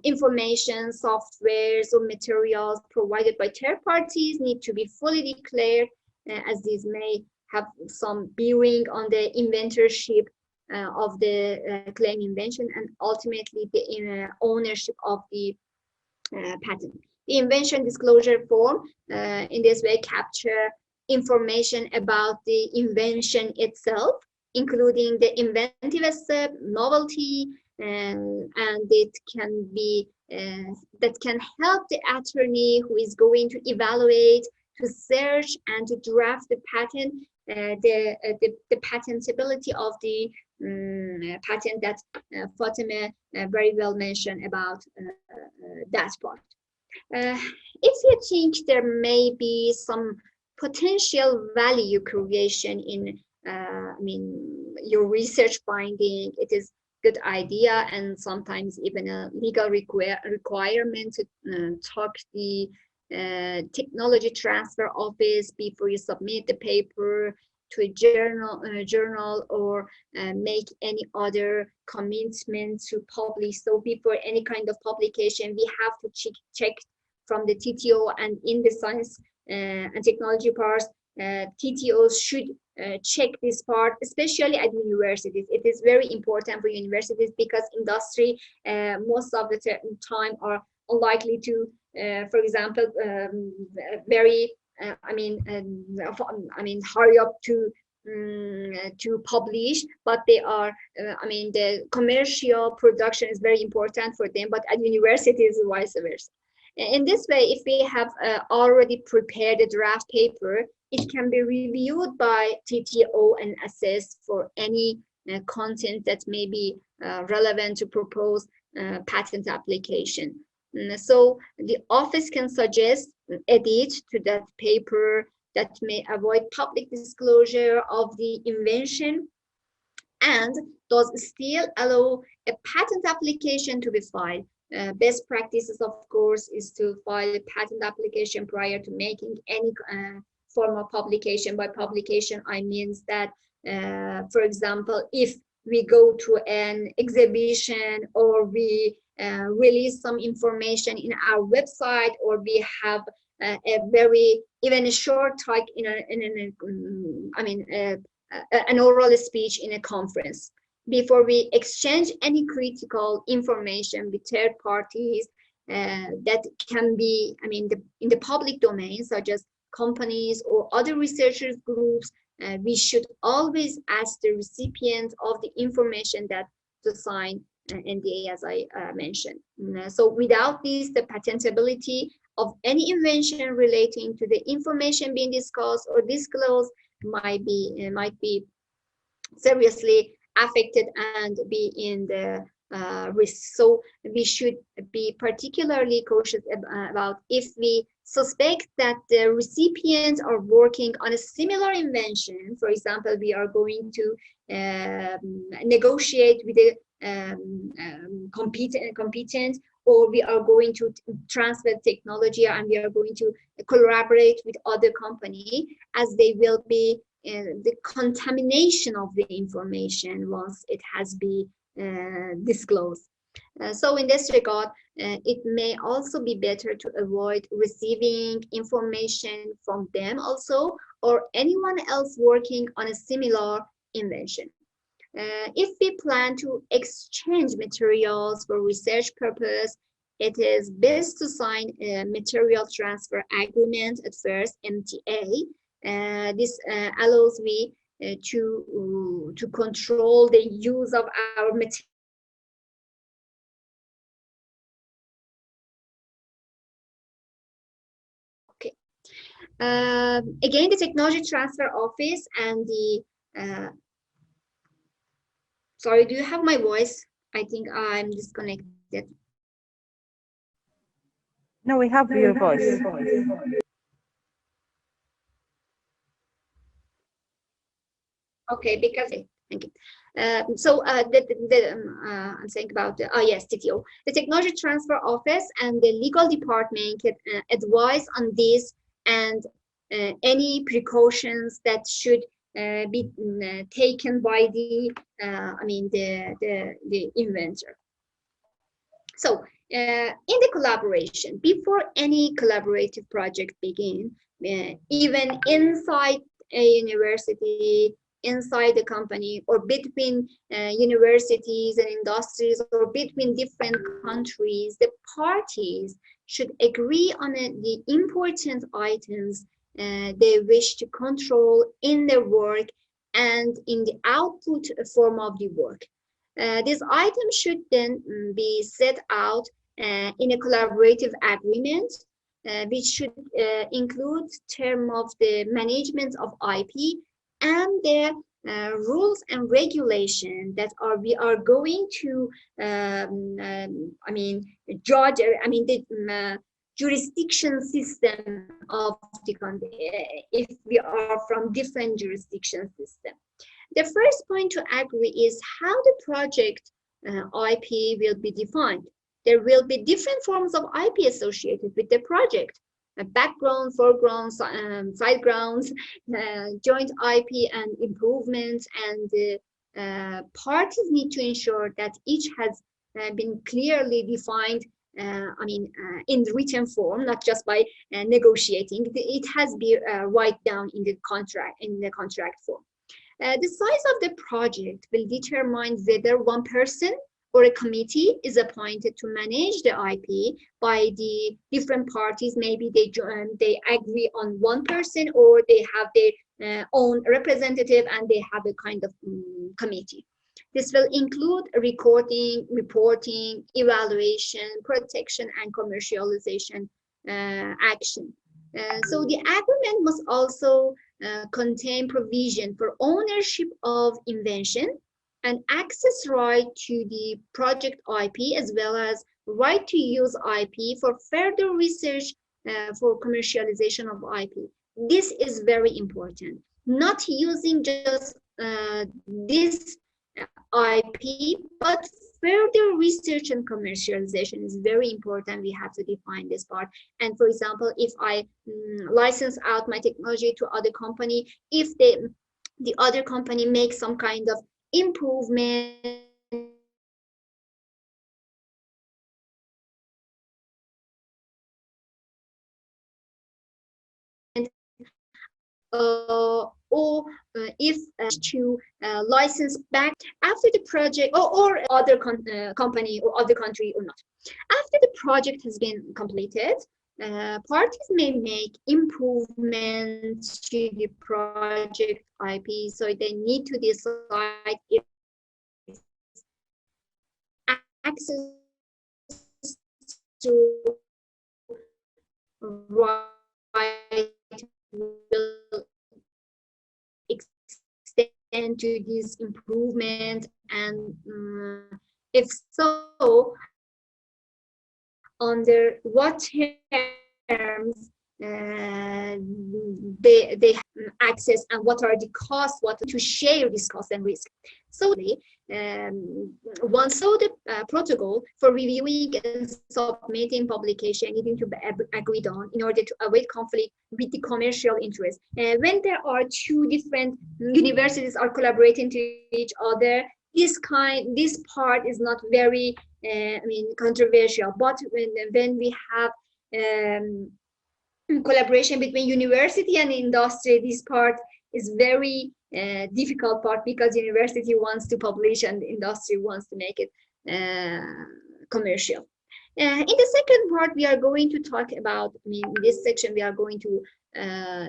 information, softwares, or materials provided by third parties need to be fully declared, as these may have some bearing on the inventorship of the claim invention and ultimately the ownership of the patent. The invention disclosure form in this way capture information about the invention itself, including the inventive step, novelty, and it can be that can help the attorney who is going to evaluate, to search, and to draft the patent, the patentability of the patent that Fatima very well mentioned about that part. If you think there may be some potential value creation in your research finding, it is good idea and sometimes even a legal requirement to talk the technology transfer office before you submit the paper to a journal or make any other commitment to publish. So before any kind of publication, we have to check from the TTO, and in the science and technology parts, TTOs should check this part, especially at universities. It is very important for universities because industry most of the time are unlikely to, for example, very hurry up to publish, but they are the commercial production is very important for them, but at universities vice versa. In this way, if we have already prepared a draft paper, it can be reviewed by TTO and assessed for any content that may be relevant to propose patent application. So the office can suggest edit to that paper that may avoid public disclosure of the invention and does still allow a patent application to be filed. Best practices, of course, is to file a patent application prior to making any form of publication. By publication, I mean that, for example, if we go to an exhibition or we release some information in our website, or we have even a short talk an oral speech in a conference. Before we exchange any critical information with third parties that can be, in the public domain, such as companies or other researchers groups, we should always ask the recipient of the information that to sign NDA, as I mentioned. So without this, the patentability of any invention relating to the information being discussed or disclosed might be seriously affected and be in the risk. So we should be particularly cautious about if we suspect that the recipients are working on a similar invention. For example, we are going to negotiate with a competent, or we are going to transfer technology and we are going to collaborate with other company, as they will be the contamination of the information once it has been disclosed. So in this regard, it may also be better to avoid receiving information from them also, or anyone else working on a similar invention. If we plan to exchange materials for research purpose, it is best to sign a material transfer agreement at first, MTA. This allows me to control the use of our material. Okay. Again, the technology transfer office and the sorry, do you have my voice? I think I'm disconnected. No, we have your voice. Okay, because thank you. I'm saying about yes, TTO. The Technology Transfer Office and the legal department can advise on this and any precautions that should be taken by the the inventor. So in the collaboration, before any collaborative project begin, even inside a university, inside the company, or between universities and industries, or between different countries, the parties should agree on the important items they wish to control in their work and in the output form of the work. These items should then be set out in a collaborative agreement, which should include term of the management of IP and the rules and regulation that we are going to judge. The jurisdiction system of the country, if we are from different jurisdiction system. The first point to agree is how the project IP will be defined. There will be different forms of IP associated with the project: background, foreground, sidegrounds, joint IP and improvements, and parties need to ensure that each has been clearly defined in written form, not just by negotiating. It has been written down in the contract form. The size of the project will determine whether one person or a committee is appointed to manage the IP by the different parties. Maybe they agree on one person, or they have their own representative and they have a kind of committee. This will include recording, reporting, evaluation, protection, and commercialization action. So the agreement must also contain provision for ownership of invention and access right to the project IP, as well as right to use IP for further research for commercialization of IP. This is very important. Not using just this IP, but further research and commercialization is very important. We have to define this part. And for example, if I license out my technology to other company, if the other company makes some kind of improvement or if to license back after the project, or other company or other country or not. After the project has been completed, parties may make improvements to the project IP, so they need to decide if access to right will extend to this improvement, and if so, under what terms they have access, and what are the costs, what to share this cost and risk. So once the protocol for reviewing and submitting publication needing to be agreed on in order to avoid conflict with the commercial interest. When there are two different universities are collaborating to each other, this part is not very controversial. But when we have collaboration between university and industry, this part is very difficult part, because university wants to publish and industry wants to make it commercial. In the second part, we are going to talk about, in this section, we are going to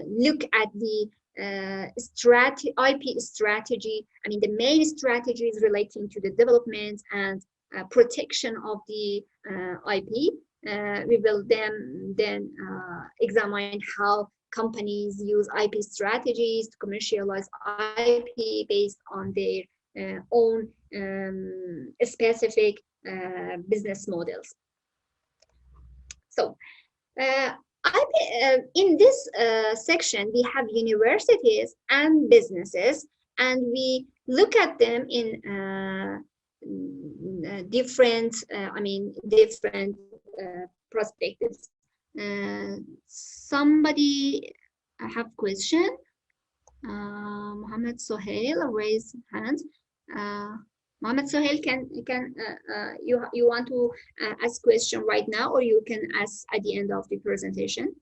look at the IP strategy. The main strategy is relating to the development and protection of the IP. We will then examine how companies use IP strategies to commercialize IP based on their own specific business models. So in this section, we have universities and businesses, and we look at them in different perspectives. Somebody have question? Mohammed Sohail raised hand. Mohammed Sohail, you want to ask question right now, or you can ask at the end of the presentation?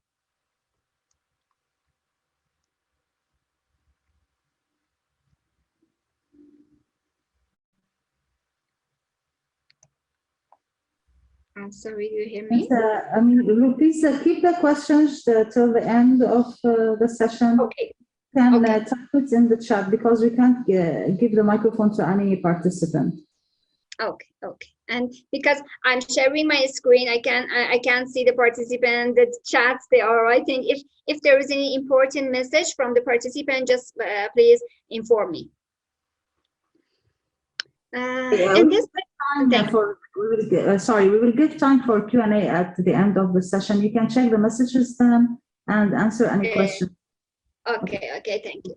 I'm sorry, do you hear me? I mean, please keep the questions till the end of the session. Okay. Can Okay. type it in the chat because we can't give the microphone to any participant. Okay, okay. And because I'm sharing my screen, I can't see the participant, the chats they are writing. If there is any important message from the participant, just please inform me. And this we will give time for Q&A at the end of the session. You can check the messages then and answer any questions. Okay, thank you.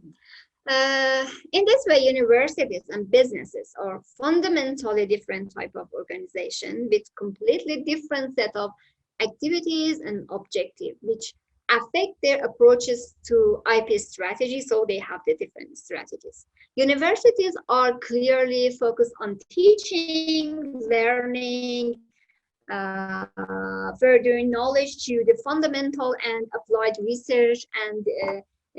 In this way, universities and businesses are fundamentally different type of organization with completely different set of activities and objectives, which affect their approaches to IP strategy, so they have the different strategies. Universities are clearly focused on teaching, learning, furthering knowledge to the fundamental and applied research, and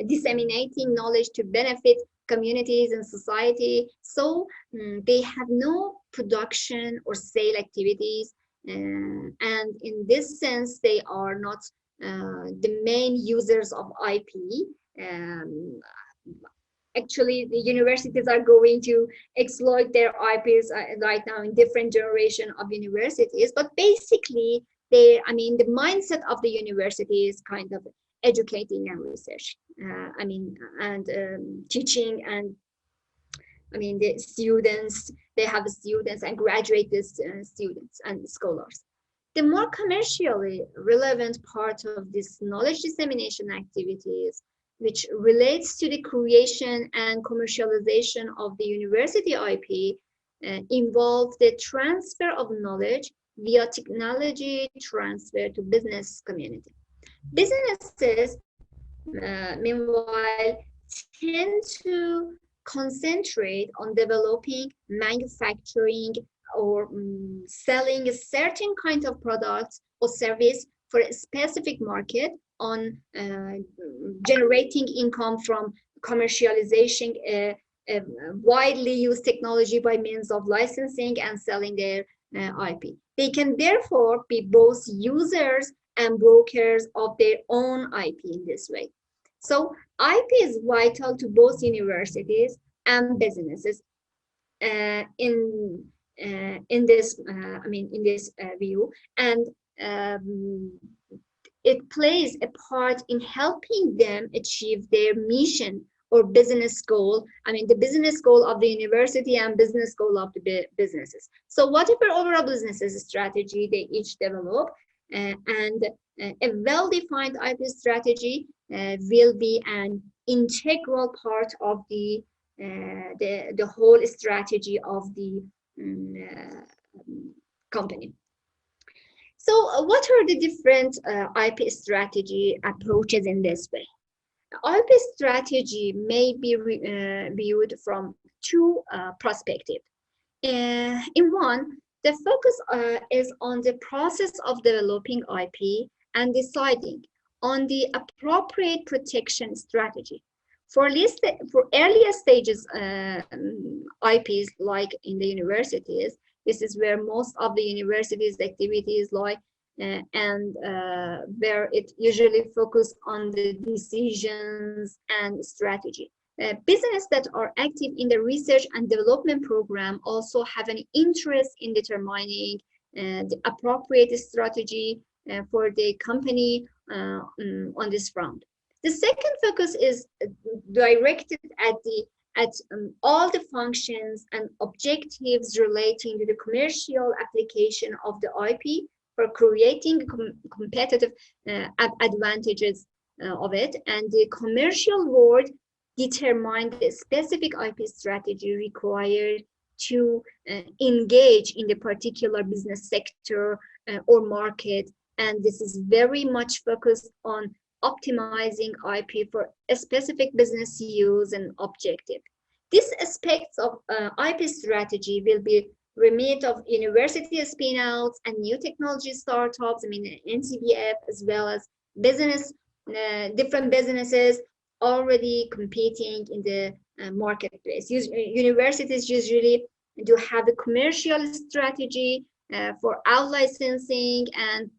disseminating knowledge to benefit communities and society. So they have no production or sale activities, and in this sense they are not the main users of IP. Actually, the universities are going to exploit their IPs right now in different generation of universities, but basically the mindset of the university is kind of educating and research, teaching, and the students, they have students and graduate students and scholars. The more commercially relevant part of this knowledge dissemination activities, which relates to the creation and commercialization of the university IP, involve the transfer of knowledge via technology transfer to business community. Businesses, meanwhile, tend to concentrate on developing, manufacturing, or selling a certain kind of product or service for a specific market, on generating income from commercialization, widely used technology by means of licensing and selling their IP. They can therefore be both users and brokers of their own IP in this way. So IP is vital to both universities and businesses in this view, and it plays a part in helping them achieve their mission or business goal. The business goal of the university and business goal of the businesses. So whatever overall businesses strategy they each develop, and a well-defined IP strategy will be an integral part of the whole strategy of the company. So what are the different IP strategy approaches in this way? IP strategy may be viewed from two perspectives. In one, the focus is on the process of developing IP and deciding on the appropriate protection strategy. For earlier stages IPs, like in the universities, this is where most of the universities' activities lie, and where it usually focuses on the decisions and strategy. Businesses that are active in the research and development program also have an interest in determining the appropriate strategy for the company on this front. The second focus is directed at all the functions and objectives relating to the commercial application of the IP for creating competitive advantages of it, and the commercial world determine the specific IP strategy required to engage in the particular business sector or market, and this is very much focused on optimizing IP for a specific business use and objective. This aspects of IP strategy will be remit of university spin-outs and new technology startups, I mean NCBF, as well as business, different businesses already competing in the marketplace. Universities usually do have a commercial strategy for out licensing and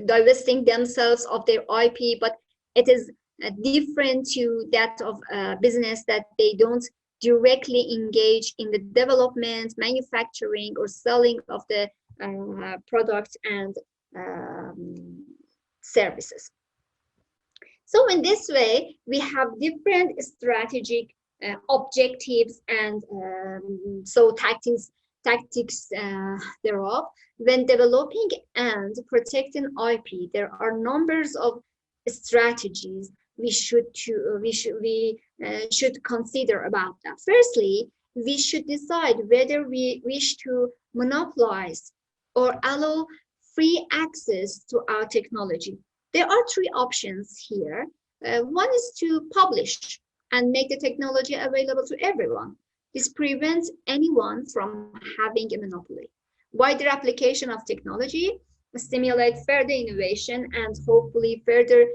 divesting themselves of their IP, but it is different to that of business that they don't directly engage in the development, manufacturing, or selling of the product and services. So in this way, we have different strategic objectives and so tactics thereof. When developing and protecting IP, there are numbers of strategies we should consider about that. Firstly, we should decide whether we wish to monopolize or allow free access to our technology. There are three options here. One is to publish and make the technology available to everyone. This prevents anyone from having a monopoly. Wider application of technology stimulate further innovation and hopefully further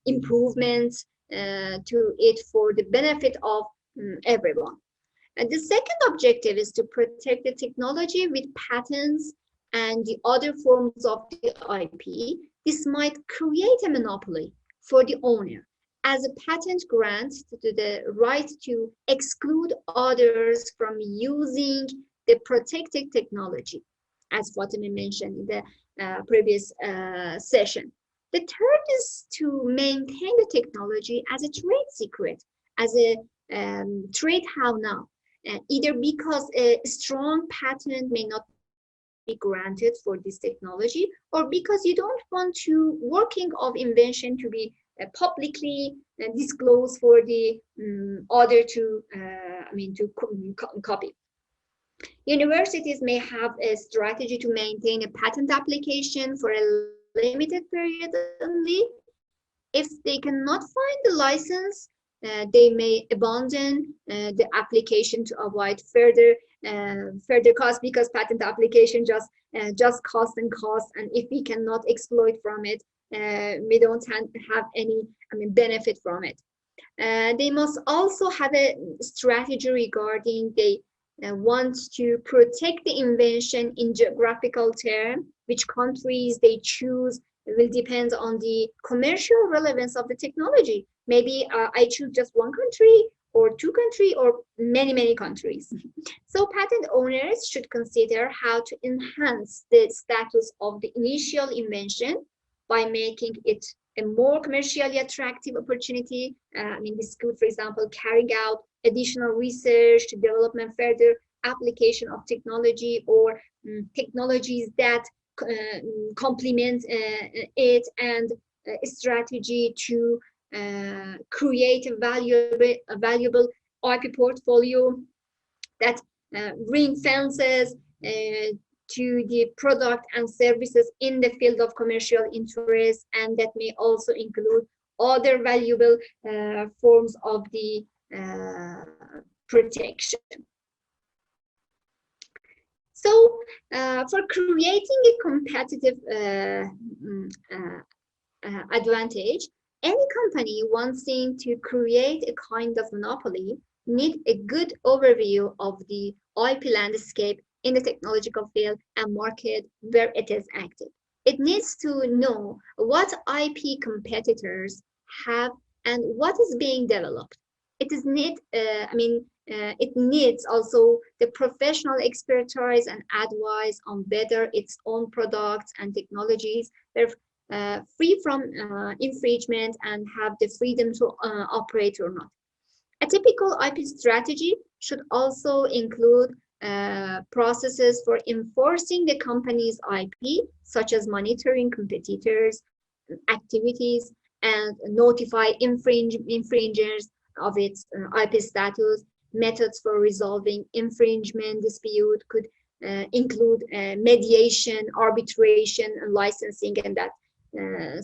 improvements to it for the benefit of everyone. And the second objective is to protect the technology with patents and the other forms of the IP. This might create a monopoly for the owner, as a patent grants the right to exclude others from using the protected technology, as Fatima mentioned in the previous session. The third is to maintain the technology as a trade secret, as a trade how-now, either because a strong patent may not be granted for this technology, or because you don't want to working of invention to be publicly disclosed for the other to copy. Universities may have a strategy to maintain a patent application for a limited period only. If they cannot find the license, they may abandon the application to avoid further cost, because patent application just cost and cost, and if we cannot exploit from it, we don't have any benefit from it. They must also have a strategy regarding they want to protect the invention in geographical term. Which countries they choose will depend on the commercial relevance of the technology. Maybe I choose just one country or two countries or many countries. So patent owners should consider how to enhance the status of the initial invention by making it a more commercially attractive opportunity. This could, for example, carrying out additional research to development, further application of technology, or technologies that complement it, and a strategy to create a valuable IP portfolio that ring fences to the product and services in the field of commercial interest, and that may also include other valuable forms of the protection. So for creating a competitive advantage, any company wanting to create a kind of monopoly need a good overview of the IP landscape in the technological field and market where it is active. It needs to know what IP competitors have and what is being developed. It needs also the professional expertise and advice on whether its own products and technologies are free from infringement and have the freedom to operate or not. A typical IP strategy should also include processes for enforcing the company's IP, such as monitoring competitors' activities and notify infringers of its IP status. Methods for resolving infringement dispute could include mediation, arbitration, and licensing, and that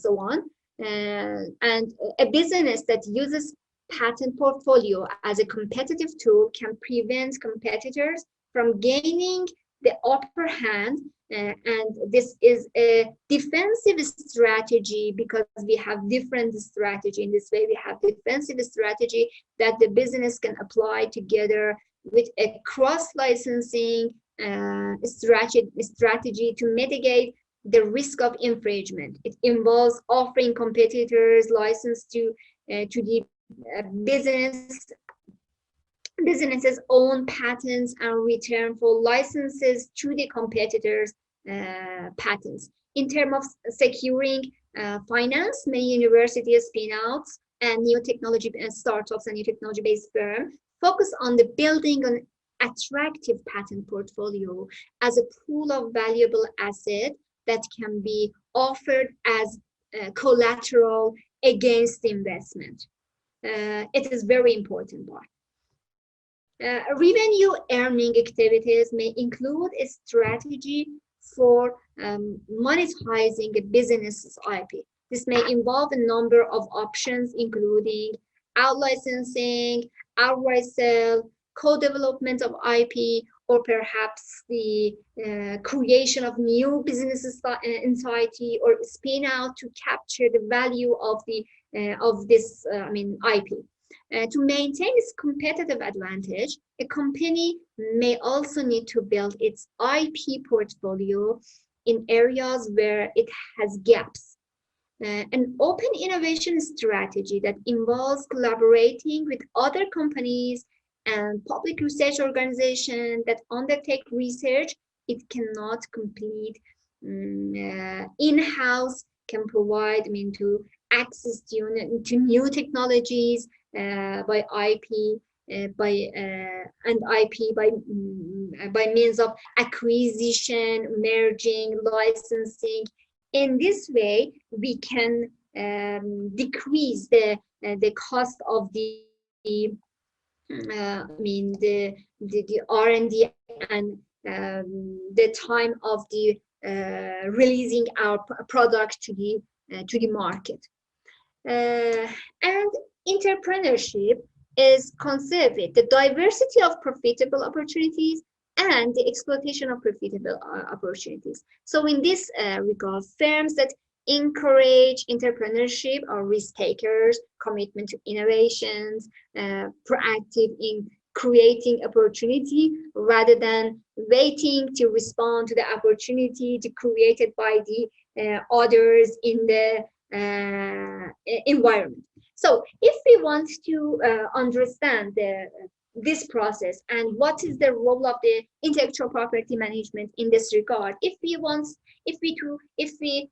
so on. And a business that uses patent portfolio as a competitive tool can prevent competitors from gaining the upper hand, and this is a defensive strategy because we have different strategy. In this way, we have defensive strategy that the business can apply together with a cross-licensing strategy to mitigate the risk of infringement. It involves offering competitors license to the businesses own patents and return for licenses to the competitors' patents. In terms of securing finance, many universities, spin-outs, and new technology startups and new technology-based firms focus on the building an attractive patent portfolio as a pool of valuable asset that can be offered as collateral against investment. It is very important part. Revenue earning activities may include a strategy for monetizing a business's IP. This may involve a number of options, including out-licensing, outright sale, co-development of IP, or perhaps the creation of new business entity or spin-out to capture the value of this IP. To maintain its competitive advantage, a company may also need to build its IP portfolio in areas where it has gaps. An open innovation strategy that involves collaborating with other companies and public research organizations that undertake research it cannot complete in-house, can provide to access to new technologies by IP by means of acquisition, merging, licensing. In this way, we can decrease the cost of the R&D and the time of the releasing our product to the market. And entrepreneurship is conceived with the diversity of profitable opportunities and the exploitation of profitable opportunities. So in this regard, firms that encourage entrepreneurship are risk takers, commitment to innovations, proactive in creating opportunity rather than waiting to respond to the opportunity created by the others in the environment. So if we want to understand this process and what is the role of the intellectual property management in this regard, if we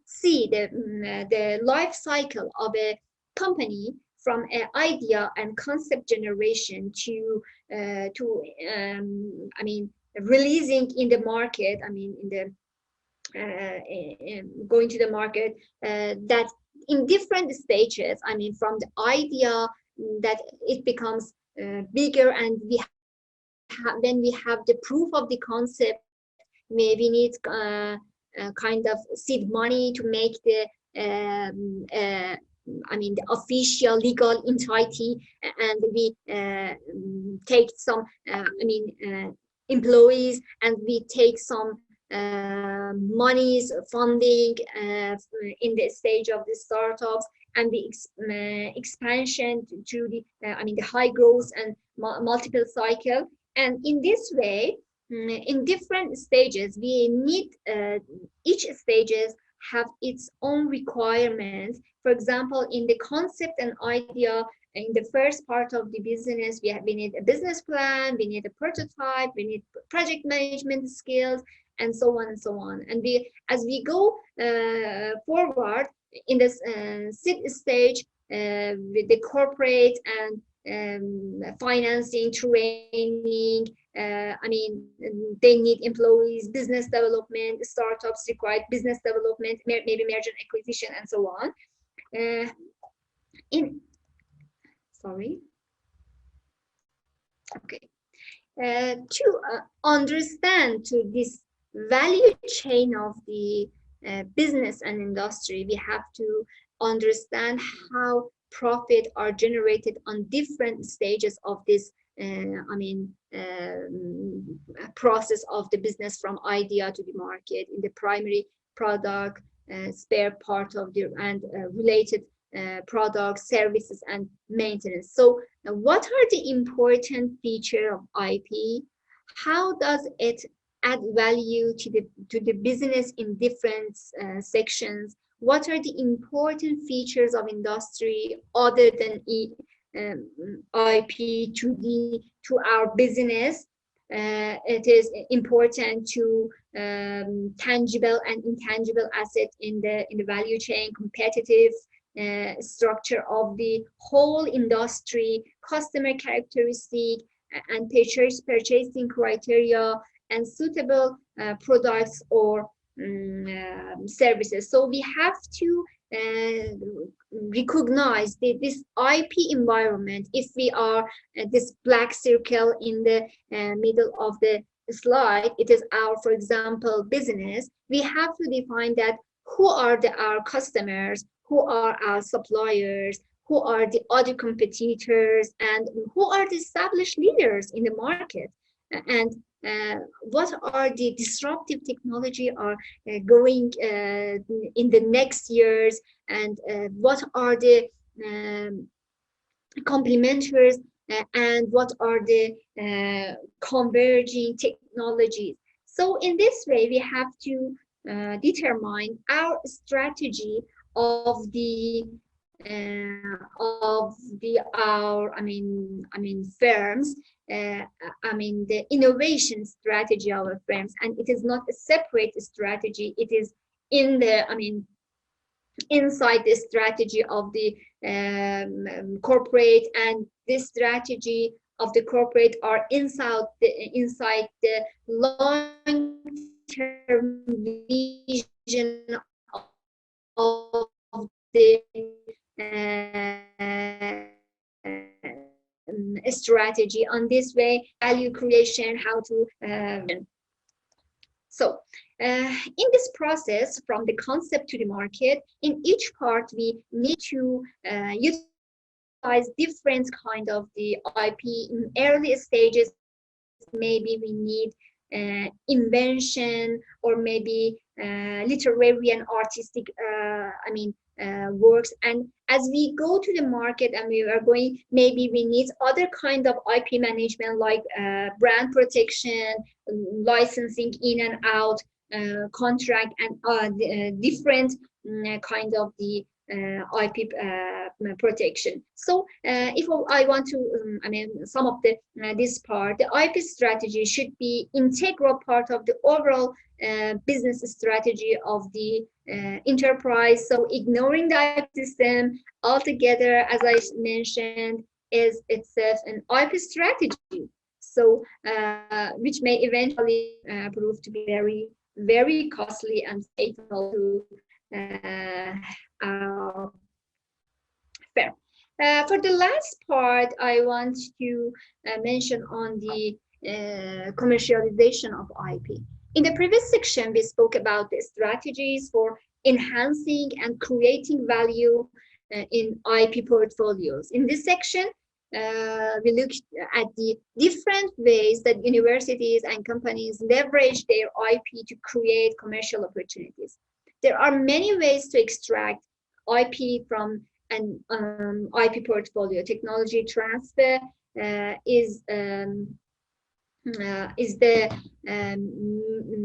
see the life cycle of a company from an idea and concept generation to releasing in the market, going to the market, that in different stages, from the idea that it becomes bigger, and when we have the proof of the concept, maybe need kind of seed money to make the the official legal entity, and we take some employees, and we take some monies, funding in the stage of the startups, and the expansion to the the high growth and multiple cycle. And in this way, in different stages, we need each stages have its own requirements. For example, in the concept and idea, in the first part of the business, we need a business plan, we need a prototype, we need project management skills, and so on and so on. And as we go forward in this seed stage, with the corporate and financing, training, they need employees, business development, startups require business development, maybe merger and acquisition, and so on. To understand to this value chain of the business and industry, we have to understand how profit are generated on different stages of this process of the business, from idea to the market, in the primary product, spare part of the and related products, services, and maintenance. So what are the important features of IP? How does it add value to the business in different sections? What are the important features of industry other than IP to our business? It is important to tangible and intangible assets in the value chain, competitive structure of the whole industry, customer characteristic, and purchasing criteria, and suitable products or services. So we have to recognize this IP environment. If we are this black circle in the middle of the slide, it is our, for example, business. We have to define that who are our customers, who are our suppliers, who are the other competitors, and who are the established leaders in the market, and what are the disruptive technology are going in the next years, and what are the complementaries, and what are the converging technologies. So in this way, we have to determine our strategy of firms, the innovation strategy of our firms, and it is not a separate strategy. It is in the inside the strategy of the corporate, and this strategy of the corporate are inside the long-term vision of the strategy. On this way, value creation, how to in this process, from the concept to the market, in each part we need to utilize different kind of the IP. In early stages, maybe we need invention, or maybe literary and artistic works, and as we go to the market and we are going, maybe we need other kind of IP management, like brand protection, licensing in and out, contract, and different kind of the IP protection. So if I want to sum up this part, the IP strategy should be integral part of the overall business strategy of the enterprise. So ignoring the IP system altogether, as I mentioned, is itself an IP strategy. So which may eventually prove to be very, very costly and fatal to our firm. For the last part, I want to mention on the commercialization of IP. In the previous section, we spoke about the strategies for enhancing and creating value in IP portfolios. In this section, we looked at the different ways that universities and companies leverage their IP to create commercial opportunities. There are many ways to extract IP from an IP portfolio. Technology transfer is the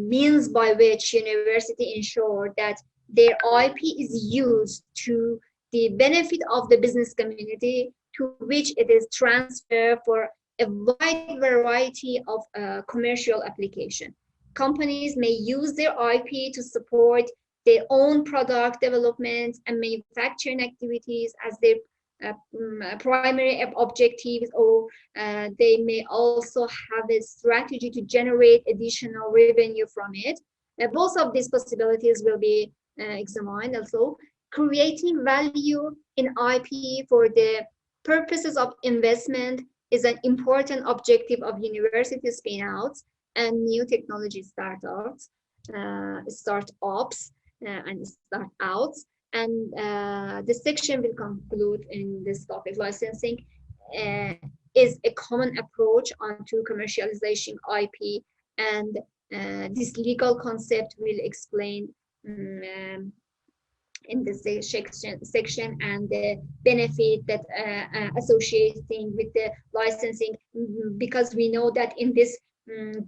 means by which university ensure that their IP is used to the benefit of the business community, to which it is transferred for a wide variety of commercial application. Companies may use their IP to support their own product development and manufacturing activities as their primary objectives, or they may also have a strategy to generate additional revenue from it. Both of these possibilities will be examined. Also, creating value in IP for the purposes of investment is an important objective of university spin-outs and new technology startups, and start-outs. And the section will conclude in this topic. Licensing is a common approach onto commercialization IP, and this legal concept will explain in this section and the benefit that associating with the licensing, because we know that in this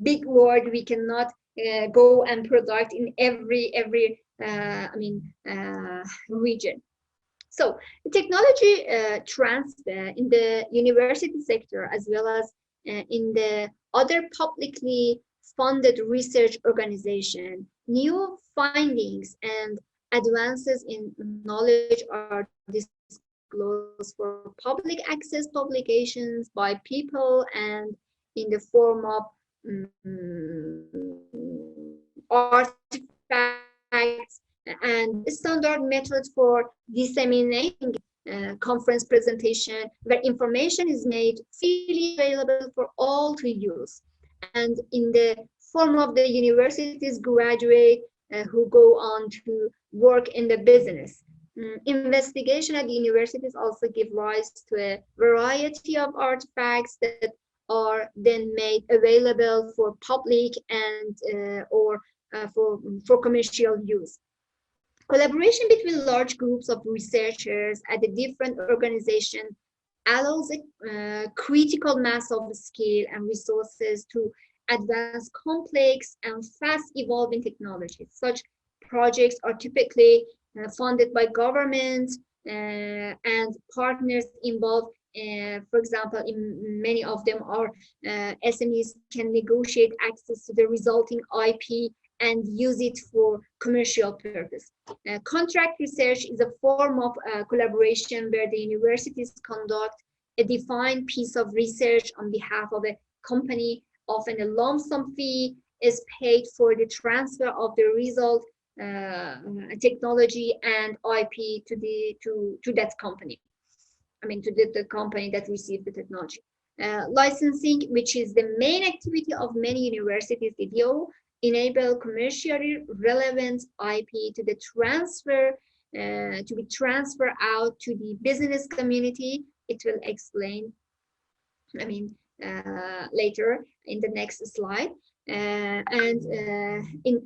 big world we cannot go and product in every region. So the technology transfer in the university sector, as well as in the other publicly funded research organization, new findings and advances in knowledge are disclosed for public access publications by people and in the form of artifacts and standard methods for disseminating conference presentation, where information is made freely available for all to use, and in the form of the university's graduate who go on to work in the business. Investigation at the universities also give rise to a variety of artifacts that are then made available for public and or for commercial use. Collaboration between large groups of researchers at a different organization allows a critical mass of skill and resources to advance complex and fast evolving technologies. Such projects are typically funded by governments and partners involved. For example, in many of them are SMEs can negotiate access to the resulting IP and use it for commercial purpose. Contract research is a form of collaboration where the universities conduct a defined piece of research on behalf of a company. Often a lump sum fee is paid for the transfer of the result, technology and IP to that company. To the company that received the technology. Licensing, which is the main activity of many universities, enable commercially relevant IP to the transfer to be transferred out to the business community. It will explain later in the next slide. In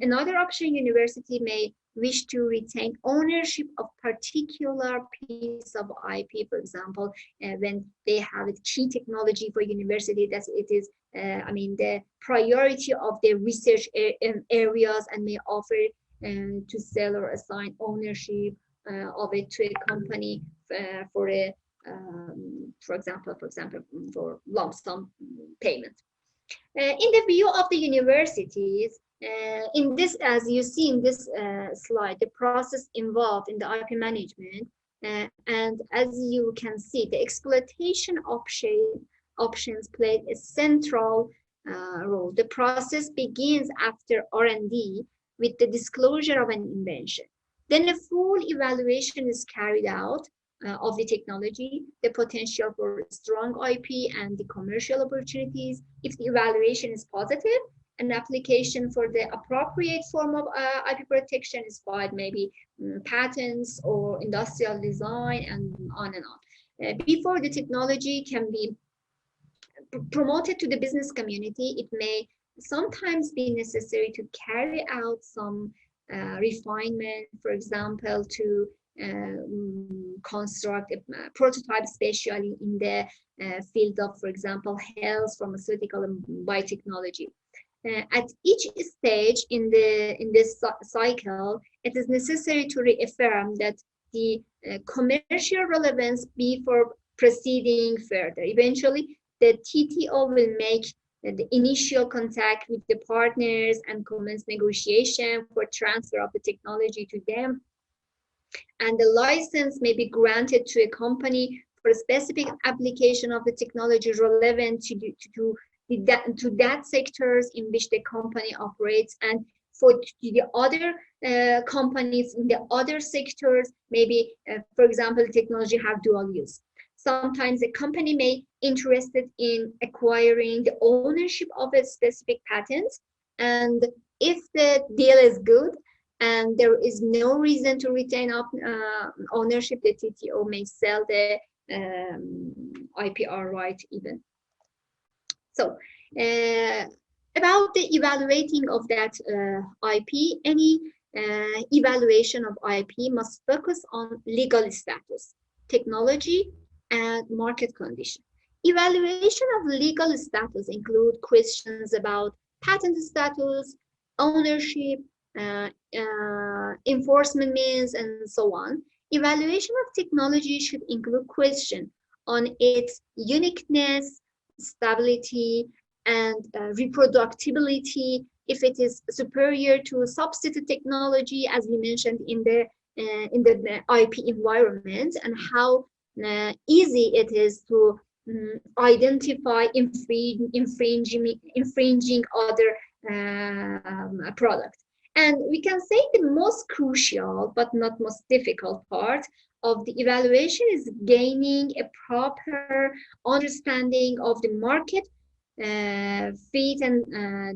another option, university may wish to retain ownership of particular piece of IP, for example, when they have a key technology for university that it is the priority of their research areas, and may offer to sell or assign ownership of it to a company for a for example for lump sum payment. In the view of the universities, in this, as you see in this slide, the process involved in the IP management, and as you can see, the exploitation options played a central role. The process begins after R&D with the disclosure of an invention. Then a full evaluation is carried out of the technology, the potential for strong IP and the commercial opportunities. If the evaluation is positive, an application for the appropriate form of IP protection is filed, maybe patents or industrial design, and on and on. Before the technology can be promoted to the business community, it may sometimes be necessary to carry out some refinement, for example, to construct a prototype, especially in the field of, for example, health, pharmaceutical, and biotechnology. At each stage in this cycle, it is necessary to reaffirm that the commercial relevance before proceeding further. Eventually, the TTO will make the initial contact with the partners and commence negotiation for transfer of the technology to them. And the license may be granted to a company for a specific application of the technology relevant to that sectors in which the company operates, and for the other companies in the other sectors, maybe, for example, technology have dual use. Sometimes a company may be interested in acquiring the ownership of a specific patent, and if the deal is good and there is no reason to retain ownership, the TTO may sell the IPR right even. So about the evaluating of that IP, any evaluation of IP must focus on legal status, technology, and market condition. Evaluation of legal status include questions about patent status, ownership, enforcement means, and so on. Evaluation of technology should include questions on its uniqueness, stability, and reproducibility, if it is superior to substitute technology, as we mentioned in the IP environment, and how easy it is to identify infringing other products. And we can say the most crucial but not most difficult part of the evaluation is gaining a proper understanding of the market fit and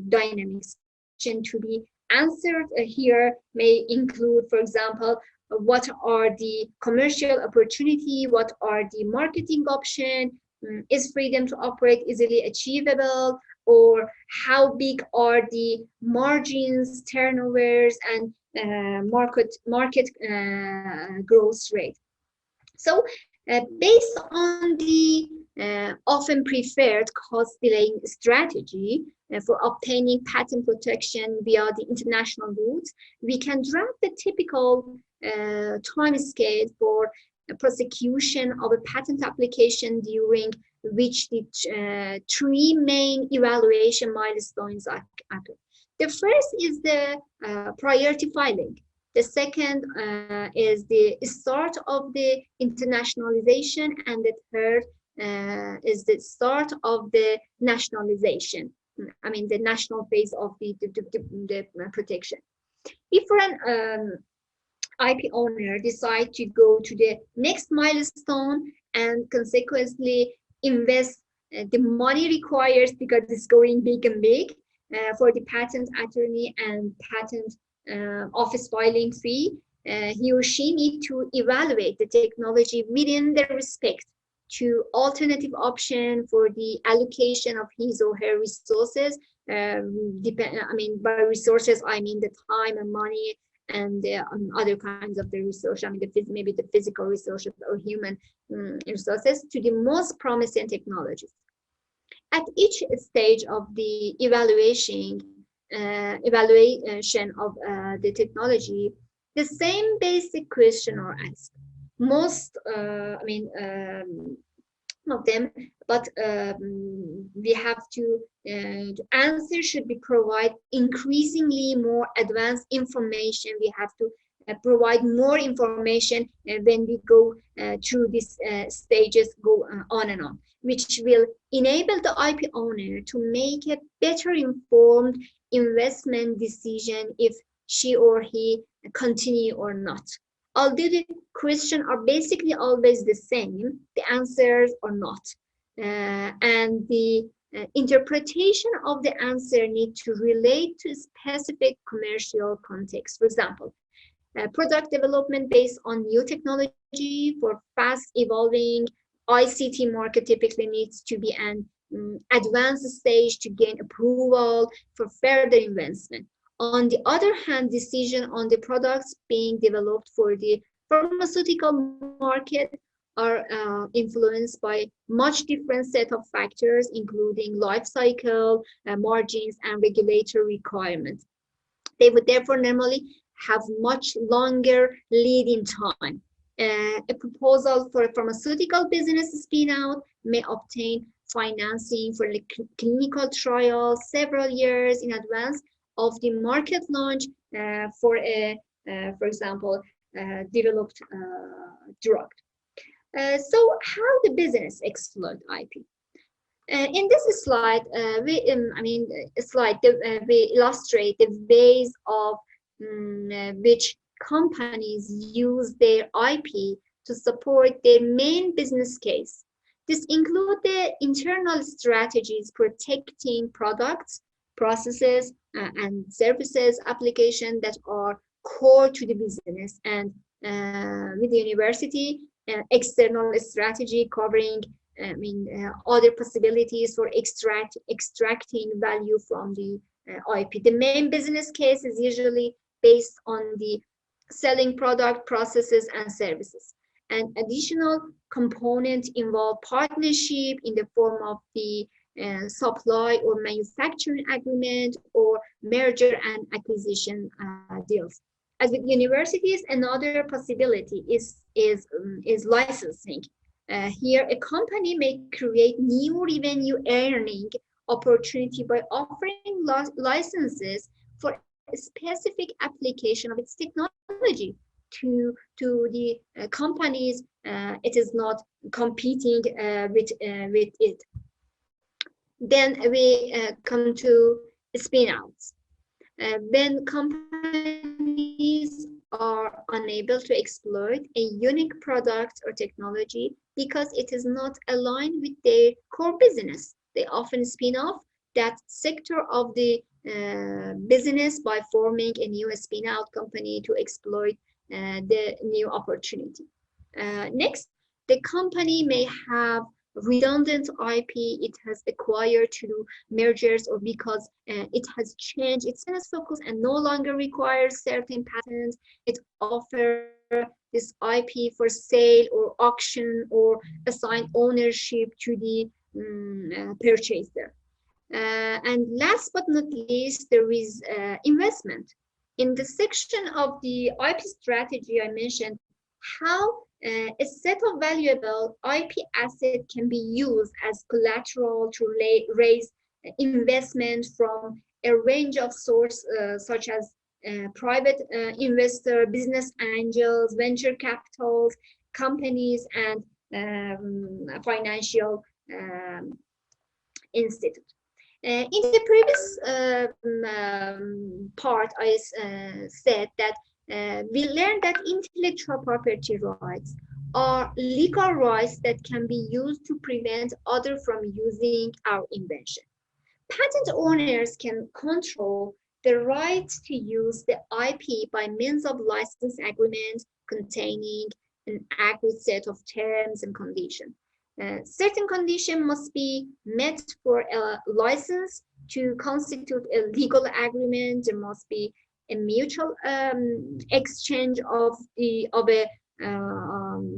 dynamics. To be answered here may include, for example, what are the commercial opportunity, what are the marketing option, is freedom to operate easily achievable, or how big are the margins, turnovers, and market growth rate. So based on the often preferred cost delaying strategy for obtaining patent protection via the international routes, we can draft the typical time scale for prosecution of a patent application, during which the three main evaluation milestones occur. The first is the priority filing. The second is the start of the internationalization, and the third is the start of the nationalization. I mean, the national phase of the protection. If an IP owner decide to go to the next milestone and consequently invest the money required, because it's going big and big, for the patent attorney and patent office filing fee, he or she need to evaluate the technology within the respect to alternative option for the allocation of his or her resources. I mean, by resources, I mean the time and money and other kinds of the resources. I mean, maybe the physical resources or human resources, to the most promising technologies. At each stage of the evaluation of the technology, the same basic question are asked. Most, of them, but we have to, the answer should be provide increasingly more advanced information. We have to provide more information when we go through these stages, go on and on, which will enable the IP owner to make a better informed investment decision if she or he continue or not. Although the questions are basically always the same, the answers are not. And the interpretation of the answer need to relate to specific commercial context. For example, product development based on new technology for fast evolving ICT market typically needs to be an advanced stage to gain approval for further investment. On the other hand, decision on the products being developed for the pharmaceutical market are influenced by much different set of factors, including life cycle, margins, and regulatory requirements. They would therefore normally have much longer lead-in time. A proposal for a pharmaceutical business spin-out may obtain financing for the clinical trial several years in advance of the market launch for example, developed drug. So how the business exploit IP? In this slide, we illustrate the ways of which companies use their IP to support their main business case. This includes the internal strategies protecting products, processes, and services application that are core to the business, and with the university, external strategy covering other possibilities for extracting value from the IP. The main business case is usually based on the selling product, processes, and services. And additional components involve partnership in the form of the supply or manufacturing agreement or merger and acquisition deals. As with universities, another possibility is licensing. Here, a company may create new revenue earning opportunity by offering licenses for a specific application of its technology to the companies it is not competing with it. Then we come to spin-outs. When companies are unable to exploit a unique product or technology because it is not aligned with their core business, they often spin off that sector of the business by forming a new spin-out company to exploit the new opportunity. Next, the company may have redundant IP it has acquired through mergers or because it has changed its business focus and no longer requires certain patents. It offers this IP for sale or auction or assign ownership to the purchaser. And last but not least, there is investment. In the section of the IP strategy, I mentioned how a set of valuable IP asset can be used as collateral to raise investment from a range of sources such as private investor, business angels, venture capitals, companies, and financial institute. In the previous part, I said that we learned that intellectual property rights are legal rights that can be used to prevent others from using our invention. Patent owners can control the right to use the IP by means of license agreements containing an agreed set of terms and conditions. Certain conditions must be met for a license to constitute a legal agreement. There must be a mutual exchange of a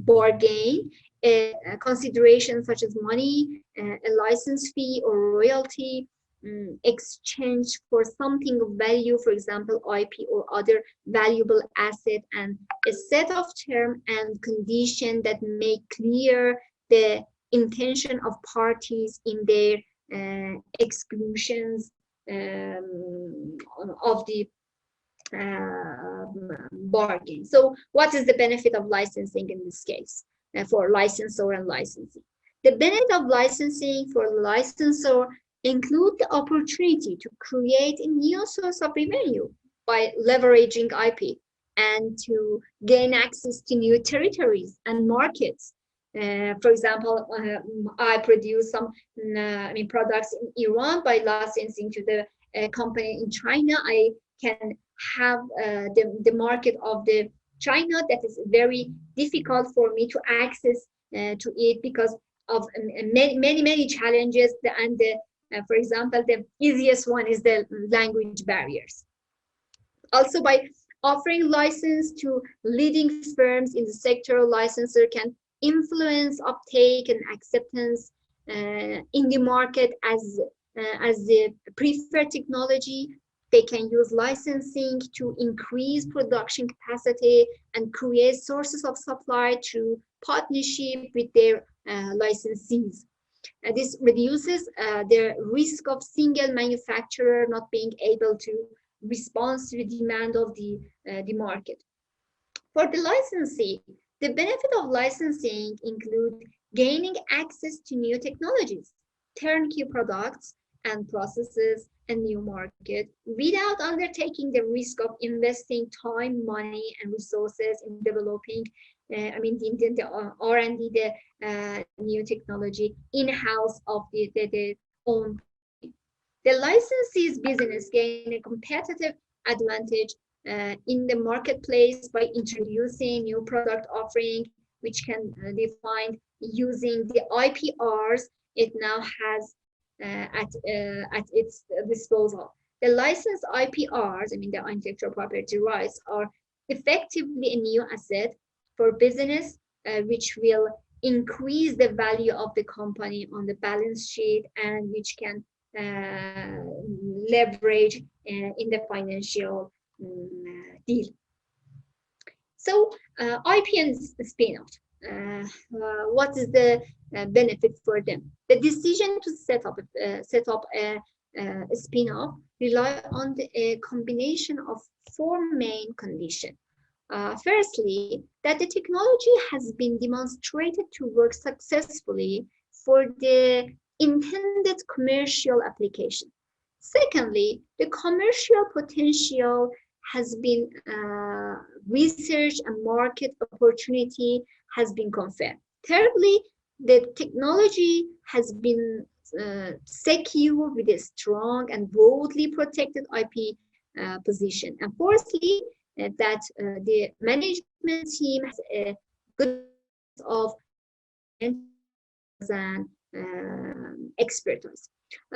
bargain, a consideration such as money, a license fee or royalty, exchange for something of value, for example, IP or other valuable asset, and a set of terms and conditions that make clear the intention of parties in their exclusions of the bargain. So what is the benefit of licensing in this case for licensor and licensee? The benefit of licensing for licensor include the opportunity to create a new source of revenue by leveraging IP and to gain access to new territories and markets. For example, I produce some products in Iran. By licensing to the company in China, I can have the market of the China that is very difficult for me to access to it because of many challenges. And for example, the easiest one is the language barriers. Also, by offering license to leading firms in the sector, licensor can influence uptake and acceptance in the market as the preferred technology. They can use licensing to increase production capacity and create sources of supply through partnership with their licensees. This reduces the risk of single manufacturer not being able to respond to the demand of the market. For the licensee, the benefit of licensing include gaining access to new technologies, turnkey products and processes, and new market without undertaking the risk of investing time, money, and resources in developing the R&D, the new technology in-house of the own. The licensee's business gain a competitive advantage in the marketplace by introducing new product offering, which can define using the IPRs it now has at its disposal. The licensed IPRs, I mean the intellectual property rights, are effectively a new asset for business, which will increase the value of the company on the balance sheet and which can leverage in the financial deal. So IP and spin-off, what is the benefit for them? The decision to set up a spin-off rely on a combination of four main conditions. Firstly, that the technology has been demonstrated to work successfully for the intended commercial application. Secondly, the commercial potential has been researched and market opportunity has been confirmed. Thirdly, the technology has been secured with a strong and broadly protected IP position. And fourthly, that the management team has a good of and expertise.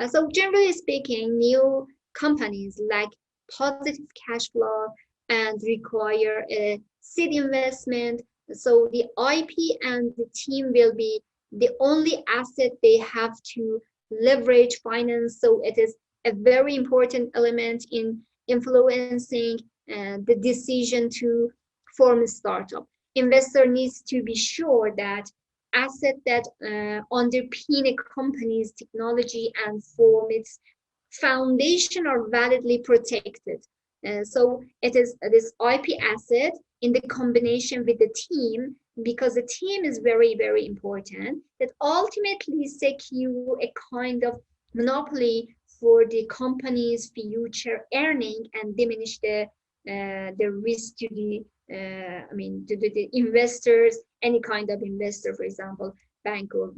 So generally speaking, new companies like positive cash flow and require a seed investment. So the IP and the team will be the only asset they have to leverage finance. So it is a very important element in influencing the decision to form a startup. Investor needs to be sure that assets that underpin a company's technology and form its foundation are validly protected. So it is this IP asset in the combination with the team, because the team is very, very important, that ultimately secure a kind of monopoly for the company's future earning and diminish the risk to the to the investors, any kind of investor, for example, bank or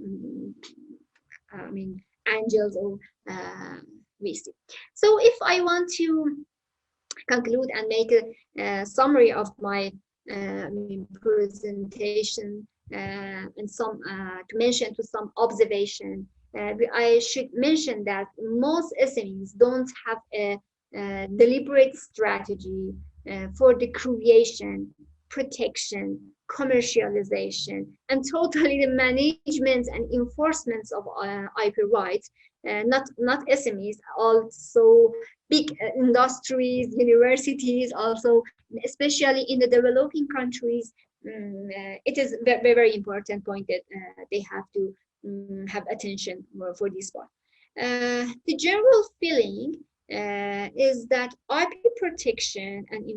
angels or VC. So if I want to conclude and make a summary of my presentation and some to mention to some observation, I should mention that most SMEs don't have a deliberate strategy for the creation, protection, commercialization, and totally the management and enforcement of IP rights. Not SMEs, also big industries, universities, also especially in the developing countries. It is a very, very important point that they have to have attention for this part. The general feeling is that IP protection and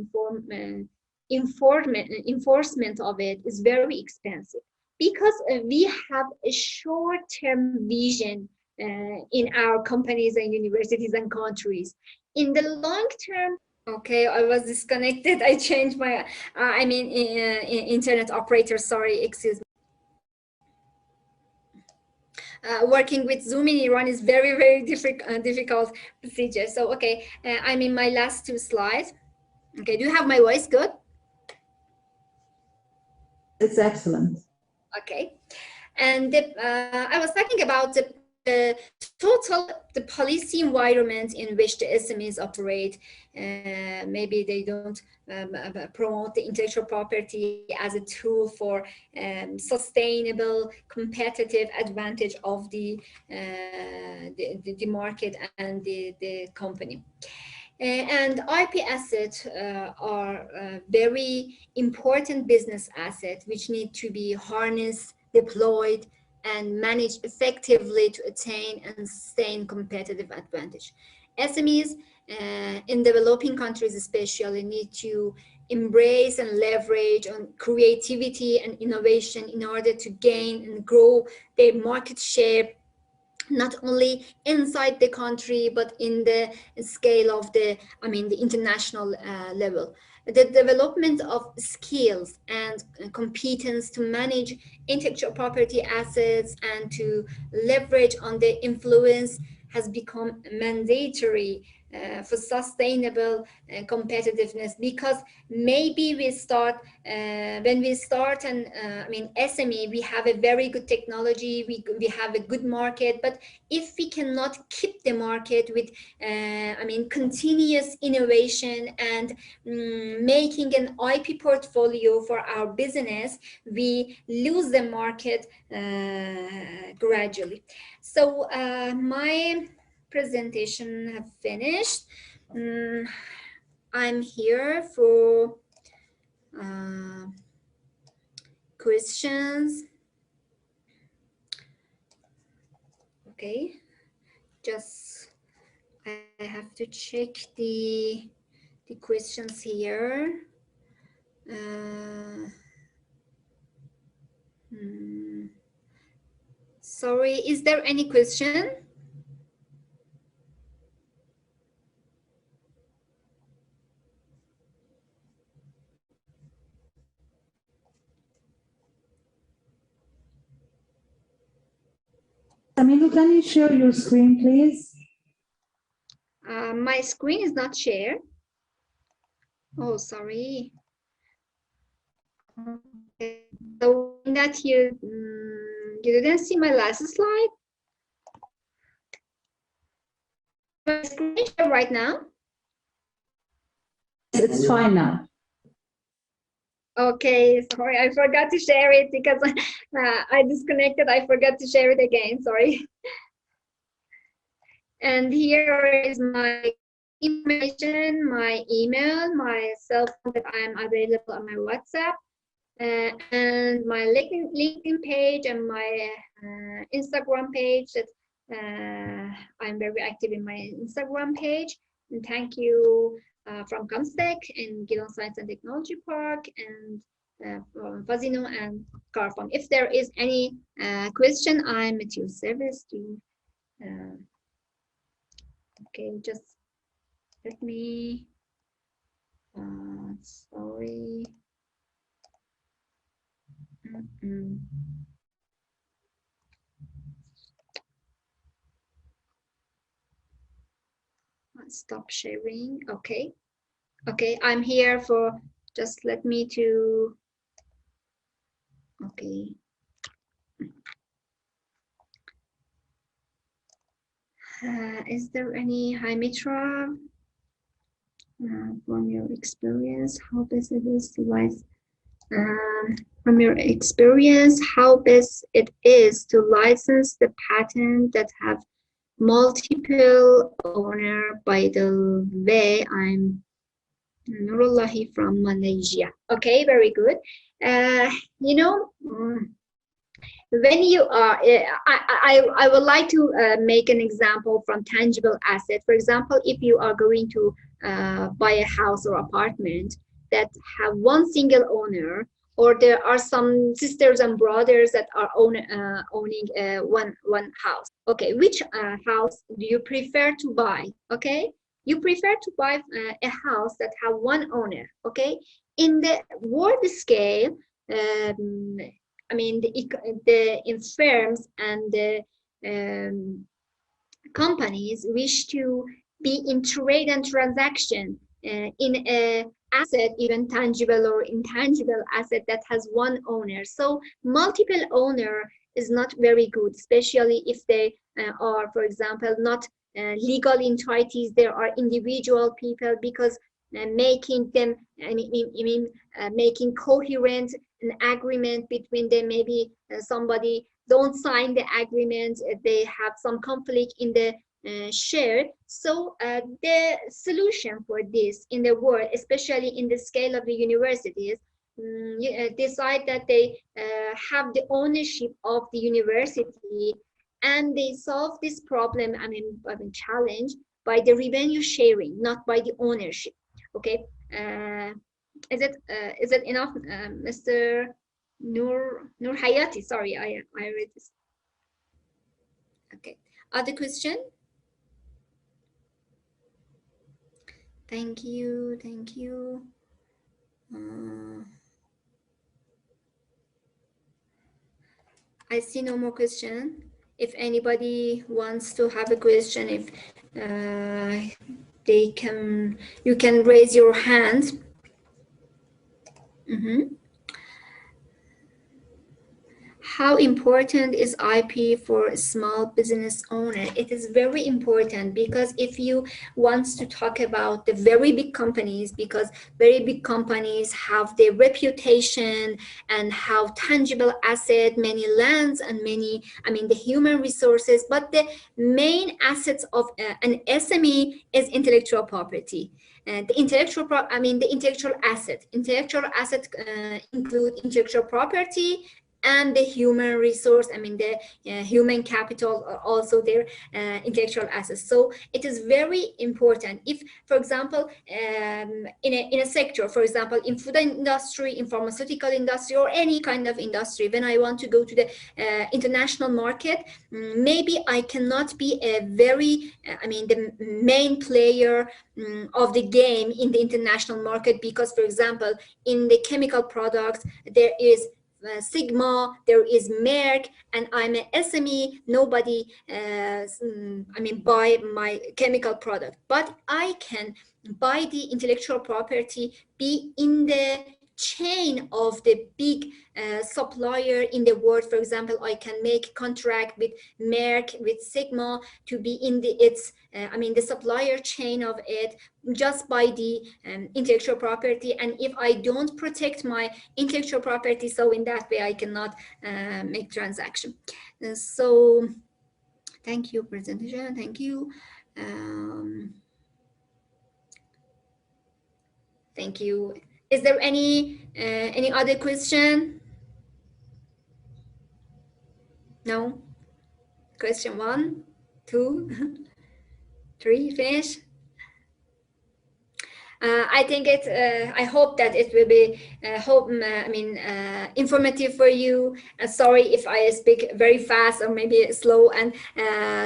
enforcement of it is very expensive, because we have a short-term vision in our companies and universities and countries. In the long term, okay, I was disconnected. I changed my, internet operator, sorry, excuse me. Working with Zoom in Iran is very, very difficult procedure. So, okay, I'm in my last two slides. Okay, do you have my voice good? It's excellent. Okay, and I was talking about the policy environment in which the SMEs operate. Maybe they don't promote the intellectual property as a tool for sustainable competitive advantage of the market and the company. And IP assets are very important business assets which need to be harnessed, deployed, and managed effectively to attain and sustain competitive advantage. SMEs in developing countries especially need to embrace and leverage on creativity and innovation in order to gain and grow their market share, not only inside the country, but in the scale of the international level. The development of skills and competence to manage intellectual property assets and to leverage on the influence has become mandatory for sustainable competitiveness, because maybe we start when we start and I mean SME, we have a very good technology, we have a good market, but if we cannot keep the market with I mean continuous innovation and making an IP portfolio for our business, we lose the market gradually. So my presentation have finished. I'm here for questions. Okay, just I have to check the questions here. Sorry, is there any question? Samilu, can you share your screen, please? My screen is not shared. Oh, sorry. Okay. So that you didn't see my last slide. My screen is shared right now. It's fine now. Okay, sorry, I forgot to share it because I disconnected. I forgot to share it again. Sorry. And here is my information, my email, my cell phone that I am available on my WhatsApp, and my LinkedIn page and my Instagram page. That I'm very active in my Instagram page. And thank you from Comstech and Gilon Science and Technology Park and from Fazino and Carphone. If there is any question, I'm at your service to. Okay, just let me. Sorry. Stop sharing. Okay. Okay, I'm here for, just let me to, okay. Is there any, hi Mitra, from your experience, how best it is to license, from your experience, how best it is to license the patent that have multiple owner. By the way, I'm Nurullahi from Malaysia. Okay, very good. You know, when you are, I would like to make an example from tangible asset. For example, if you are going to buy a house or apartment that have one single owner, or there are some sisters and brothers that are owning one house. Okay, which house do you prefer to buy? Okay, you prefer to buy a house that have one owner. Okay, in the world scale, I mean the firms and the companies wish to be in trade and transaction in a asset, even tangible or intangible asset that has one owner. So multiple owner is not very good, especially if they are, for example, not legal entities. There are individual people, because making them, making coherent an agreement between them, maybe somebody don't sign the agreement, they have some conflict in the share. So the solution for this in the world, especially in the scale of the universities, decide that they have the ownership of the university, and they solve this problem, I mean challenge, by the revenue sharing, not by the ownership. Okay, is it enough, Mr. Nur Hayati? Sorry, I read this. Okay, other question? Thank you, thank you. I see no more question. If anybody wants to have a question, if you can raise your hand. How important is IP for a small business owner? It is very important, because if you want to talk about the very big companies, because very big companies have their reputation and have tangible asset, many lands and many, the human resources, but the main assets of an SME is intellectual property. The intellectual asset include intellectual property and the human resource, the human capital are also their intellectual assets. So it is very important. If, for example, in a sector, for example, in food industry, in pharmaceutical industry, or any kind of industry, when I want to go to the international market, maybe I cannot be a very, the main player of the game in the international market, because, for example, in the chemical products, there is Sigma, there is Merck, and I'm an SME. Nobody, buy my chemical product, but I can buy the intellectual property, be in the chain of the big supplier in the world. For example, I can make contract with Merck, with Sigma, to be in the supplier chain of it, just by the intellectual property. And if I don't protect my intellectual property, so in that way I cannot make transaction. So thank you, presentation. Thank you. Thank you. Is there any other question? No? Question 1, 2, 3, finish? I think I hope that it will be informative for you. Sorry if I speak very fast or maybe slow, and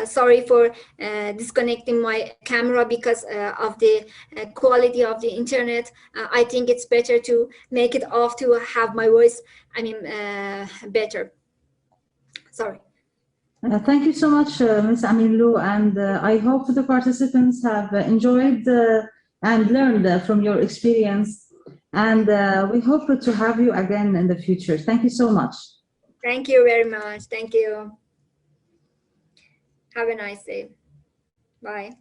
sorry for disconnecting my camera because of the quality of the internet. I think it's better to make it off to have my voice better. Sorry. Thank you so much, Ms. Aminlou, and I hope the participants have enjoyed and learned from your experience, and we hope to have you again in the future. Thank you so much. Thank you very much. Thank you. Have a nice day. Bye.